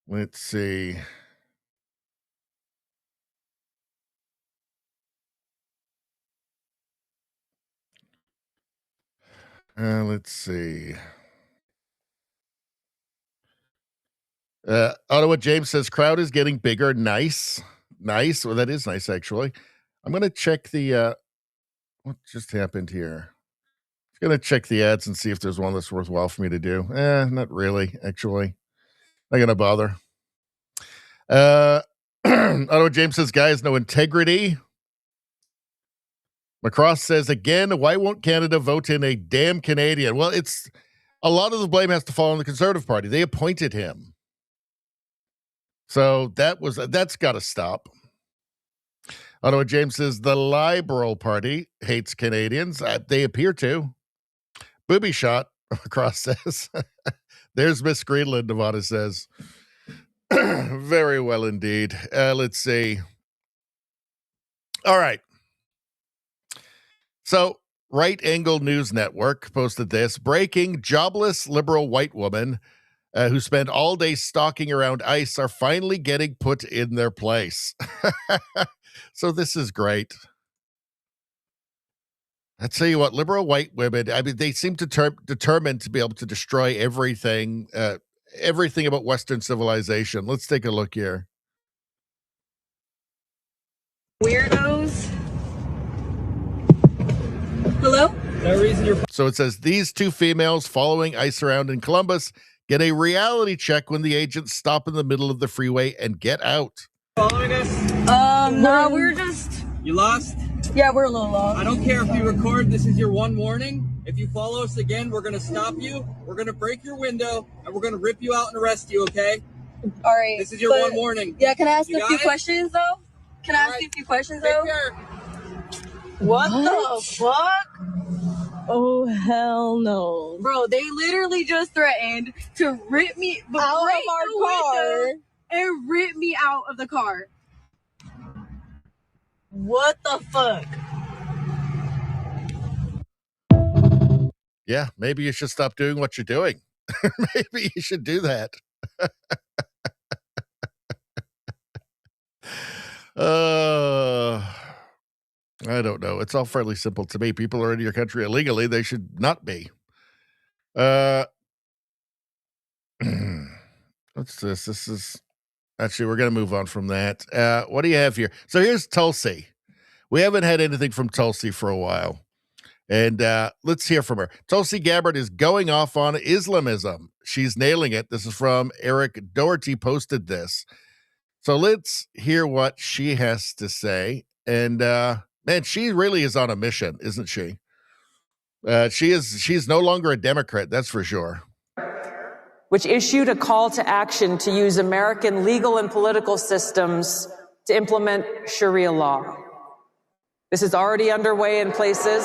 Let's see. Let's see. Ottawa James says crowd is getting bigger. Nice. Well, that is nice, actually. I'm going to check the, what just happened here? I'm going to check the ads and see if there's one that's worthwhile for me to do. Not really, actually. Not going to bother. Ottawa James says, guys, no integrity. Macross says, again, why won't Canada vote in a damn Canadian? Well, it's a lot of the blame has to fall on the Conservative Party. They appointed him. So that's got to stop. Ottawa James says, the Liberal Party hates Canadians. They appear to. Booby shot, Macross says. There's Miss Greenland, Nevada says. Very well indeed. Let's see. All right. So Right Angle News Network posted this. Breaking: jobless liberal white woman who spend all day stalking around ICE are finally getting put in their place. So this is great. I tell you what, liberal white women, I mean, they seem determined to be able to destroy everything about Western civilization. Let's take a look here. Weirdos. Hello? No reason you're... So it says, these two females following ICE around in Columbus get a reality check when the agents stop in the middle of the freeway and get out. Following us? No, we're just... You lost? Yeah, we're a little lost. I don't care if you record. This is your one warning. If you follow us again, we're going to stop you. We're going to break your window, and we're going to rip you out and arrest you, okay? All right. This is your one warning. Yeah, can I ask You a got few it? questions, though? Can I ask you a few questions, though? Take care. What the fuck? Oh, hell no. Bro, they literally just threatened to rip me out of our car and rip me out of the car. What the fuck? Yeah, maybe you should stop doing what you're doing. Maybe you should do that. I don't know. It's all fairly simple to me. People are in your country illegally. They should not be. What's this? This is actually, we're going to move on from that. What do you have here? So here's Tulsi. We haven't had anything from Tulsi for a while. And let's hear from her. Tulsi Gabbard is going off on Islamism. She's nailing it. This is from Eric Doherty posted this. So let's hear what she has to say. And man, she really is on a mission, isn't she? She's no longer a Democrat, that's for sure. Which issued a call to action to use American legal and political systems to implement Sharia law. This is already underway in places.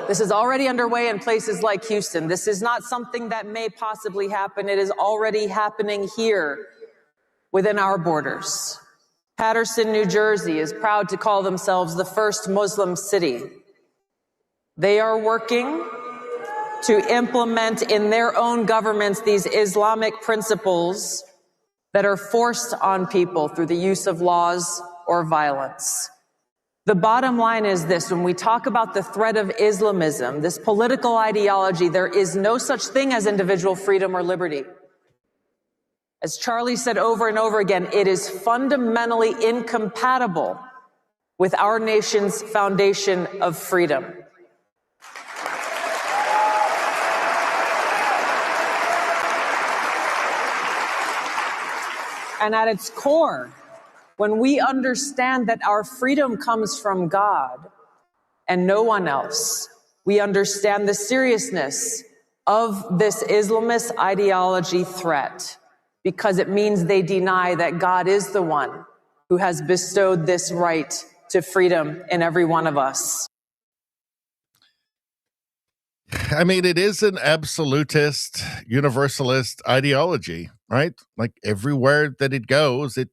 This is already underway in places like Houston. This is not something that may possibly happen. It is already happening here within our borders. Paterson, New Jersey is proud to call themselves the first Muslim city. They are working to implement in their own governments these Islamic principles that are forced on people through the use of laws or violence. The bottom line is this: when we talk about the threat of Islamism, this political ideology, there is no such thing as individual freedom or liberty. As Charlie said over and over again, it is fundamentally incompatible with our nation's foundation of freedom. And at its core, when we understand that our freedom comes from God and no one else, we understand the seriousness of this Islamist ideology threat, because it means they deny that God is the one who has bestowed this right to freedom in every one of us. I mean, it is an absolutist, universalist ideology, right? Like everywhere that it goes, it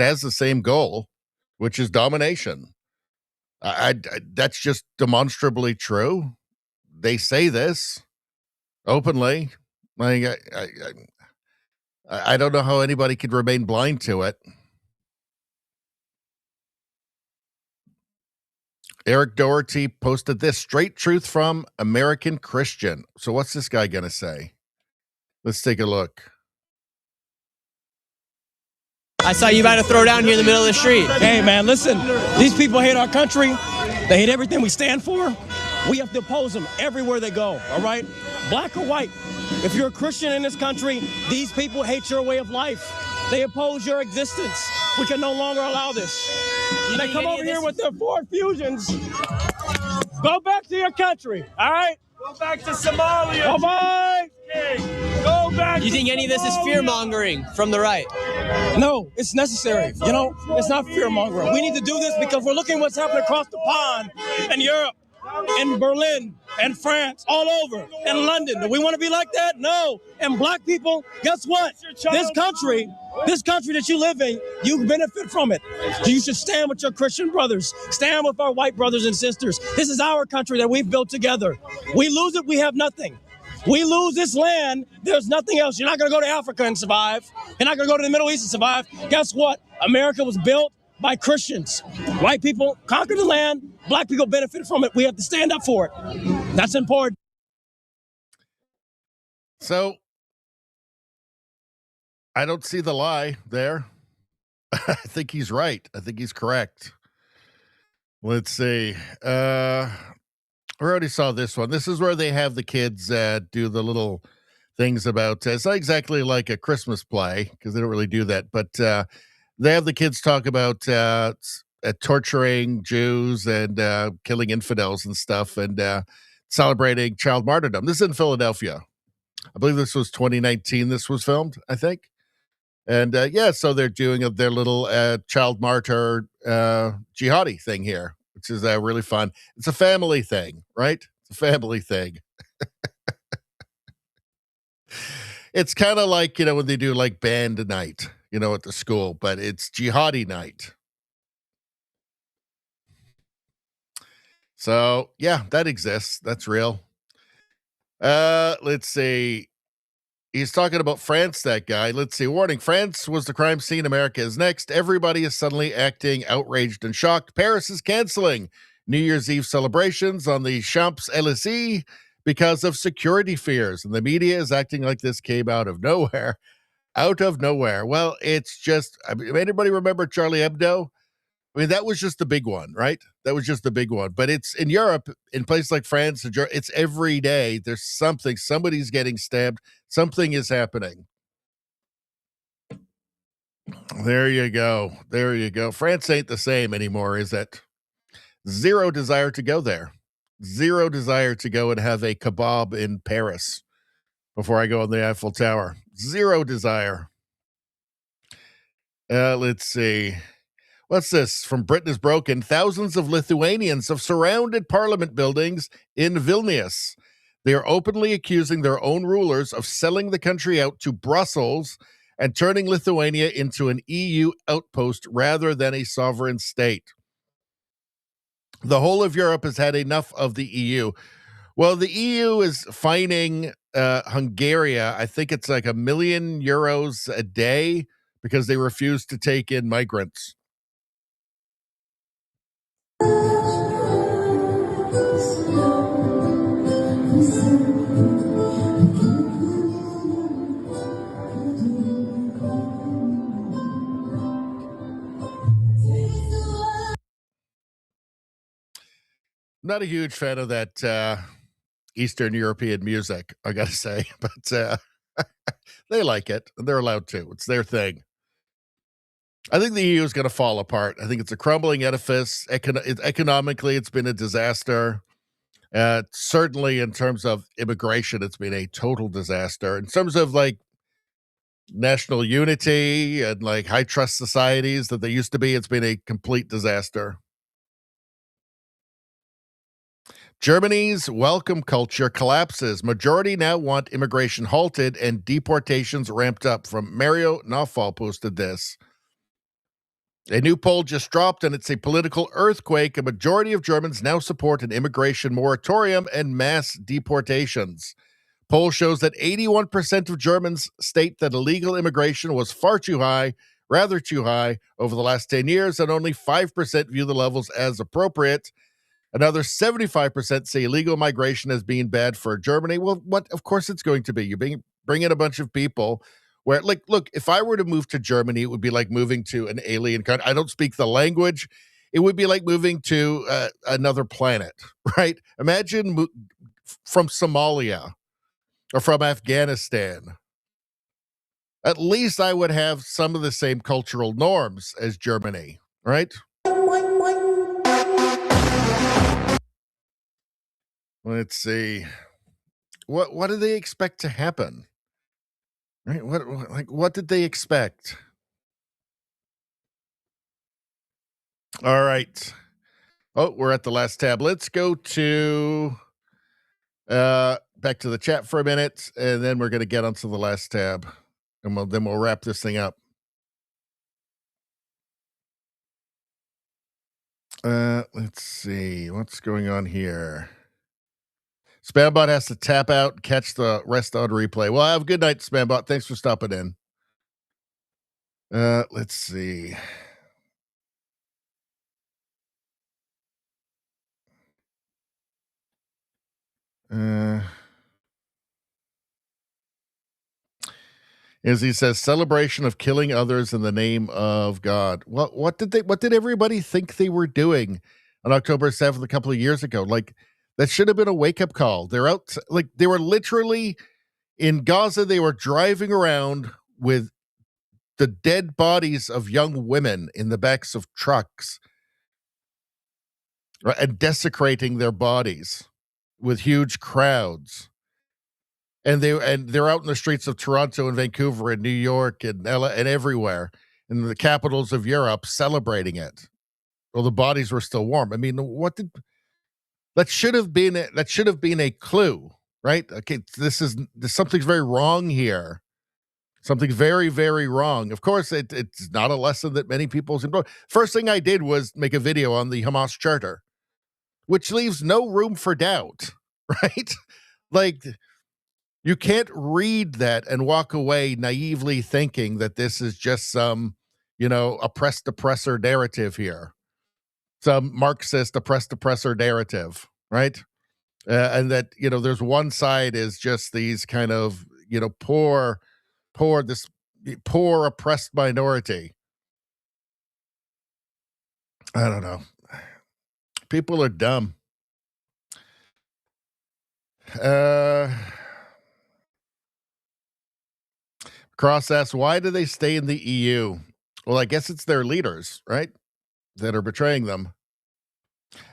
has the same goal, which is domination. That's just demonstrably true. They say this openly. Like, I don't know how anybody could remain blind to it. Eric Doherty posted this: straight truth from American Christian. So what's this guy going to say? Let's take a look. I saw you about to throw down here in the middle of the street. Hey, man, listen. These people hate our country. They hate everything we stand for. We have to oppose them everywhere they go, all right? Black or white. If you're a Christian in this country, these people hate your way of life. They oppose your existence. We can no longer allow this. They come over here with their Ford Fusions. Go back to your country, all right? Go back to Somalia. Bye-bye. Go back. You think any of this is fear-mongering from the right? No, it's necessary. You know, it's not fear-mongering. We need to do this because we're looking what's happening across the pond in Europe, in Berlin, and France, all over, in London. Do we want to be like that? No. And black people, guess what? This country This country that you live in, you benefit from it. So you should stand with your Christian brothers. Stand with our white brothers and sisters. This is our country that we've built together. We lose it, we have nothing. We lose this land, there's nothing else. You're not going to go to Africa and survive. You're not going to go to the Middle East and survive. Guess what? America was built by Christians. White people conquered the land. Black people benefit from it. We have to stand up for it. That's important. So I don't see the lie there. I think he's right. I think he's correct. Let's see. We already saw this one. This is where they have the kids do the little things about, it's not exactly like a Christmas play because they don't really do that, but they have the kids talk about torturing Jews and killing infidels and stuff and celebrating child martyrdom. This is in Philadelphia. I believe this was 2019 this was filmed, I think. And so they're doing their little child martyr jihadi thing here, which is really fun. It's a family thing, right? It's a family thing. It's kind of like, when they do like band night, at the school, but it's jihadi night. So, yeah, that exists. That's real. Let's see. He's talking about France, that guy. Let's see. Warning, France was the crime scene. America is next. Everybody is suddenly acting outraged and shocked. Paris is canceling New Year's Eve celebrations on the Champs-Élysées because of security fears. And the media is acting like this came out of nowhere. Out of nowhere. Well, it's just, anybody remember Charlie Hebdo? I mean, that was just the big one, right? That was just the big one. But it's in Europe, in places like France, it's every day. There's something. Somebody's getting stabbed. Something is happening. There you go. There you go. France ain't the same anymore, is it? Zero desire to go there. Zero desire to go and have a kebab in Paris before I go on the Eiffel Tower. Zero desire. Let's see. What's this? From Britain is Broken. Thousands of Lithuanians have surrounded parliament buildings in Vilnius. They are openly accusing their own rulers of selling the country out to Brussels and turning Lithuania into an EU outpost rather than a sovereign state. The whole of Europe has had enough of the EU. Well, the EU is fining Hungary. I think it's like €1 million a day because they refuse to take in migrants. Not a huge fan of that Eastern European music, I gotta say, but they like it, and they're allowed to. It's their thing. I think the EU is going to fall apart. I think it's a crumbling edifice. Economically, it's been a disaster. Certainly, in terms of immigration, it's been a total disaster. In terms of like national unity and like high trust societies that they used to be, it's been a complete disaster. Germany's welcome culture collapses. Majority now want immigration halted and deportations ramped up. From Mario Nawfal posted this. A new poll just dropped, and it's a political earthquake. A majority of Germans now support an immigration moratorium and mass deportations. Poll shows that 81% of Germans state that illegal immigration was far too high, rather too high, over the last 10 years, and only 5% view the levels as appropriate. Another 75% say illegal migration as being bad for Germany. Well, what? Of course it's going to be. You're bring in a bunch of people where, like, look, if I were to move to Germany, it would be like moving to an alien country. I don't speak the language. It would be like moving to another planet, right? Imagine from Somalia or from Afghanistan. At least I would have some of the same cultural norms as Germany, right? Let's see. What do they expect to happen? Right? What did they expect? All right. Oh, we're at the last tab. Let's go to back to the chat for a minute, and then we're going to get onto the last tab, and then we'll wrap this thing up. Let's see what's going on here. Spambot has to tap out and catch the rest on replay. Well, have a good night, Spambot. Thanks for stopping in. Let's see. As he says, celebration of killing others in the name of God. What did everybody think they were doing on October 7th a couple of years ago? Like, that should have been a wake-up call. They're out, like, they were literally in Gaza. They were driving around with the dead bodies of young women in the backs of trucks, right, and desecrating their bodies with huge crowds. And they're out in the streets of Toronto and Vancouver and New York and LA and everywhere in the capitals of Europe celebrating it. Well, the bodies were still warm. I mean, that should have been a clue, right? Okay, there's something's very wrong here. Something very, very wrong. Of course, it's not a lesson that many people employ. First thing I did was make a video on the Hamas charter, which leaves no room for doubt, right? Like, you can't read that and walk away naively thinking that this is just some, oppressed oppressor narrative here. Some Marxist oppressed oppressor narrative, right? And that, there's one side is just these kind of, poor oppressed minority. I don't know. People are dumb. Cross asks, why do they stay in the EU? Well, I guess it's their leaders, right, that are betraying them.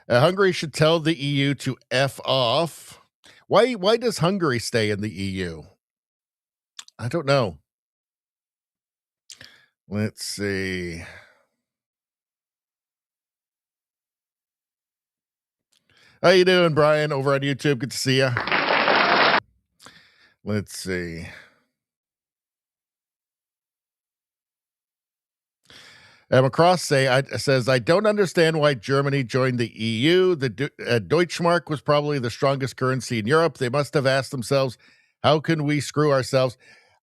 Hungary should tell the EU to F off. Why does Hungary stay in the EU? I don't know. Let's see. How you doing, Brian, over on YouTube? Good to see you. Let's see. Macross says, I don't understand why Germany joined the EU. The Deutschmark was probably the strongest currency in Europe. They must have asked themselves, how can we screw ourselves?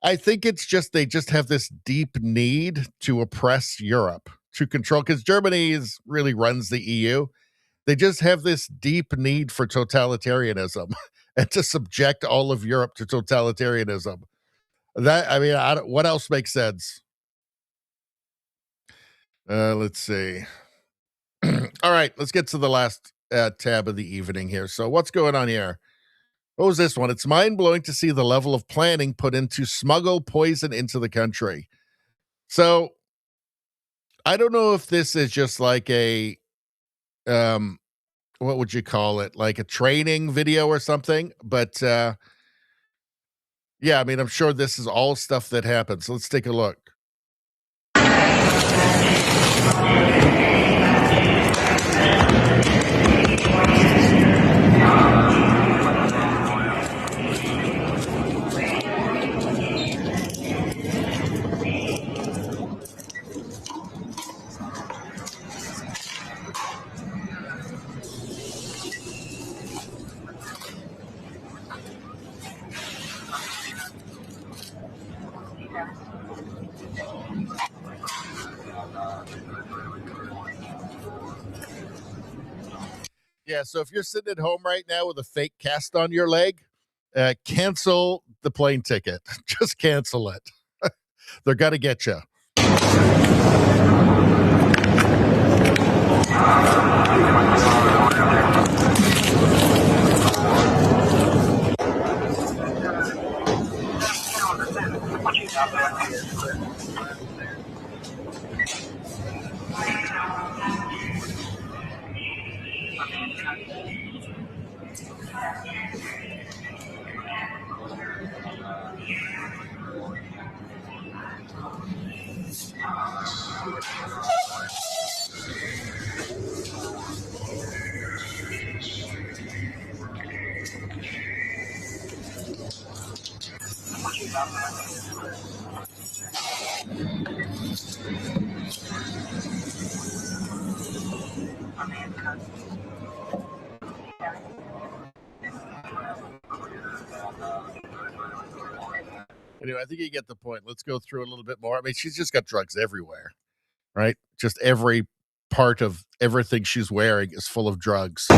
I think it's just they just have this deep need to oppress Europe, to control, because Germany really runs the EU. They just have this deep need for totalitarianism and to subject all of Europe to totalitarianism. What else makes sense? Let's see. All right, let's get to the last tab of the evening here. So what's going on here? What was this one? It's mind-blowing to see the level of planning put into smuggle poison into the country. So I don't know if this is just like a, what would you call it? Like a training video or something. But yeah, I mean, I'm sure this is all stuff that happens. So let's take a look. Yeah, so if you're sitting at home right now with a fake cast on your leg, cancel the plane ticket. Just cancel it. They're going to get you. Anyway, I think you get the point. Let's go through a little bit more. I mean, she's just got drugs everywhere, right? Just every part of everything she's wearing is full of drugs.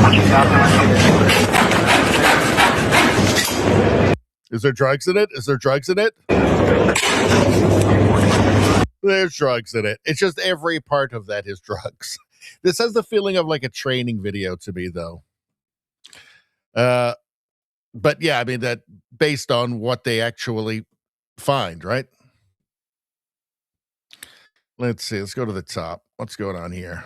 Is there drugs in it? Is there drugs in it? There's drugs in it. It's just every part of that is drugs. This has the feeling of like a training video to me, though. But yeah, I mean, that based on what they actually find, right? Let's see. Let's go to the top. What's going on here?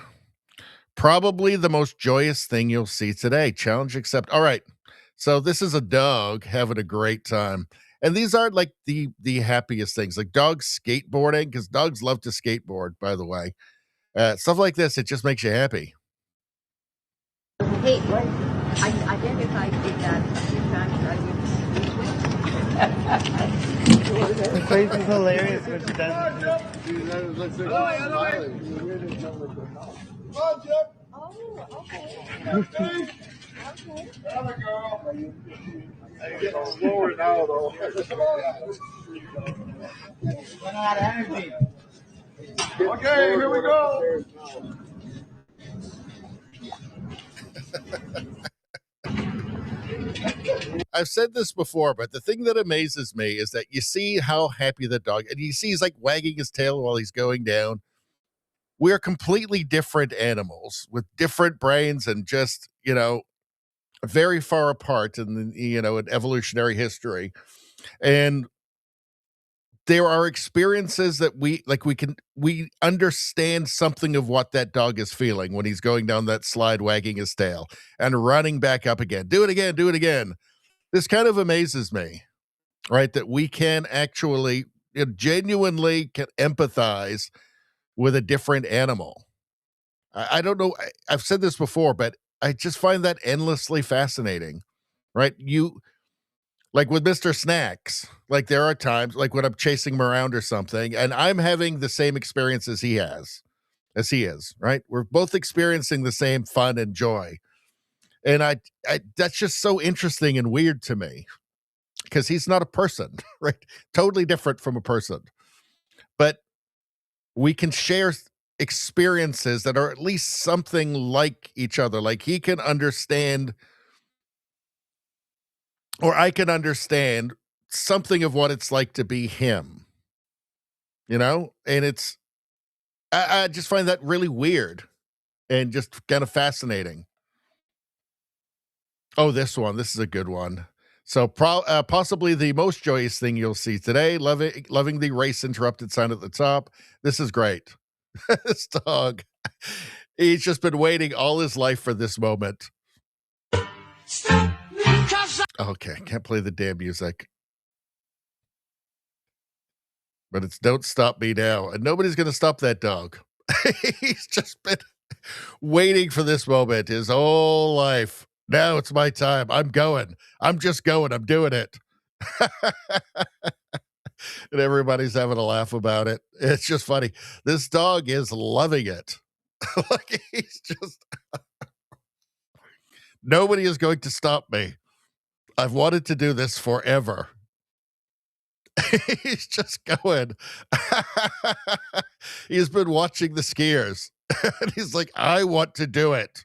Probably the most joyous thing you'll see today. Challenge accept. All right. So this is a dog having a great time. And these aren't like the happiest things, like dogs skateboarding, because dogs love to skateboard, by the way. Stuff like this, it just makes you happy. Hey, what? I identified with that a few times. The face is hilarious when she does it. Oh, okay. Slower now, though. Okay, here we go. I've said this before, but the thing that amazes me is that you see how happy the dog, and you see he's like wagging his tail while he's going down. We're completely different animals with different brains and just, very far apart in in evolutionary history. And there are experiences that we understand something of what that dog is feeling when he's going down that slide wagging his tail and running back up again. Do it again, do it again. This kind of amazes me, right? That we can actually genuinely can empathize with a different animal. I don't know. I've said this before, but I just find that endlessly fascinating, right? Like with Mr. Snacks, like there are times like when I'm chasing him around or something, and I'm having the same experience as he is, right? We're both experiencing the same fun and joy. And I that's just so interesting and weird to me because he's not a person, right? Totally different from a person. But we can share experiences that are at least something like each other. Like he can understand, or I can understand something of what it's like to be him, and I just find that really weird and just kind of fascinating. Oh, this is a good one. So possibly the most joyous thing you'll see today, loving the race interrupted sign at the top. This is great. This dog, he's just been waiting all his life for this moment. Okay, can't play the damn music. But it's Don't Stop Me Now. And nobody's going to stop that dog. He's just been waiting for this moment his whole life. Now it's my time. I'm going. I'm just going. I'm doing it. And everybody's having a laugh about it. It's just funny. This dog is loving it. Like he's just nobody is going to stop me. I've wanted to do this forever. He's just going. He's been watching the skiers. And he's like, I want to do it.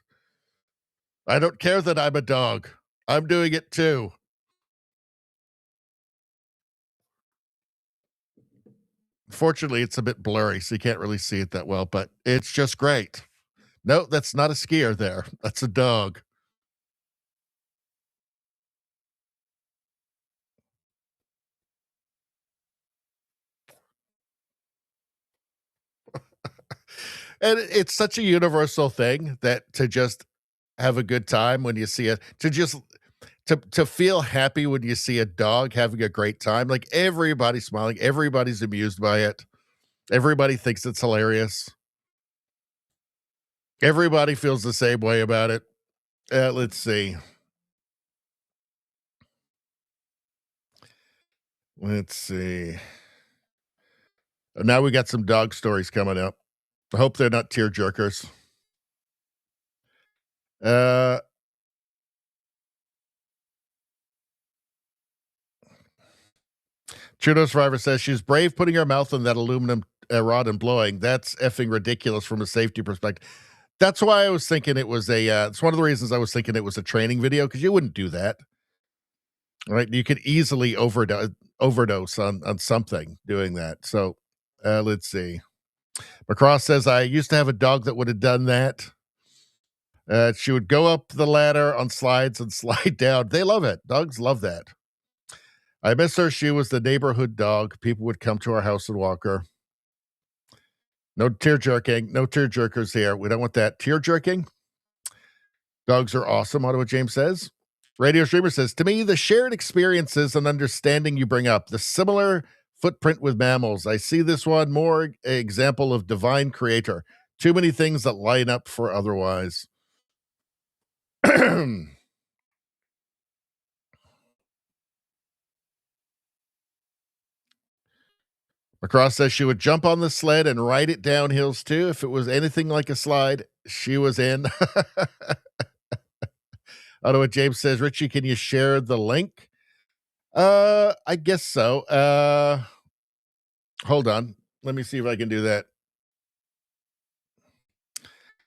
I don't care that I'm a dog. I'm doing it too. Fortunately, it's a bit blurry, so you can't really see it that well, but it's just great. No, that's not a skier there. That's a dog. And it's such a universal thing that to just have a good time when you see it, to feel happy when you see a dog having a great time. Like everybody's smiling, everybody's amused by it. Everybody thinks it's hilarious. Everybody feels the same way about it. Let's see. Let's see. Now we got some dog stories coming up. I hope they're not tear jerkers. Trudeau Survivor says she's brave putting her mouth on that aluminum rod and blowing. That's effing ridiculous from a safety perspective. That's why I was thinking it was it's one of the reasons I was thinking it was a training video, because you wouldn't do that. Right? You could easily overdose on something doing that. So let's see. McCross says, I used to have a dog that would have done that. She would go up the ladder on slides and slide down. They love it. Dogs love that. I miss her. She was the neighborhood dog. People would come to our house and walk her. No tear jerking. No tear jerkers here. We don't want that. Tear jerking. Dogs are awesome. What James says. Radio Streamer says, to me, the shared experiences and understanding you bring up, the similar footprint with mammals. I see this one more example of divine creator. Too many things that line up for otherwise. McCross says she would jump on the sled and ride it down hills too. If it was anything like a slide, she was in. I don't know what James says. Richie, can you share the link? I guess so. Hold on. Let me see if I can do that.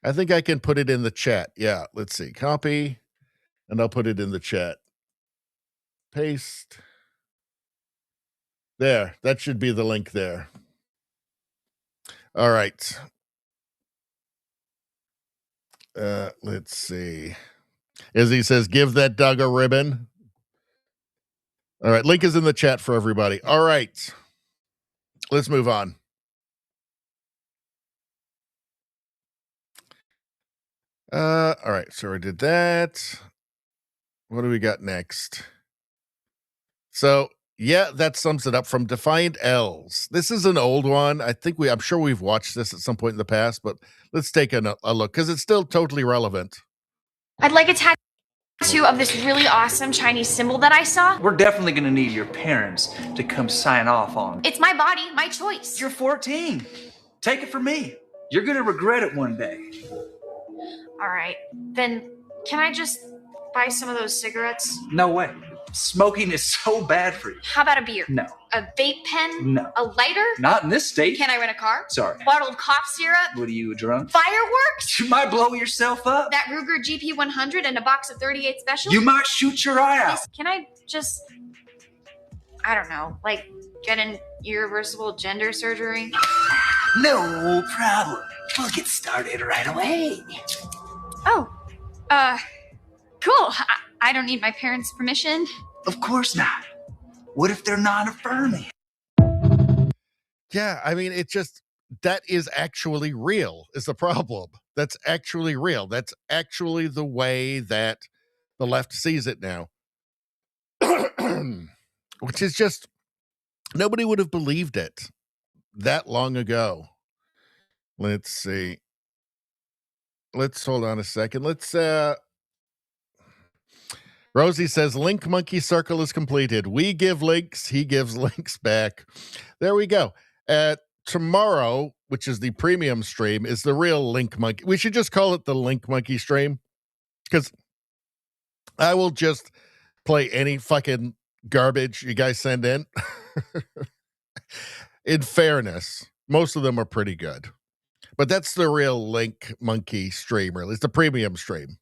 I think I can put it in the chat. Yeah, let's see. Copy, and I'll put it in the chat. Paste. There. That should be the link there. All right. Let's see. Izzy says, give that dog a ribbon. All right. Link is in the chat for everybody. All right. Let's move on. All right. So I did that. What do we got next? So, yeah, that sums it up from Defiant L's. This is an old one. I'm sure we've watched this at some point in the past, but let's take a look because it's still totally relevant. I'd like a tattoo of this really awesome Chinese symbol that I saw. We're definitely going to need your parents to come sign off on it. It's my body, my choice. You're 14. Take it from me. You're going to regret it one day. All right, then can I just buy some of those cigarettes? No way. Smoking is so bad for you. How about a beer? No. A vape pen? No. A lighter? Not in this state. Can I rent a car? Sorry. Bottle of cough syrup? What are you, drunk? Fireworks? You might blow yourself up. That Ruger GP100 and a box of 38 specials? You might shoot your eye out. Can I just, I don't know, like get an irreversible gender surgery? No problem. We'll get started right away. Oh, cool. I don't need my parents' permission. Of course not. What if they're not affirming? Yeah, I mean, that is actually real is the problem. That's actually real. That's actually the way that the left sees it now. Which is just, nobody would have believed it that long ago. Let's see. Let's hold on a second. Rosie says, Link Monkey Circle is completed. We give links, he gives links back. There we go. Tomorrow, which is the premium stream, is the real Link Monkey. We should just call it the Link Monkey stream, because I will just play any fucking garbage you guys send in. In fairness, most of them are pretty good. But that's the real Link Monkey stream, really. It's the premium stream.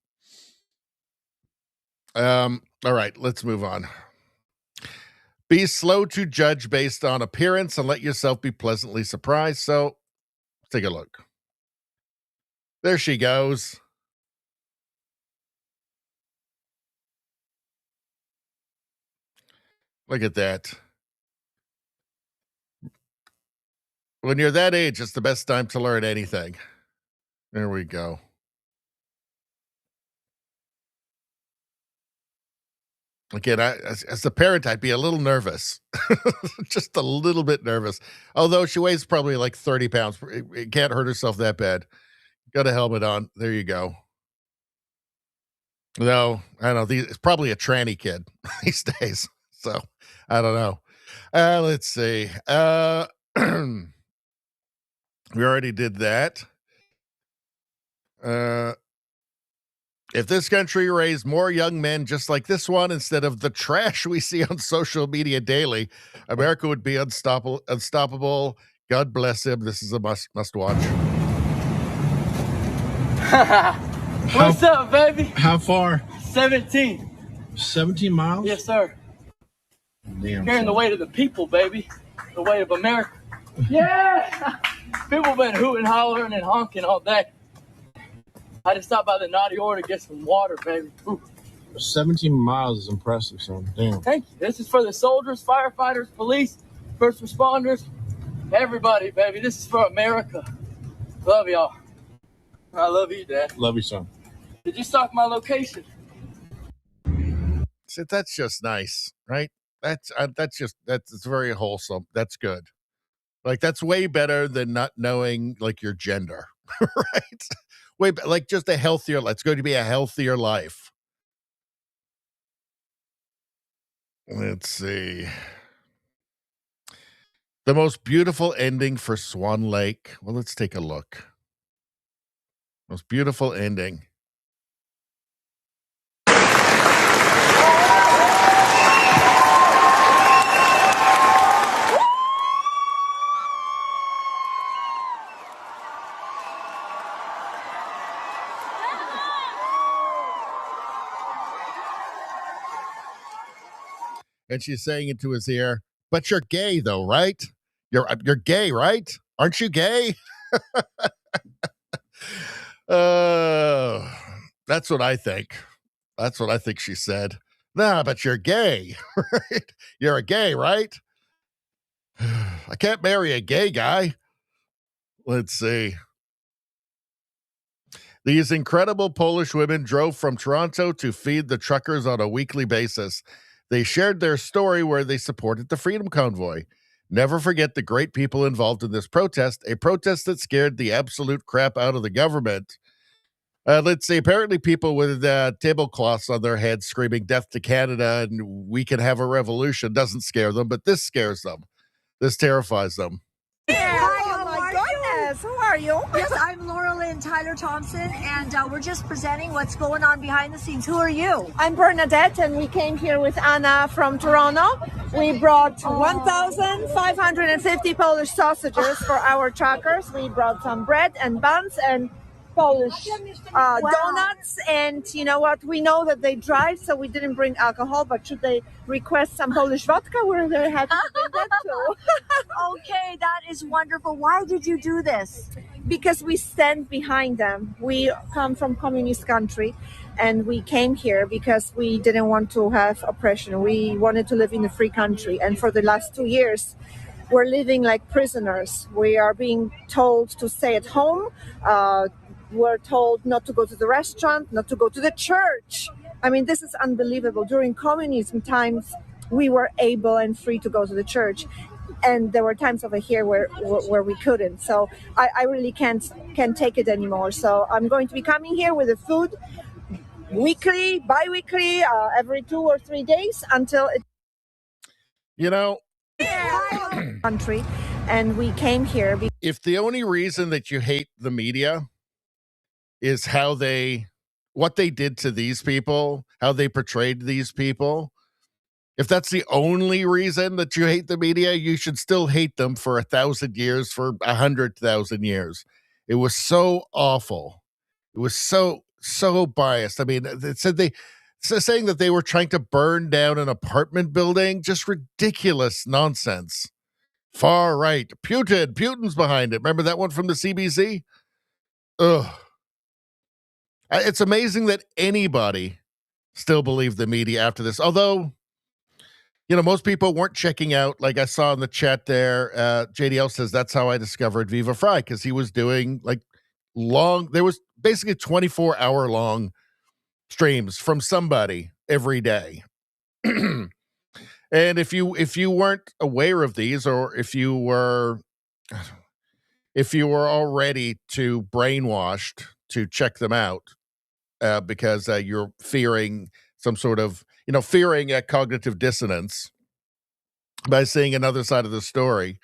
All right, let's move on. Be slow to judge based on appearance and let yourself be pleasantly surprised. So, take a look. There she goes. Look at that. When you're that age, it's the best time to learn anything. There we go. Again, as a parent, I'd be a little nervous. Just a little bit nervous. Although she weighs probably like 30 pounds. It can't hurt herself that bad. Got a helmet on. There you go. No, I don't know. It's probably a tranny kid these days. So, I don't know. Let's see. We already did that. If this country raised more young men just like this one instead of the trash we see on social media daily, America would be unstoppable. God bless him. This is a must watch. What's up, baby? How far? 17. 17 miles? Yes, sir. Damn. Carrying the weight of the people, baby. The weight of America. Yeah! People been hooting, hollering, and honking all day. I just stopped by the naughty order to get some water, baby. Ooh. 17 miles is impressive, son. Damn. Thank you. This is for the soldiers, firefighters, police, first responders, everybody, baby. This is for America. Love y'all. I love you, Dad. Love you, son. Did you stalk my location? See, that's just nice, right? That's very wholesome. That's good. Like, that's way better than not knowing, like, your gender, right? Like, just a healthier, it's going to be a healthier life. Let's see. The most beautiful ending for Swan Lake. Well, let's take a look. Most beautiful ending. And she's saying into his ear, "But you're gay, though, right? You're gay, right? Aren't you gay?" That's what I think. That's what I think she said. Nah, but you're gay, right? You're a gay, right? I can't marry a gay guy. Let's see. These incredible Polish women drove from Toronto to feed the truckers on a weekly basis. They shared their story where they supported the Freedom Convoy. Never forget the great people involved in this protest, a protest that scared the absolute crap out of the government. Let's see. Apparently, people with tablecloths on their heads screaming "Death to Canada" and "We can have a revolution" doesn't scare them, but this scares them. This terrifies them. Hi, oh my goodness. Who are you? Yes, I'm Laura Lynn Tyler Thompson, and we're just presenting what's going on behind the scenes. Who are you? I'm Bernadette, and we came here with Anna from Toronto. We brought 1,550 Polish sausages for our truckers. We brought some bread and buns and Polish donuts, and you know what? We know that they drive, so we didn't bring alcohol, but should they request some Polish vodka, we're very happy to bring that too. Okay, that is wonderful. Why did you do this? Because we stand behind them. We come from communist country, and we came here because we didn't want to have oppression. We wanted to live in a free country, and for the last 2 years, we're living like prisoners. We are being told to stay at home. We're told not to go to the restaurant, not to go to the church. I mean, this is unbelievable. During communism times, we were able and free to go to the church. And there were times over here where we couldn't. So I really can't take it anymore. So I'm going to be coming here with the food weekly, bi-weekly, every 2 or 3 days until it... You know... country. And we came here... If the only reason that you hate the media is what they did to these people, how they portrayed these people, if that's the only reason that you hate the media, you should still hate them for 1,000 years, for 100,000 years. It was so awful. It was so biased. I mean, it said saying that they were trying to burn down an apartment building, just ridiculous nonsense. Far right. Putin's behind it. Remember that one from the CBC? Ugh. It's amazing that anybody still believed the media after this. Although, you know, most people weren't checking out. Like I saw in the chat there, JDL says that's how I discovered Viva Fry, because he was doing there was basically 24-hour long streams from somebody every day. And if you weren't aware of these, or if you were already too brainwashed to check them out, because you're fearing some sort of, fearing a cognitive dissonance by seeing another side of the story.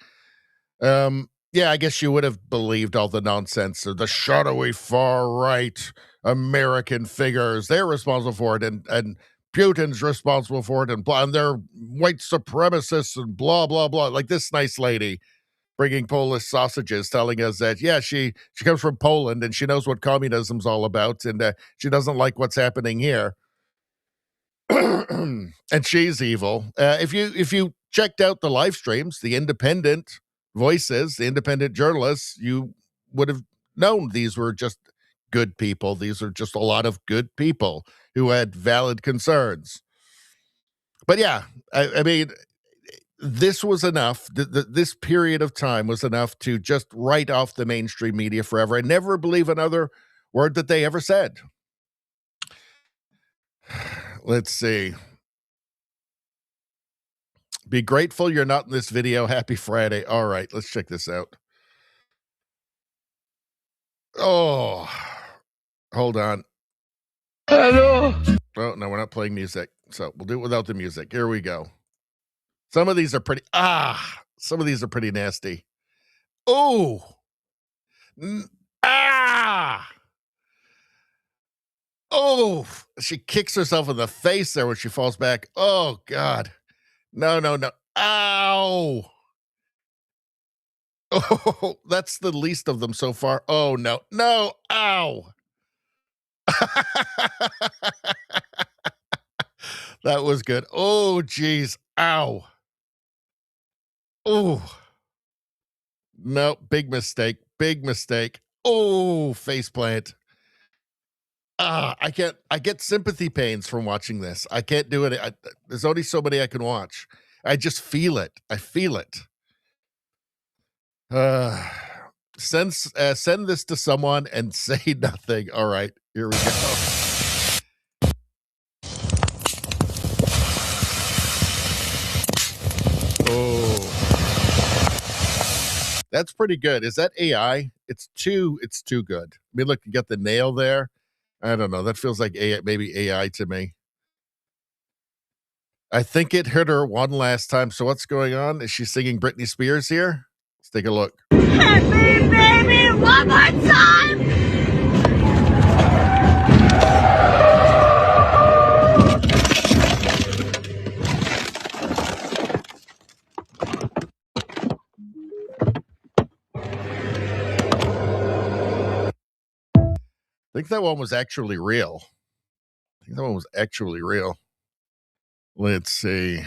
yeah, I guess you would have believed all the nonsense of the shadowy far right American figures. They're responsible for it, and Putin's responsible for it, and blah, and they're white supremacists and blah blah blah. Like this nice lady bringing Polish sausages, telling us that she comes from Poland and she knows what communism's all about, and she doesn't like what's happening here. And she's evil. If you checked out the live streams, the independent voices, the independent journalists, you would have known these were just good people. These are just a lot of good people who had valid concerns. But yeah, I mean, this was enough. This period of time was enough to just write off the mainstream media forever and never believe another word that they ever said. Let's see. Be grateful you're not in this video. Happy Friday. All right, let's check this out. Oh, hold on. Hello. Oh, no, we're not playing music. So we'll do it without the music. Here we go. Some of these are pretty, some of these are pretty nasty. Oh. Oh, she kicks herself in the face there when she falls back. Oh, God. No. Ow. Oh, that's the least of them so far. Oh, no. Ow. That was good. Oh, geez. Ow. Oh. No, big mistake. Oh, faceplant. I get sympathy pains from watching this. I can't do it. There's only so many I can watch. I just feel it. I feel it. Send this to someone and say nothing. All right, here we go. Oh, that's pretty good. Is that AI? It's too good. I mean, look, you got the nail there. I don't know. That feels like maybe AI to me. I think it hit her one last time. So what's going on? Is she singing Britney Spears here? Let's take a look. Hit me, baby, one more time. I think that one was actually real. Let's see.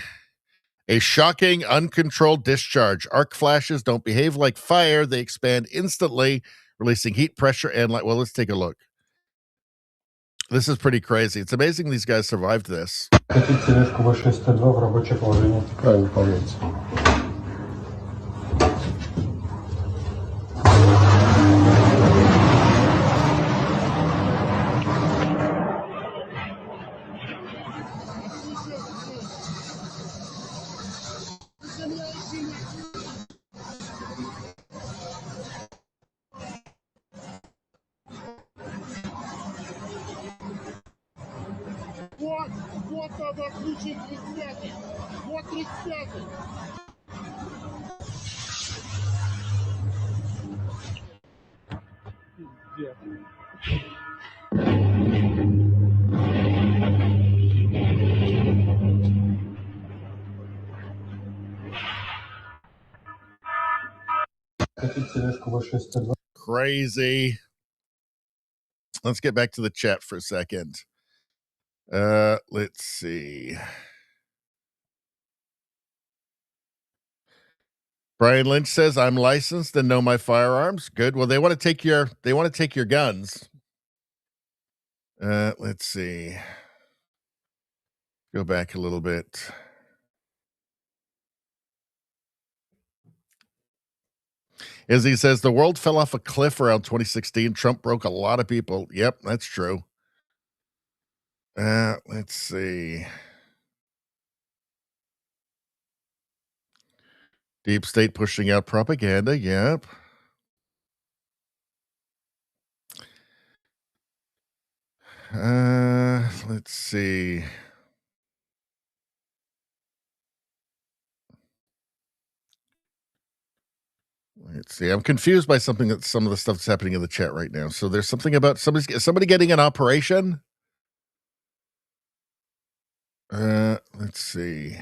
A shocking, uncontrolled discharge. Arc flashes don't behave like fire. They expand instantly, releasing heat, pressure, and light. Well, let's take a look. This is pretty crazy. It's amazing these guys survived this. Вот тогда ключи 30. Вот 30. Crazy. Let's get back to the chat for a second. Let's see. Brian Lynch says, I'm licensed and know my firearms. Good. Well, they want to take your guns. Let's see. Go back a little bit. As he says, the world fell off a cliff around 2016. Trump broke a lot of people. Yep, that's true. Let's see. Deep state pushing out propaganda. Yep. Let's see. Let's see. I'm confused by some of the stuff that's happening in the chat right now. So there's something about somebody getting an operation. Let's see.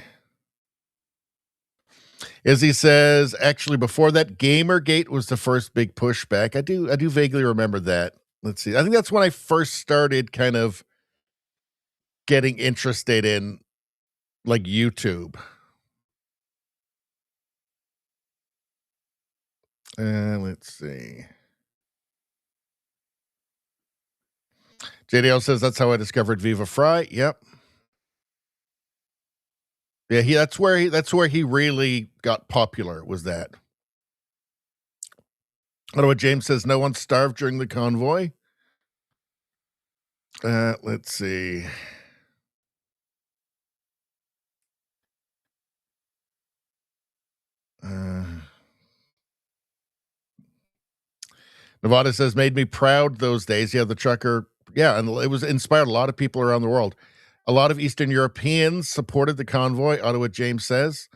Izzy says, actually, before that, Gamergate was the first big pushback. I do vaguely remember that. Let's see. I think that's when I first started kind of getting interested in like YouTube. Let's see. JDL says that's how I discovered Viva Fry. Yep. Yeah, that's where he really got popular, was that. I don't know what James says. No one starved during the convoy. Let's see. Nevada says, made me proud those days. Yeah, the trucker. Yeah, and it was inspired a lot of people around the world. A lot of Eastern Europeans supported the convoy. Ottawa James says.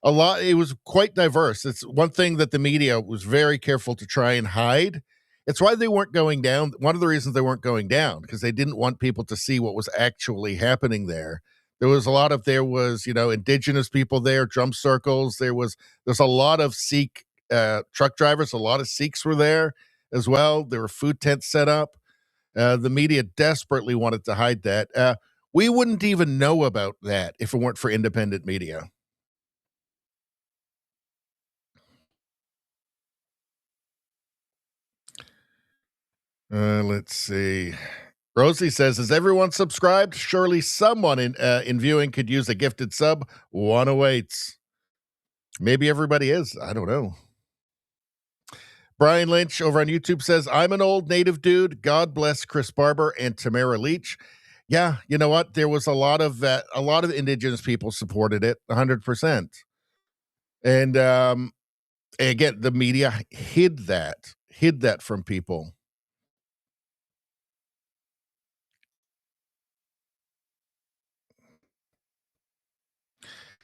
It was quite diverse. It's one thing that the media was very careful to try and hide. It's why they weren't going down. One of the reasons they weren't going down, because they didn't want people to see what was actually happening there. There was indigenous people there, drum circles. There's a lot of Sikh truck drivers. A lot of Sikhs were there as well. There were food tents set up. The media desperately wanted to hide that. We wouldn't even know about that if it weren't for independent media. Let's see. Rosie says, is everyone subscribed? Surely someone in viewing could use a gifted sub. One awaits. Maybe everybody is. I don't know. Brian Lynch over on YouTube says, I'm an old native dude. God bless Chris Barber and Tamara Leach. Yeah, you know what? There was a lot of indigenous people supported it, 100%. And again, the media hid that from people.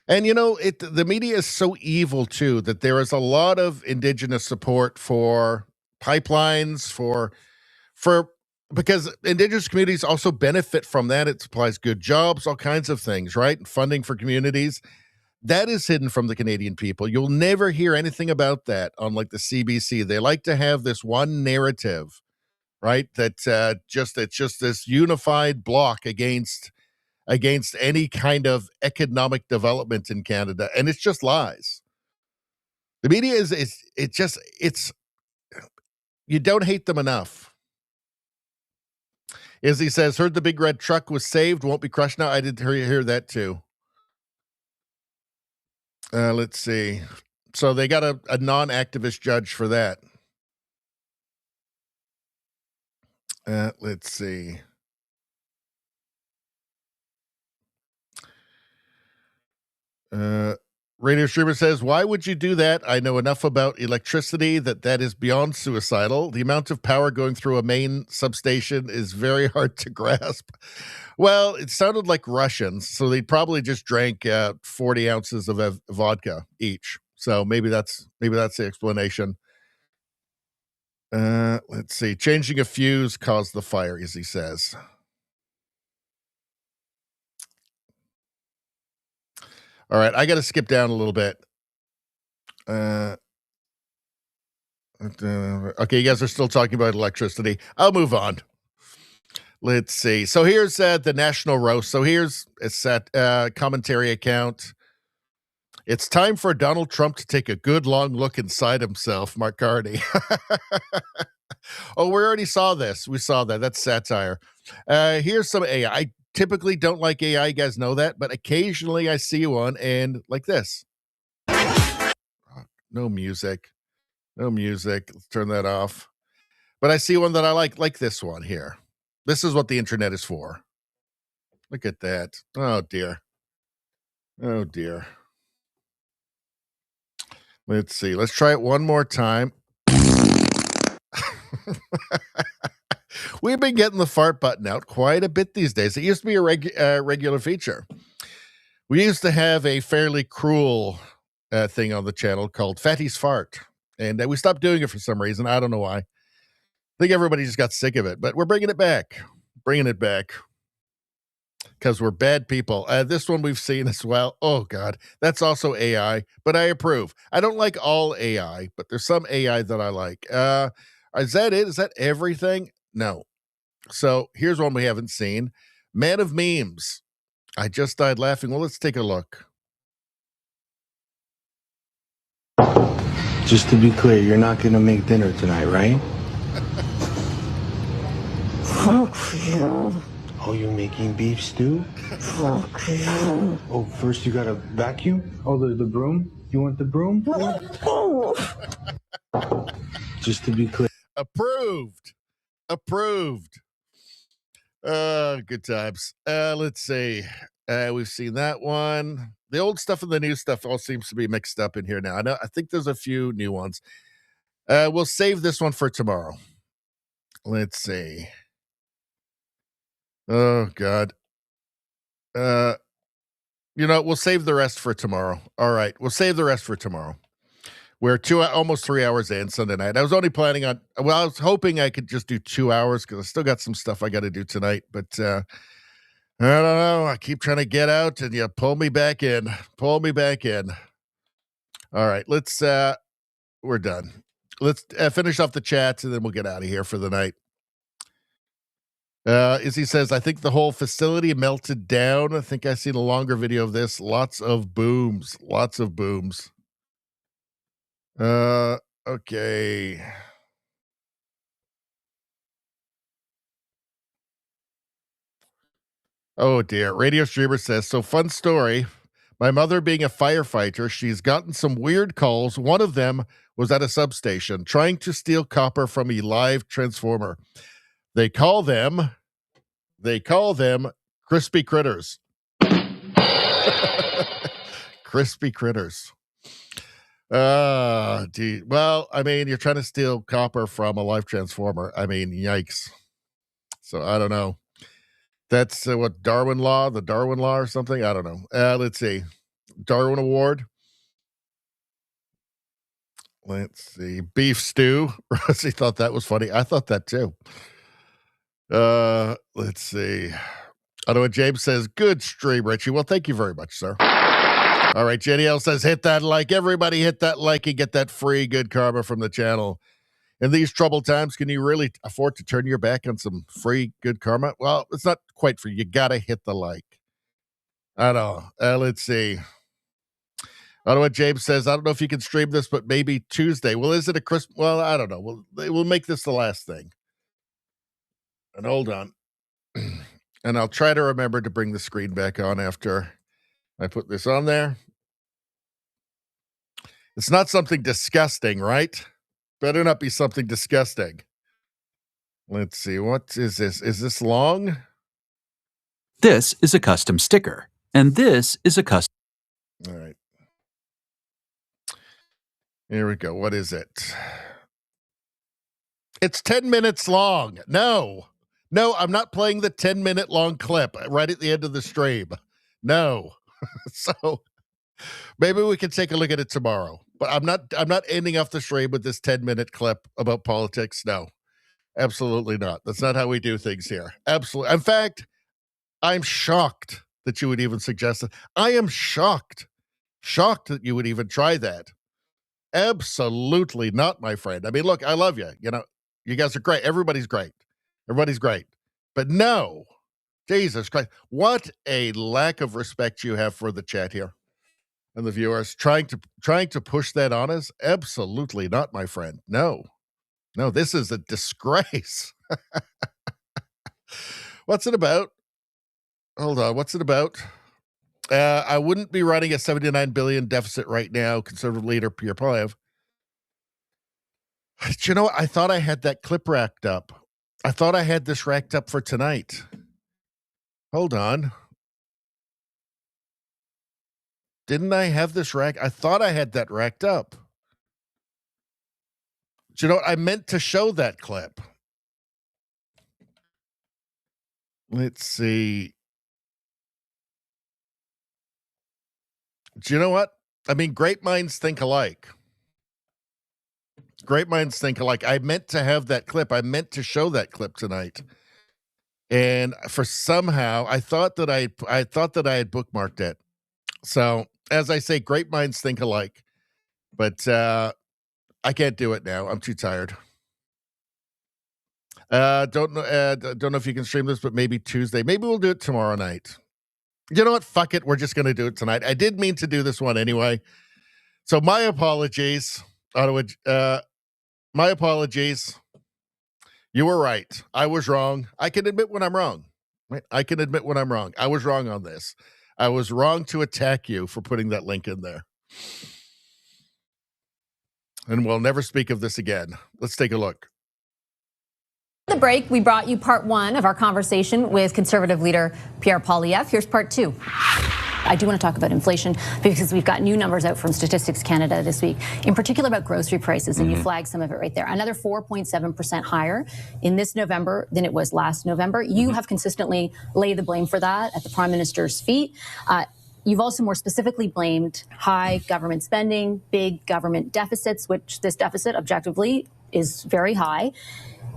And the media is so evil too that there is a lot of indigenous support for pipelines, because indigenous communities also benefit from that. It supplies good jobs, all kinds of things, right? Funding for communities. That is hidden from the Canadian people. You'll never hear anything about that on like the CBC. They like to have this one narrative, right? That it's just this unified block against any kind of economic development in Canada, and it's just lies. The media it's you don't hate them enough. Izzy says, heard the big red truck was saved, won't be crushed now. I did hear that too. Let's see. So they got a non-activist judge for that. Let's see. Radio Streamer says, why would you do that? I know enough about electricity that is beyond suicidal. The amount of power going through a main substation is very hard to grasp. Well, it sounded like Russians, so they probably just drank 40 ounces of vodka each. So maybe that's the explanation. Let's see. Changing a fuse caused the fire, as he says. All right, I got to skip down a little bit. Okay, you guys are still talking about electricity. I'll move on. Let's see. So here's the National Roast. So here's a set commentary account. It's time for Donald Trump to take a good long look inside himself, Mark Carney. Oh, we already saw this. We saw that. That's satire. Here's some AI. I typically don't like AI. You guys know that. But occasionally I see one and like this. No music. No music. Let's turn that off. But I see one that I like this one here. This is what the internet is for. Look at that. Oh, dear. Oh, dear. Let's see. Let's try it one more time. We've been getting the fart button out quite a bit these days. It used to be a regular feature. We used to have a fairly cruel thing on the channel called Fatty's Fart. And we stopped doing it for some reason. I don't know why. I think everybody just got sick of it, but we're bringing it back. Bringing it back. Because we're bad people. This one we've seen as well. Oh, God. That's also AI, but I approve. I don't like all AI, but there's some AI that I like. Is that it? Is that everything? No. So here's one we haven't seen. Man of Memes. I just died laughing. Well, let's take a look. Just to be clear, you're not going to make dinner tonight, right? Fuck you. Oh, you're making beef stew? Fuck you. Oh, first you got to vacuum? Oh, the broom? You want the broom? Just to be clear. Approved. Approved. Good times. Let's see. We've seen that one. The old stuff and the new stuff all seems to be mixed up in here now. I think there's a few new ones. We'll save this one for tomorrow. Let's see. Oh, God. We'll save the rest for tomorrow. All right. We'll save the rest for tomorrow. We're almost 3 hours in Sunday night. I was only planning on, I was hoping I could just do 2 hours because I still got some stuff I got to do tonight. But I don't know. I keep trying to get out and you pull me back in. Pull me back in. All right. We're done. Let's finish off the chats and then we'll get out of here for the night. Izzy says, I think the whole facility melted down. I think I've seen a longer video of this. Lots of booms. Lots of booms. Okay. Oh, dear. Radio Streamer says, so fun story. My mother being a firefighter, she's gotten some weird calls. One of them was at a substation trying to steal copper from a live transformer. They call them crispy critters. Crispy critters. Dude. Well, I mean, you're trying to steal copper from a live transformer. I mean, yikes. So I don't know. That's what the Darwin Law or something? I don't know. Let's see. Darwin Award. Let's see. Beef stew. Rosie thought that was funny. I thought that too. Let's see. I know what James says. Good stream, Richie. Well, thank you very much, sir. All right. Jenny L says, hit that like. Everybody hit that like and get that free good karma from the channel. In these troubled times, can you really afford to turn your back on some free good karma? Well, it's not quite free. You got to hit the like. I know. Let's see. I don't know what James says. I don't know if you can stream this, but maybe Tuesday. Well, is it a Christmas? Well, I don't know. We'll make this the last thing. And hold on. And I'll try to remember to bring the screen back on after I put this on there. It's not something disgusting, right? Better not be something disgusting. Let's see. What is this? Is this long? This is a custom sticker, and this is a custom. All right. Here we go. What is it? It's 10 minutes long. No, I'm not playing the 10-minute long clip right at the end of the stream. No. So maybe we can take a look at it tomorrow. But I'm not ending off the stream with this 10-minute clip about politics. No. Absolutely not. That's not how we do things here. Absolutely. In fact, I'm shocked that you would even suggest it. I am shocked that you would even try that. Absolutely not, my friend. I mean, look, I love you. You guys are great. Everybody's great. But no, Jesus Christ, what a lack of respect you have for the chat here and the viewers. Trying to push that on us. Absolutely not, my friend. No, this is a disgrace. What's it about? Hold on. What's it about? I wouldn't be running a $79 billion deficit right now, conservative leader Pierre Poilievre. Do you know what? I thought I had that clip racked up. I thought I had this racked up for tonight. Hold on. Didn't I have this rack? I thought I had that racked up. Do you know what? I meant to show that clip. Let's see. Do you know what? I mean, great minds think alike. Great minds think alike. I meant to have that clip. I meant to show that clip tonight. And for somehow, I thought that I had bookmarked it. So, as I say, great minds think alike. But I can't do it now. I'm too tired. Don't know if you can stream this, but maybe Tuesday. Maybe we'll do it tomorrow night. You know what? Fuck it. We're just going to do it tonight. I did mean to do this one anyway. So my apologies. My apologies. You were right. I was wrong. I can admit when I'm wrong. Right? I can admit when I'm wrong. I was wrong on this. I was wrong to attack you for putting that link in there. And we'll never speak of this again. Let's take a look. The break, we brought you part one of our conversation with Conservative leader Pierre Poilievre. Here's part two. I do want to talk about inflation because we've got new numbers out from Statistics Canada this week, in particular about grocery prices, and you flagged some of it right there. Another 4.7% higher in this November than it was last November. You have consistently laid the blame for that at the Prime Minister's feet. You've also more specifically blamed high government spending, big government deficits, which this deficit objectively is very high.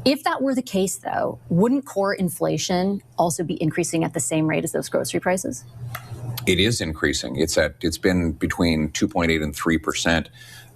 If that were the case, though, wouldn't core inflation also be increasing at the same rate as those grocery prices? It is increasing. It's been between 2.8 and 3%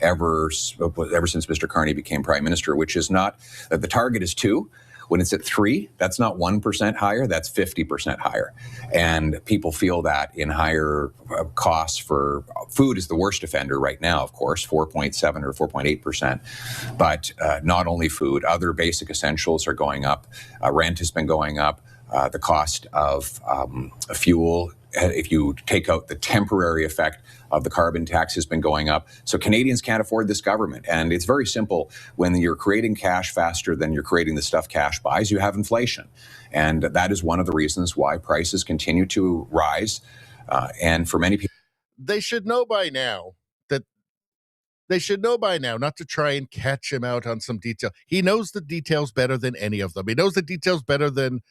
ever since Mr. Carney became Prime Minister, which is not, the target is 2. When it's at 3, that's not 1% higher, that's 50% higher. And people feel that in higher costs for food is the worst offender right now, of course, 4.7 or 4.8%. But not only food, other basic essentials are going up. Rent has been going up. The cost of fuel, if you take out the temporary effect of the carbon tax, has been going up. So Canadians can't afford this government. And it's very simple. When you're creating cash faster than you're creating the stuff cash buys, you have inflation. And that is one of the reasons why prices continue to rise. And for many people, they should know by now not to try and catch him out on some detail. He knows the details better than any of them. He knows the details better than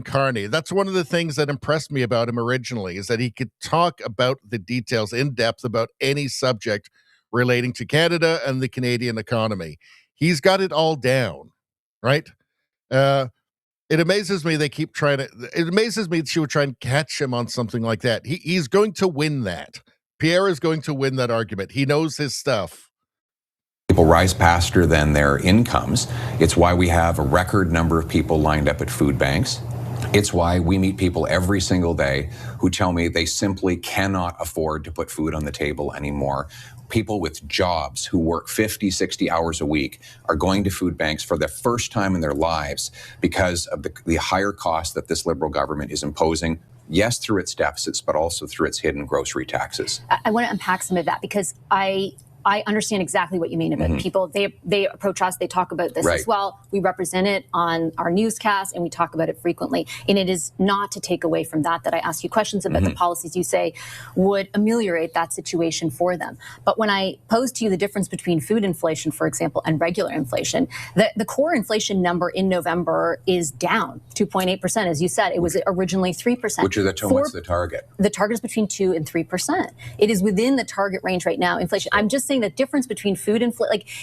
Carney. That's one of the things that impressed me about him originally, is that he could talk about the details in depth about any subject relating to Canada and the Canadian economy. He's got it all down, right? It amazes me they keep trying to. It amazes me that she would try and catch him on something like that. He's going to win that. Pierre is going to win that argument. He knows his stuff. People rise faster than their incomes. It's why we have a record number of people lined up at food banks. It's why we meet people every single day who tell me they simply cannot afford to put food on the table anymore. People with jobs who work 50, 60 hours a week are going to food banks for the first time in their lives because of the higher cost that this Liberal government is imposing. Yes, through its deficits, but also through its hidden grocery taxes. I want to unpack some of that because I understand exactly what you mean about people. They approach us, they talk about this as well. We represent it on our newscast and we talk about it frequently. And it is not to take away from that I ask you questions about the policies you say would ameliorate that situation for them. But when I pose to you the difference between food inflation, for example, and regular inflation, the core inflation number in November is down 2.8%. As you said, it was originally 3%. Which is what's the target? The target is between 2 and 3%. It is within the target range right now, inflation. I'm just saying the difference between food and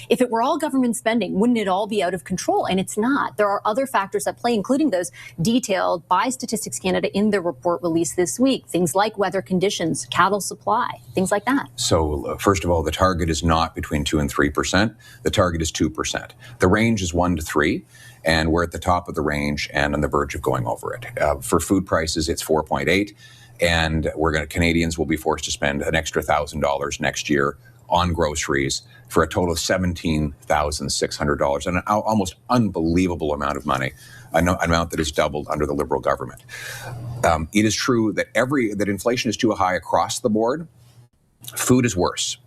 if it were all government spending, wouldn't it all be out of control? And it's not. There are other factors at play, including those detailed by Statistics Canada in their report released this week. Things like weather conditions, cattle supply, things like that. So first of all, the target is not between 2 and 3%. The target is 2%. The range is 1 to 3. And we're at the top of the range and on the verge of going over it. For food prices, it's 4.8. And Canadians will be forced to spend an extra $1,000 next year on groceries for a total of $17,600, an almost unbelievable amount of money, an amount that is doubled under the Liberal government. It is true that that inflation is too high across the board. Food is worse.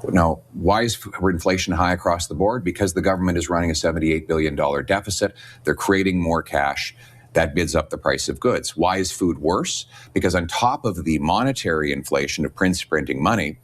Now, why is inflation high across the board? Because the government is running a $78 billion deficit. They're creating more cash. That bids up the price of goods. Why is food worse? Because on top of the monetary inflation of printing money,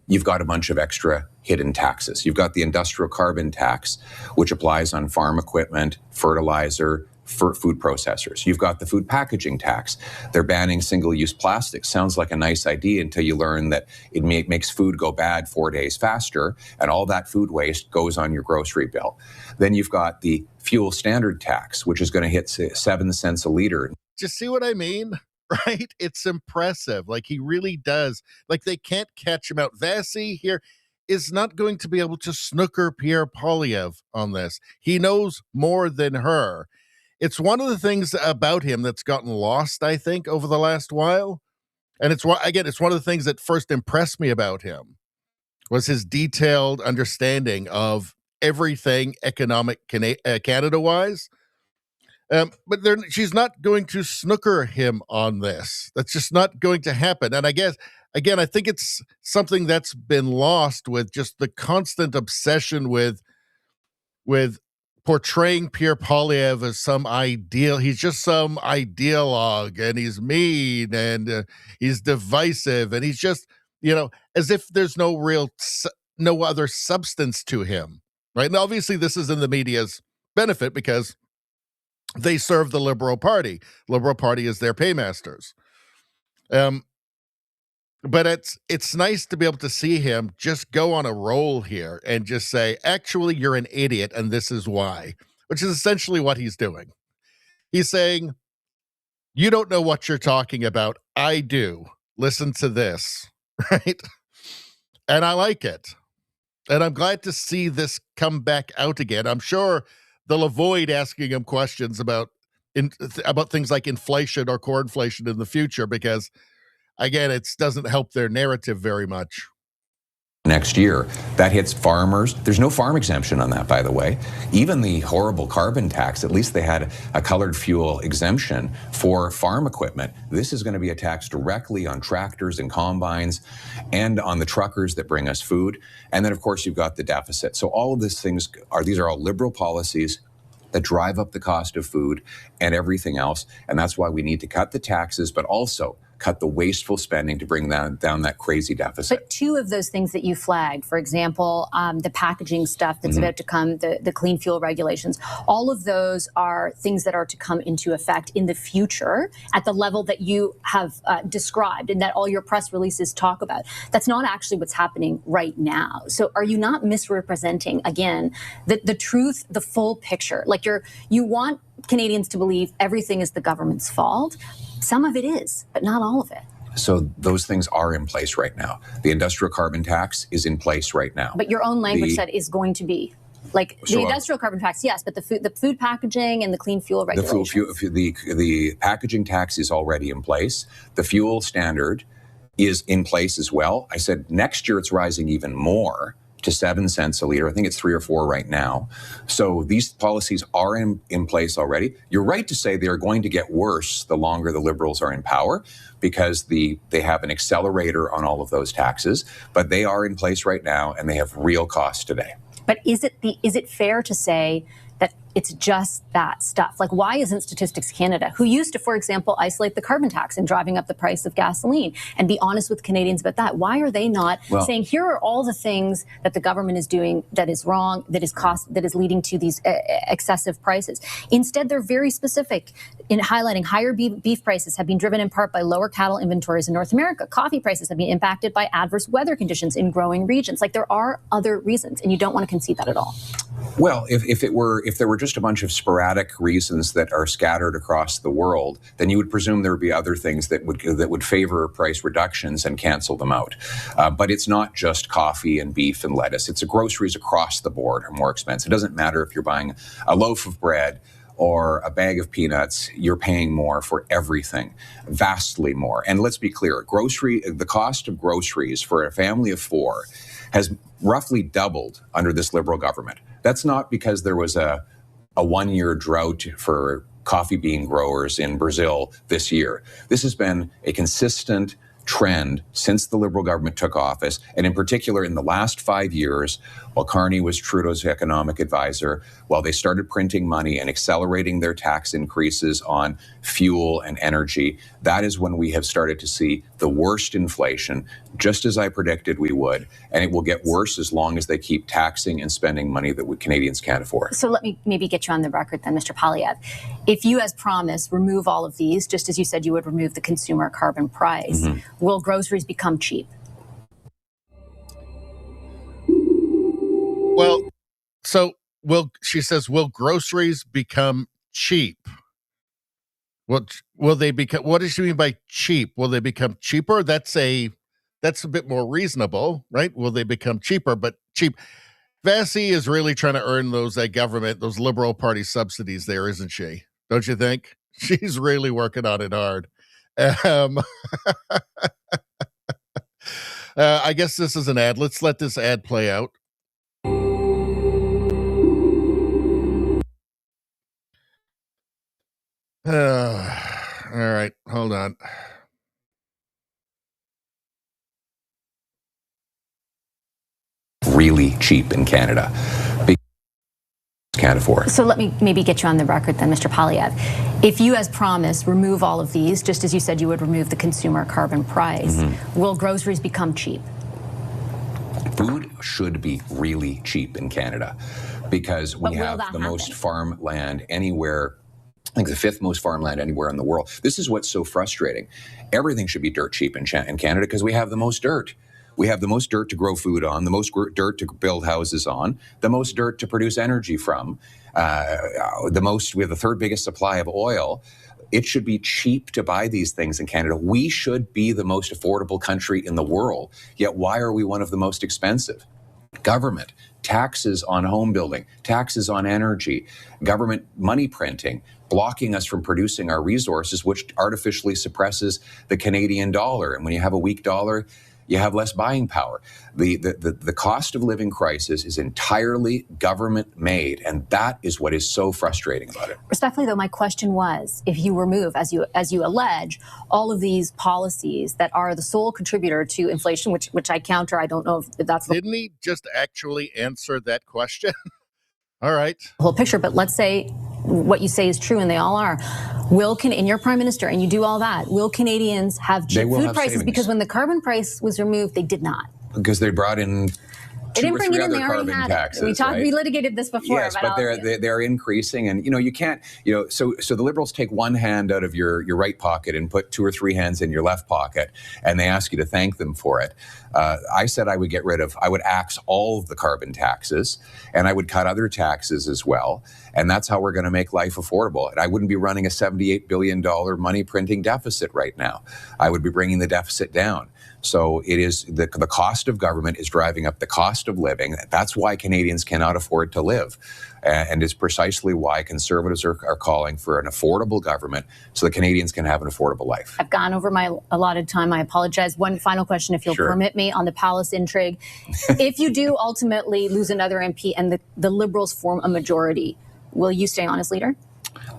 you've got a bunch of extra hidden taxes. You've got the industrial carbon tax, which applies on farm equipment, fertilizer, for food processors. You've got the food packaging tax. They're banning single-use plastics. Sounds like a nice idea until you learn that it makes food go bad 4 days faster, and all that food waste goes on your grocery bill. Then you've got the fuel standard tax, which is going to hit 7 cents a liter. Just see what I mean? Right? It's impressive. Like, he really does. Like, they can't catch him out. Vasi here is not going to be able to snooker Pierre Poilievre on this. He knows more than her. It's one of the things about him that's gotten lost, I think, over the last while. And it's one of the things that first impressed me about him was his detailed understanding of everything economic Canada-wise. But she's not going to snooker him on this. That's just not going to happen. And I guess, again, I think it's something that's been lost with just the constant obsession with portraying Pierre Poilievre as some ideal. He's just some ideologue, and he's mean, and he's divisive, and he's just, as if there's no other substance to him, right? And obviously this is in the media's benefit because they serve the Liberal Party. Liberal Party is their paymasters. But it's nice to be able to see him just go on a roll here and just say, actually, you're an idiot, and this is why, which is essentially what he's doing. He's saying, you don't know what you're talking about. I do. Listen to this, right? And I like it. And I'm glad to see this come back out again. I'm sure they'll avoid asking him questions about things like inflation or core inflation in the future because, again, it doesn't help their narrative very much. Next year, that hits farmers. There's no farm exemption on that, by the way. Even the horrible carbon tax, at least they had a colored fuel exemption for farm equipment. This is going to be a tax directly on tractors and combines and on the truckers that bring us food. And then, of course, you've got the deficit. So all of these are all Liberal policies that drive up the cost of food and everything else. And that's why we need to cut the taxes, but also cut the wasteful spending to bring down that crazy deficit. But two of those things that you flagged, for example, the packaging stuff that's about to come, the clean fuel regulations, all of those are things that are to come into effect in the future at the level that you have described and that all your press releases talk about. That's not actually what's happening right now. So are you not misrepresenting, again, the truth, the full picture? Like you want Canadians to believe everything is the government's fault. Some of it is, but not all of it. So those things are in place right now. The industrial carbon tax is in place right now. But your own language said is going to be. Like the industrial carbon tax, yes, but the food packaging and the clean fuel regulations. The packaging tax is already in place. The fuel standard is in place as well. I said next year it's rising even more to 7 cents a liter. I think it's 3 or 4 right now. So these policies are in place already. You're right to say they're going to get worse the longer the Liberals are in power because they have an accelerator on all of those taxes, but they are in place right now and they have real costs today. But is it fair to say that it's just that stuff? Like, why isn't Statistics Canada, who used to, for example, isolate the carbon tax and driving up the price of gasoline and be honest with Canadians about that, why are they not saying, here are all the things that the government is doing that is wrong, that is leading to these excessive prices? Instead, they're very specific in highlighting higher beef prices have been driven in part by lower cattle inventories in North America. Coffee prices have been impacted by adverse weather conditions in growing regions. Like, there are other reasons, and you don't want to concede that at all. Well, if there were just a bunch of sporadic reasons that are scattered across the world, then you would presume there would be other things that would favor price reductions and cancel them out. But it's not just coffee and beef and lettuce. It's groceries across the board are more expensive. It doesn't matter if you're buying a loaf of bread or a bag of peanuts, you're paying more for everything, vastly more. And let's be clear, the cost of groceries for a family of 4 has roughly doubled under this Liberal government. That's not because there was a 1-year drought for coffee bean growers in Brazil this year. This has been a consistent trend since the Liberal government took office, and in particular in the last 5 years, while Carney was Trudeau's economic advisor, while they started printing money and accelerating their tax increases on fuel and energy, that is when we have started to see the worst inflation, just as I predicted we would. And it will get worse as long as they keep taxing and spending money that Canadians can't afford. So let me maybe get you on the record then, Mr. Poilievre. If you, as promised, remove all of these, just as you said you would remove the consumer carbon price, will groceries become cheap? Well, so she says, will groceries become cheap? What will they become? What does she mean by cheap? Will they become cheaper? That's a bit more reasonable, right? Will they become cheaper? But cheap. Vassy is really trying to earn those those Liberal Party subsidies there, isn't she? Don't you think? She's really working on it hard. I guess this is an ad. Let's let this ad play out. All right, hold on. Really cheap in Canada. Can't afford. So let me maybe get you on the record then, Mr. Poilievre. If you, as promised, remove all of these, just as you said you would remove the consumer carbon price, will groceries become cheap? Food should be really cheap in Canada because we have the most farmland anywhere. I think the 5th most farmland anywhere in the world. This is what's so frustrating. Everything should be dirt cheap in Canada because we have the most dirt. We have the most dirt to grow food on, the most dirt to build houses on, the most dirt to produce energy from, we have the 3rd biggest supply of oil. It should be cheap to buy these things in Canada. We should be the most affordable country in the world. Yet why are we one of the most expensive? Government, taxes on home building, taxes on energy, government money printing, blocking us from producing our resources, which artificially suppresses the Canadian dollar. And when you have a weak dollar, you have less buying power. The cost of living crisis is entirely government made, and that is what is so frustrating about it. Respectfully, though, my question was, if you remove, as you allege, all of these policies that are the sole contributor to inflation, which I counter, I don't know if that's the Didn't he just actually answer that question? All right. whole picture, but let's say what you say is true, and they all are. In your prime minister, and you do all that, will Canadians have cheap food prices? Savings. Because when the carbon price was removed, they did not. Because they brought in They didn't bring it in. They already had taxes, it. We litigated this before. Yes, but they're increasing, and you can't. So the Liberals take one hand out of your right pocket and put 2 or 3 hands in your left pocket, and they ask you to thank them for it. I said I would I would axe all of the carbon taxes, and I would cut other taxes as well, and that's how we're going to make life affordable. And I wouldn't be running a $78 billion money printing deficit right now. I would be bringing the deficit down. So it is the cost of government is driving up the cost of living. That's why Canadians cannot afford to live. And it's precisely why Conservatives are calling for an affordable government so that Canadians can have an affordable life. I've gone over my allotted time. I apologize. One final question, if you'll permit me, on the palace intrigue. If you do ultimately lose another MP and the Liberals form a majority, will you stay on as leader?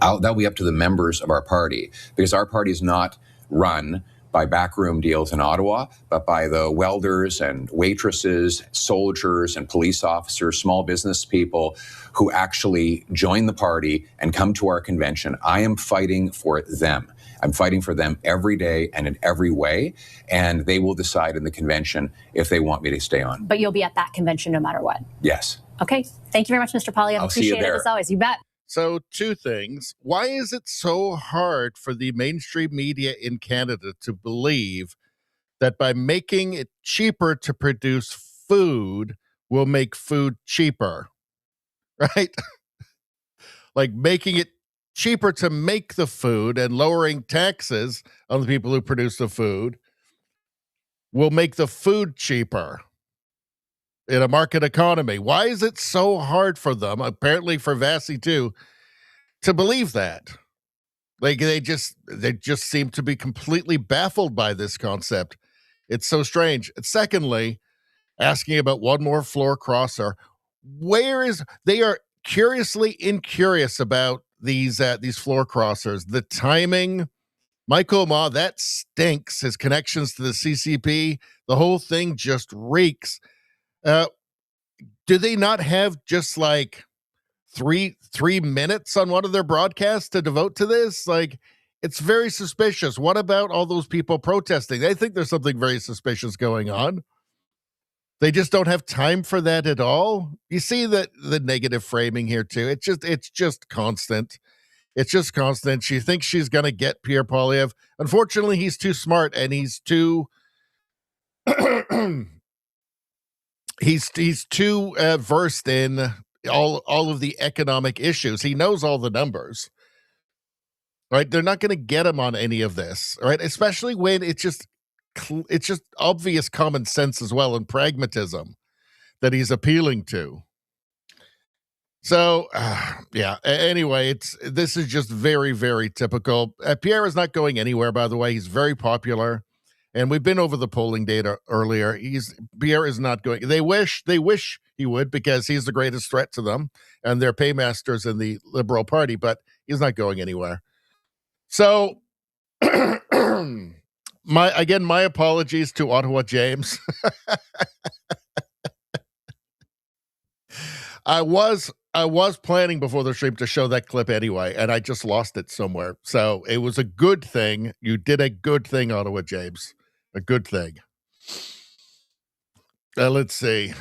That'll be up to the members of our party, because our party is not run by backroom deals in Ottawa, but by the welders and waitresses, soldiers and police officers, small business people who actually join the party and come to our convention. I am fighting for them. I'm fighting for them every day and in every way, and they will decide in the convention if they want me to stay on. But you'll be at that convention no matter what? Yes. Okay. Thank you very much, Mr. Poilievre. I appreciate it as always. You bet. So 2 things. Why is it so hard for the mainstream media in Canada to believe that by making it cheaper to produce food will make food cheaper? Right? Like making it cheaper to make the food and lowering taxes on the people who produce the food will make the food cheaper in a market economy. Why is it so hard for them, apparently for Vassy too, to believe that? Like they just seem to be completely baffled by this concept. It's so strange. And secondly, asking about one more floor crosser. They are curiously incurious about these floor crossers. The timing, Michael Ma, that stinks. His connections to the CCP, the whole thing just reeks. Do Do they not have just like three minutes on one of their broadcasts to devote to this? Like, it's very suspicious. What about all those people protesting? They think there's something very suspicious going on. They just don't have time for that at all. You see the negative framing here too. It's just constant. It's just constant. She thinks she's going to get Pierre Poilievre. Unfortunately, he's too smart and he's too he's too versed in all of the economic issues. He knows all the numbers. Right? They're not going to get him on any of this, right? Especially when it's just obvious common sense as well and pragmatism that he's appealing to. So, yeah. Anyway, this is just very, very typical. Pierre is not going anywhere, by the way. He's very popular, and we've been over the polling data earlier. Pierre is not going. They wish he would, because he's the greatest threat to them, and they're paymasters in the Liberal Party. But he's not going anywhere. So, my apologies to Ottawa James. I was planning before the stream to show that clip anyway, and I just lost it somewhere. So it was a good thing. You did a good thing, Ottawa James. A good thing. Let's see.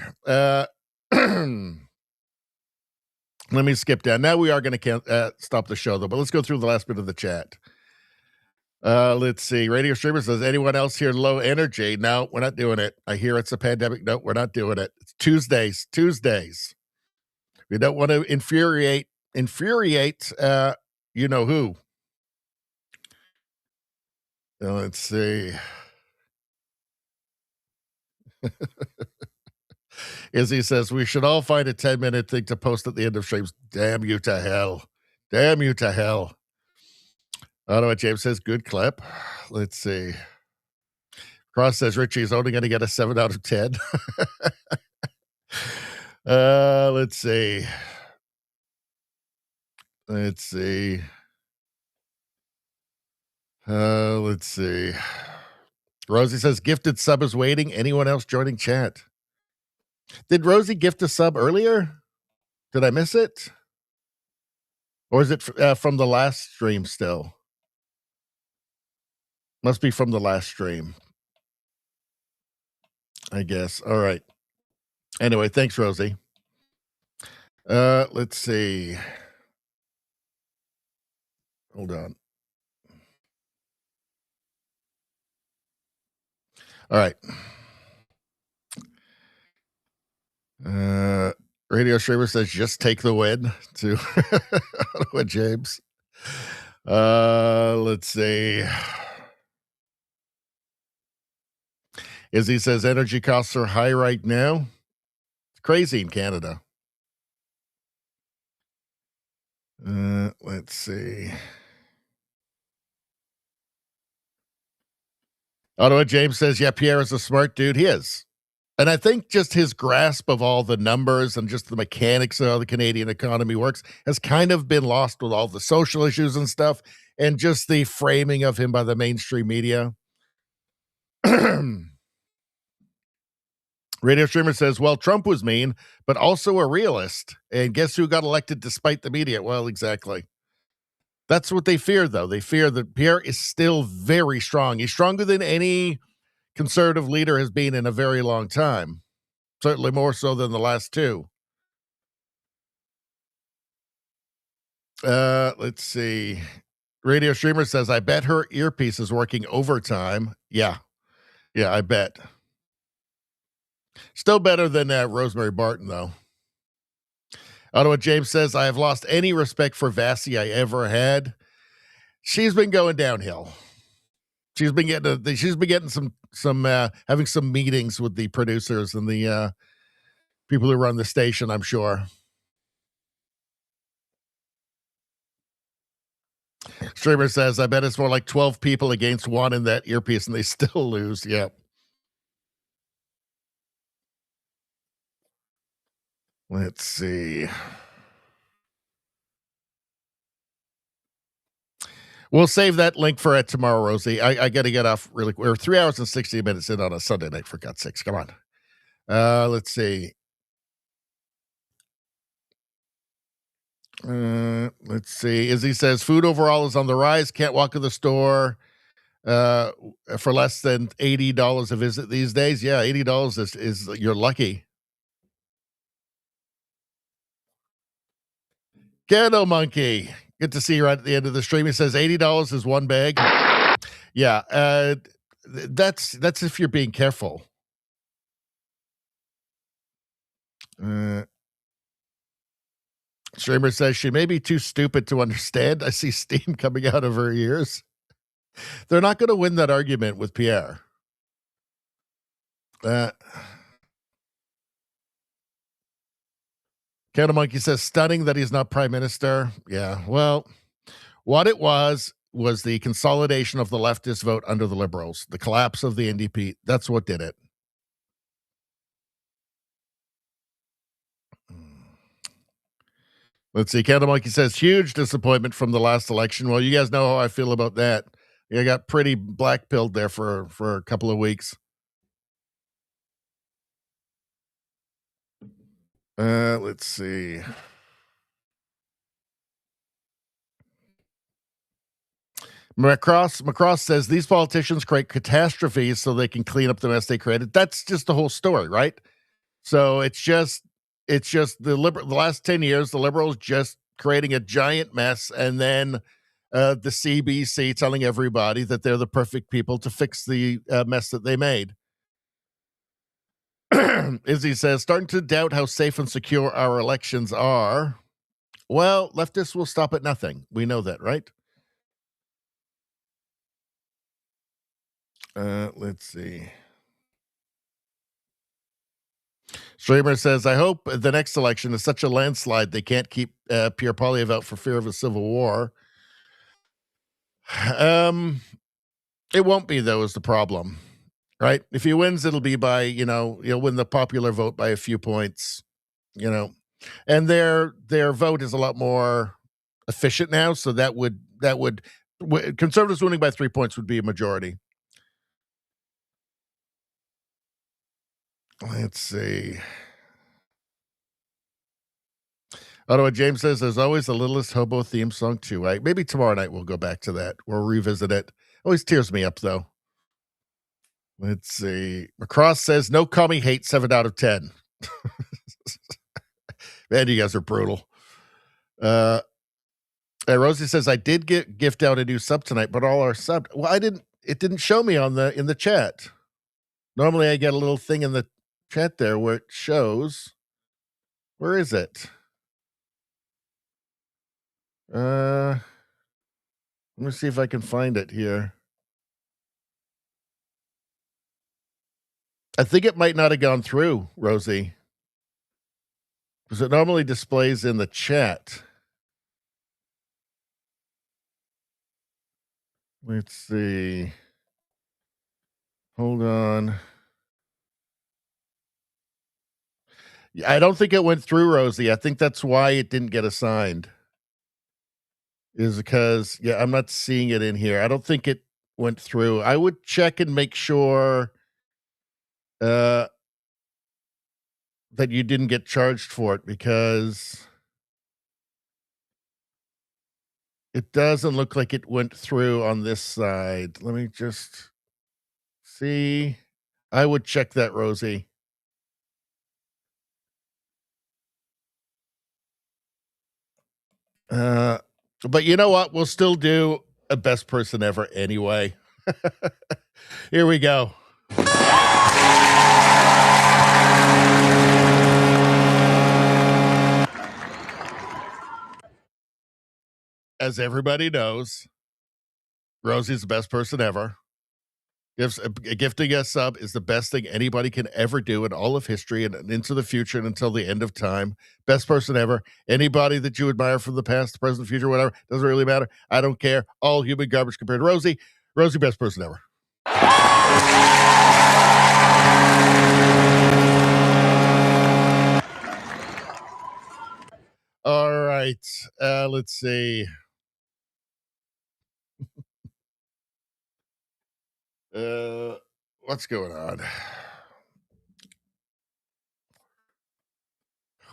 Let me skip down. Now we are going to stop the show, though, but let's go through the last bit of the chat. Let's see. Radio Streamer says, anyone else here low energy? No, we're not doing it. I hear it's a pandemic. No, we're not doing it. It's Tuesdays. We don't want to infuriate, you know who. Let's see. Izzy says, we should all find a 10-minute thing to post at the end of streams. Damn you to hell. Damn you to hell. I don't know what James says. Good clip. Let's see. Cross says, Richie's only going to get a 7 out of 10. Let's see. Let's see. Rosie says, gifted sub is waiting. Anyone else joining chat? Did Rosie gift a sub earlier? Did I miss it? Or is it from the last stream still? Must be from the last stream, I guess. All right. Anyway, thanks, Rosie. Let's see. Hold on. All right. Radio Streamer says, just take the win to Ottawa James. Let's see. Izzy says, energy costs are high right now. It's crazy in Canada. Let's see. Ottawa James says, yeah, Pierre is a smart dude. He is. And I think just his grasp of all the numbers and just the mechanics of how the Canadian economy works has kind of been lost with all the social issues and stuff, and just the framing of him by the mainstream media. Radio Streamer says, well, Trump was mean, but also a realist. And guess who got elected despite the media? Well, exactly. That's what they fear, though. They fear that Pierre is still very strong. He's stronger than any conservative leader has been in a very long time. Certainly more so than the last two. Let's see. Radio Streamer says, I bet her earpiece is working overtime. Yeah, I bet. Still better than Rosemary Barton, though. Ottawa James says, I have lost any respect for Vassie I ever had. She's been going downhill. She's been getting some having some meetings with the producers and the people who run the station, I'm sure. Streamer says, I bet it's more like 12 people against one in that earpiece and they still lose. Yep. Let's see. We'll save that link for tomorrow, Rosie. I got to get off really quick. We're 3 hours and 60 minutes in on a Sunday night, for God's sakes. Come on. Let's see. Let's see. Izzy says food overall is on the rise. Can't walk in the store for less than $80 a visit these days. Yeah, $80 is you're lucky. Ghetto Monkey. Good to see you right at the end of the stream. He says $80 is one bag. Yeah, that's if you're being careful. Streamer says she may be too stupid to understand. I see steam coming out of her ears. They're not going to win that argument with Pierre. Ghetto Monkey says stunning that he's not prime minister. Yeah, well, what it was the consolidation of the leftist vote under the Liberals, the collapse of the NDP. That's what did it. Let's see. Ghetto Monkey says huge disappointment from the last election. Well, you guys know how I feel about that. I got pretty black-pilled there for a couple of weeks. Let's see. Macross says these politicians create catastrophes so they can clean up the mess they created. That's just the whole story, right? So it's just the last 10 years, the Liberals just creating a giant mess, and then the CBC telling everybody that they're the perfect people to fix the mess that they made. Izzy says, starting to doubt how safe and secure our elections are. Well, leftists will stop at nothing. We know that, right? Let's see. Streamer says, I hope the next election is such a landslide they can't keep Pierre Poilievre out for fear of a civil war. It won't be, though, is the problem, right? If he wins, it'll be by, he'll win the popular vote by a few points, and their vote is a lot more efficient now. So that would conservatives winning by 3 points would be a majority. Let's see. Ottawa James says, there's always the Littlest Hobo theme song, too. Right? Maybe tomorrow night we'll go back to that. We'll revisit it. Always tears me up, though. Let's see. Macross says, no commie hate, 7 out of 10. Man, you guys are brutal. Rosie says, I did gift out a new sub tonight, but all our sub. Well, it didn't show me in the chat. Normally I get a little thing in the chat there where it shows. Where is it? Let me see if I can find it here. I think it might not have gone through, Rosie. Because it normally displays in the chat. Let's see. Hold on. I don't think it went through, Rosie. I think that's why it didn't get assigned. Is because, I'm not seeing it in here. I don't think it went through. I would check and make sure that you didn't get charged for it, because it doesn't look like it went through on this side. Let me just see. I would check that, Rosie. But you know what? We'll still do a best person ever anyway. Here we go. As everybody knows, Rosie's the best person ever. Gifting a sub is the best thing anybody can ever do in all of history and into the future and until the end of time. Best person ever. Anybody that you admire from the past, the present, future, whatever, doesn't really matter. I don't care. All human garbage compared to Rosie. Rosie, best person ever. All right. Let's see. What's going on?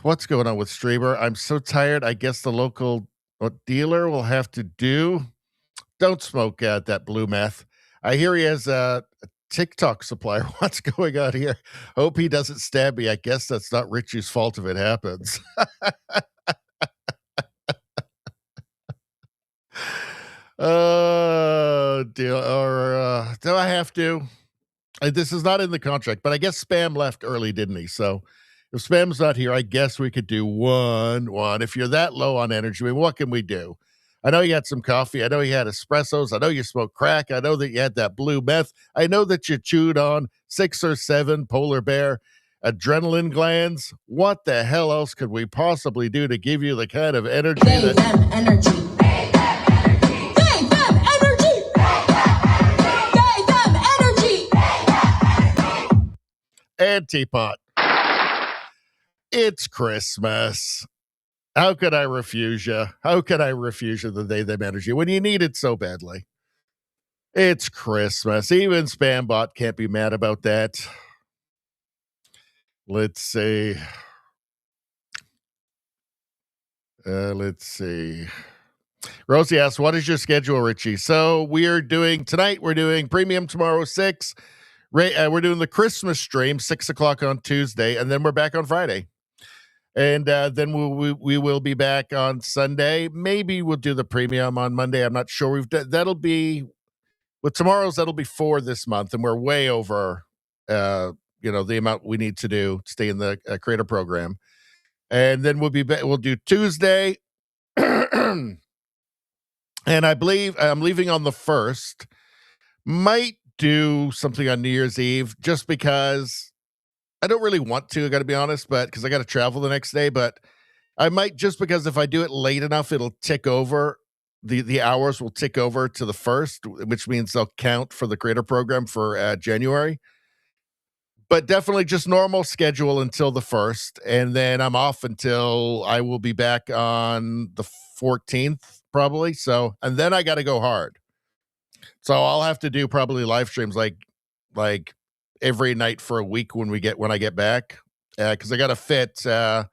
what's going on with Streamer? I'm so tired. I guess the local dealer will have to do. Don't smoke that blue meth. I hear he has a TikTok supplier. What's going on here? Hope he doesn't stab me. I guess that's not Richie's fault if it happens. Oh, dear. Or do I have to? This is not in the contract, but I guess Spam left early, didn't he? So if Spam's not here, I guess we could do one. If you're that low on energy, I mean, what can we do? I know you had some coffee. I know you had espressos. I know you smoked crack. I know that you had that blue meth. I know that you chewed on 6 or 7 polar bear adrenaline glands. What the hell else could we possibly do to give you the kind of energy Antipot. It's Christmas. How could I refuse you? How could I refuse you the they them energy when you need it so badly? It's Christmas. Even Spambot can't be mad about that. Let's see. Let's see. Rosie asks, what is your schedule, Richie? So we're doing premium tomorrow, 6. We're doing the Christmas stream, 6 o'clock on Tuesday, and then we're back on Friday. And then we will be back on Sunday. Maybe we'll do the premium on Monday. I'm not sure. That'll be with tomorrow's. That'll be 4 this month, and we're way over. The amount we need to do to stay in the creator program. And then we'll do Tuesday, and I believe I'm leaving on the 1st. Might do something on New Year's Eve just because I don't really want to, I got to be honest, but because I got to travel the next day. But I might, just because if I do it late enough, it'll tick over. The hours will tick over to the 1st, which means they'll count for the creator program for January. But definitely just normal schedule until the 1st. And then I'm off until I will be back on the 14th, probably. So, and then I got to go hard. So I'll have to do probably live streams like every night for a week when I get back, because I got to fit a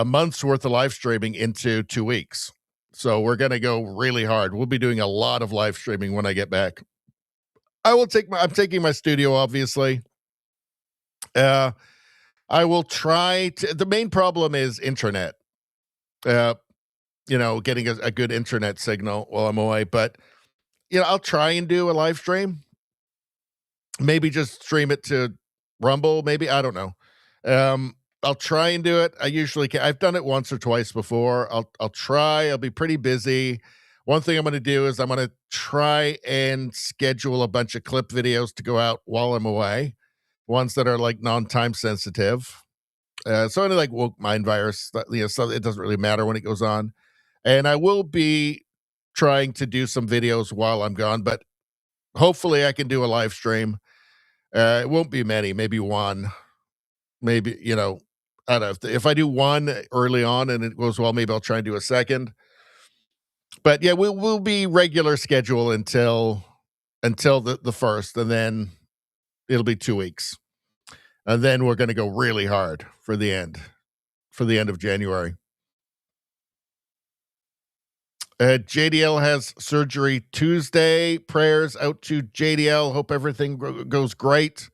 month's worth of live streaming into 2 weeks. So we're going to go really hard. We'll be doing a lot of live streaming when I get back. I'm taking my studio, obviously. I will try to. The main problem is internet. Getting a good internet signal while I'm away, but. I'll try and do a live stream. Maybe just stream it to Rumble. Maybe, I don't know. I'll try and do it. I usually can. I've done it once or twice before. I'll try. I'll be pretty busy. One thing I'm going to do is I'm going to try and schedule a bunch of clip videos to go out while I'm away. Ones that are like non-time sensitive. So any like woke mind virus, so it doesn't really matter when it goes on. And I will be trying to do some videos while I'm gone, but hopefully I can do a live stream. It won't be many, maybe one. Maybe, I don't know. If I do one early on and it goes well, maybe I'll try and do a second. But yeah, we'll be regular schedule until the 1st, and then it'll be 2 weeks. And then we're going to go really hard for the end of January. JDL has surgery Tuesday. Prayers out to JDL. Hope everything goes great.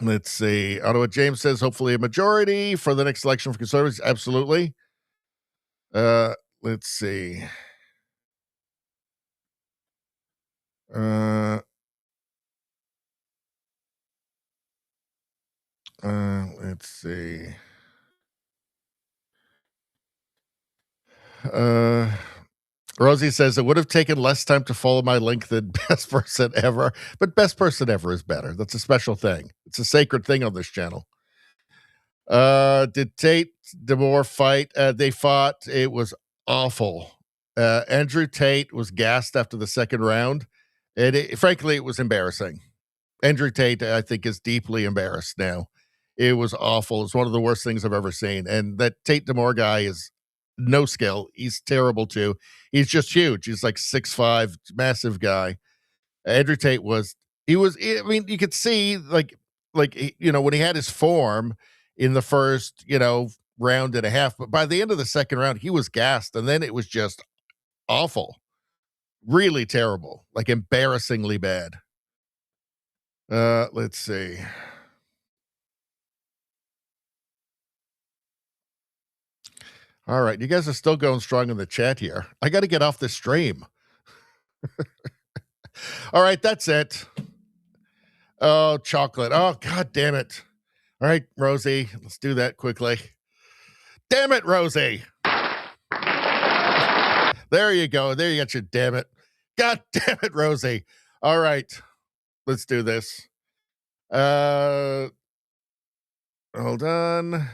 Let's see. Ottawa James says hopefully a majority for the next election for Conservatives. Absolutely. Let's see. Let's see. Rosie says it would have taken less time to follow my link than best person ever, but best person ever is better. That's a special thing. It's a sacred thing on this channel. Did Tate DeMoor fight? They fought. It was awful. Andrew Tate was gassed after the second round. And frankly, it was embarrassing. Andrew Tate, I think, is deeply embarrassed now. It was awful. It's one of the worst things I've ever seen. And that Tate DeMoor guy is no skill. He's terrible too. He's just huge. He's like 6'5", massive guy. Andrew Tate I mean, you could see like like, when he had his form in the first, round and a half, but by the end of the second round, he was gassed, and then it was just awful, really terrible, like embarrassingly bad. Let's see. All right, you guys are still going strong in the chat here. I got to get off the stream. All right, that's it. Oh, chocolate. Oh, God damn it. All right, Rosie, let's do that quickly. Damn it, Rosie. There you go. There you got your damn it. God damn it, Rosie. All right, let's do this. Hold on.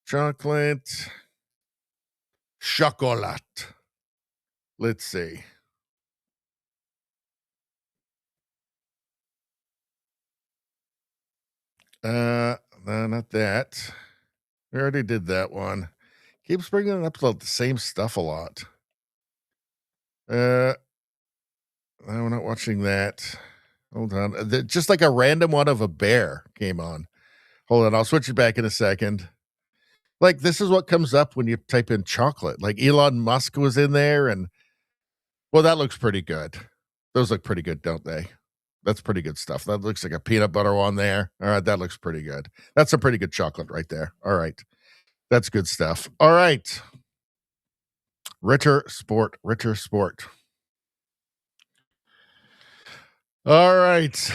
Chocolate. Chocolat. Let's see. No, not that. We already did that one. Keeps bringing up the same stuff a lot. No, we're not watching that. Hold on. Just like a random one of a bear came on. Hold on. I'll switch it back in a second. Like, this is what comes up when you type in chocolate. Like, Elon Musk was in there, and, well, that looks pretty good. Those look pretty good, don't they? That's pretty good stuff. That looks like a peanut butter one there. All right, that looks pretty good. That's a pretty good chocolate right there. All right. That's good stuff. All right. Ritter Sport. All right.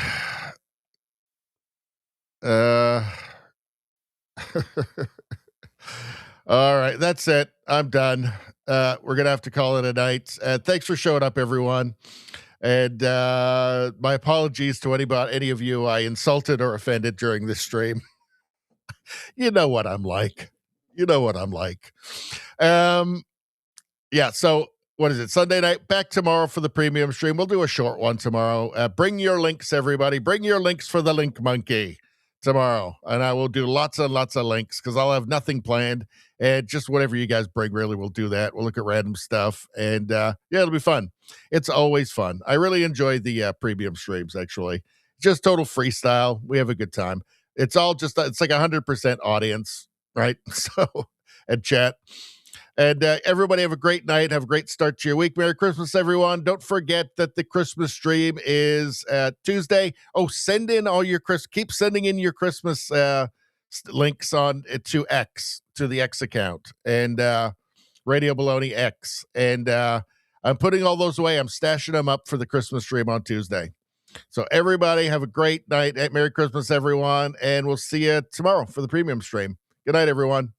All right, that's it. I'm done. We're going to have to call it a night. Thanks for showing up, everyone. And my apologies to any of you I insulted or offended during this stream. You know what I'm like. Yeah, so what is it? Sunday night, back tomorrow for the premium stream. We'll do a short one tomorrow. Bring your links, everybody. Bring your links for the Link Monkey tomorrow. And I will do lots and lots of links because I'll have nothing planned. And just whatever you guys bring, really, we'll do that. We'll look at random stuff. And yeah, it'll be fun. It's always fun. I really enjoy the premium streams, actually. Just total freestyle. We have a good time. It's all just, it's like 100% audience, right? So, and chat. And everybody have a great night. Have a great start to your week. Merry Christmas, everyone. Don't forget that the Christmas stream is Tuesday. Oh, send in all your keep sending in your Christmas links on to X, to the X account, and Radio Baloney X. And I'm putting all those away. I'm stashing them up for the Christmas stream on Tuesday. So everybody have a great night. Merry Christmas, everyone. And we'll see you tomorrow for the premium stream. Good night, everyone.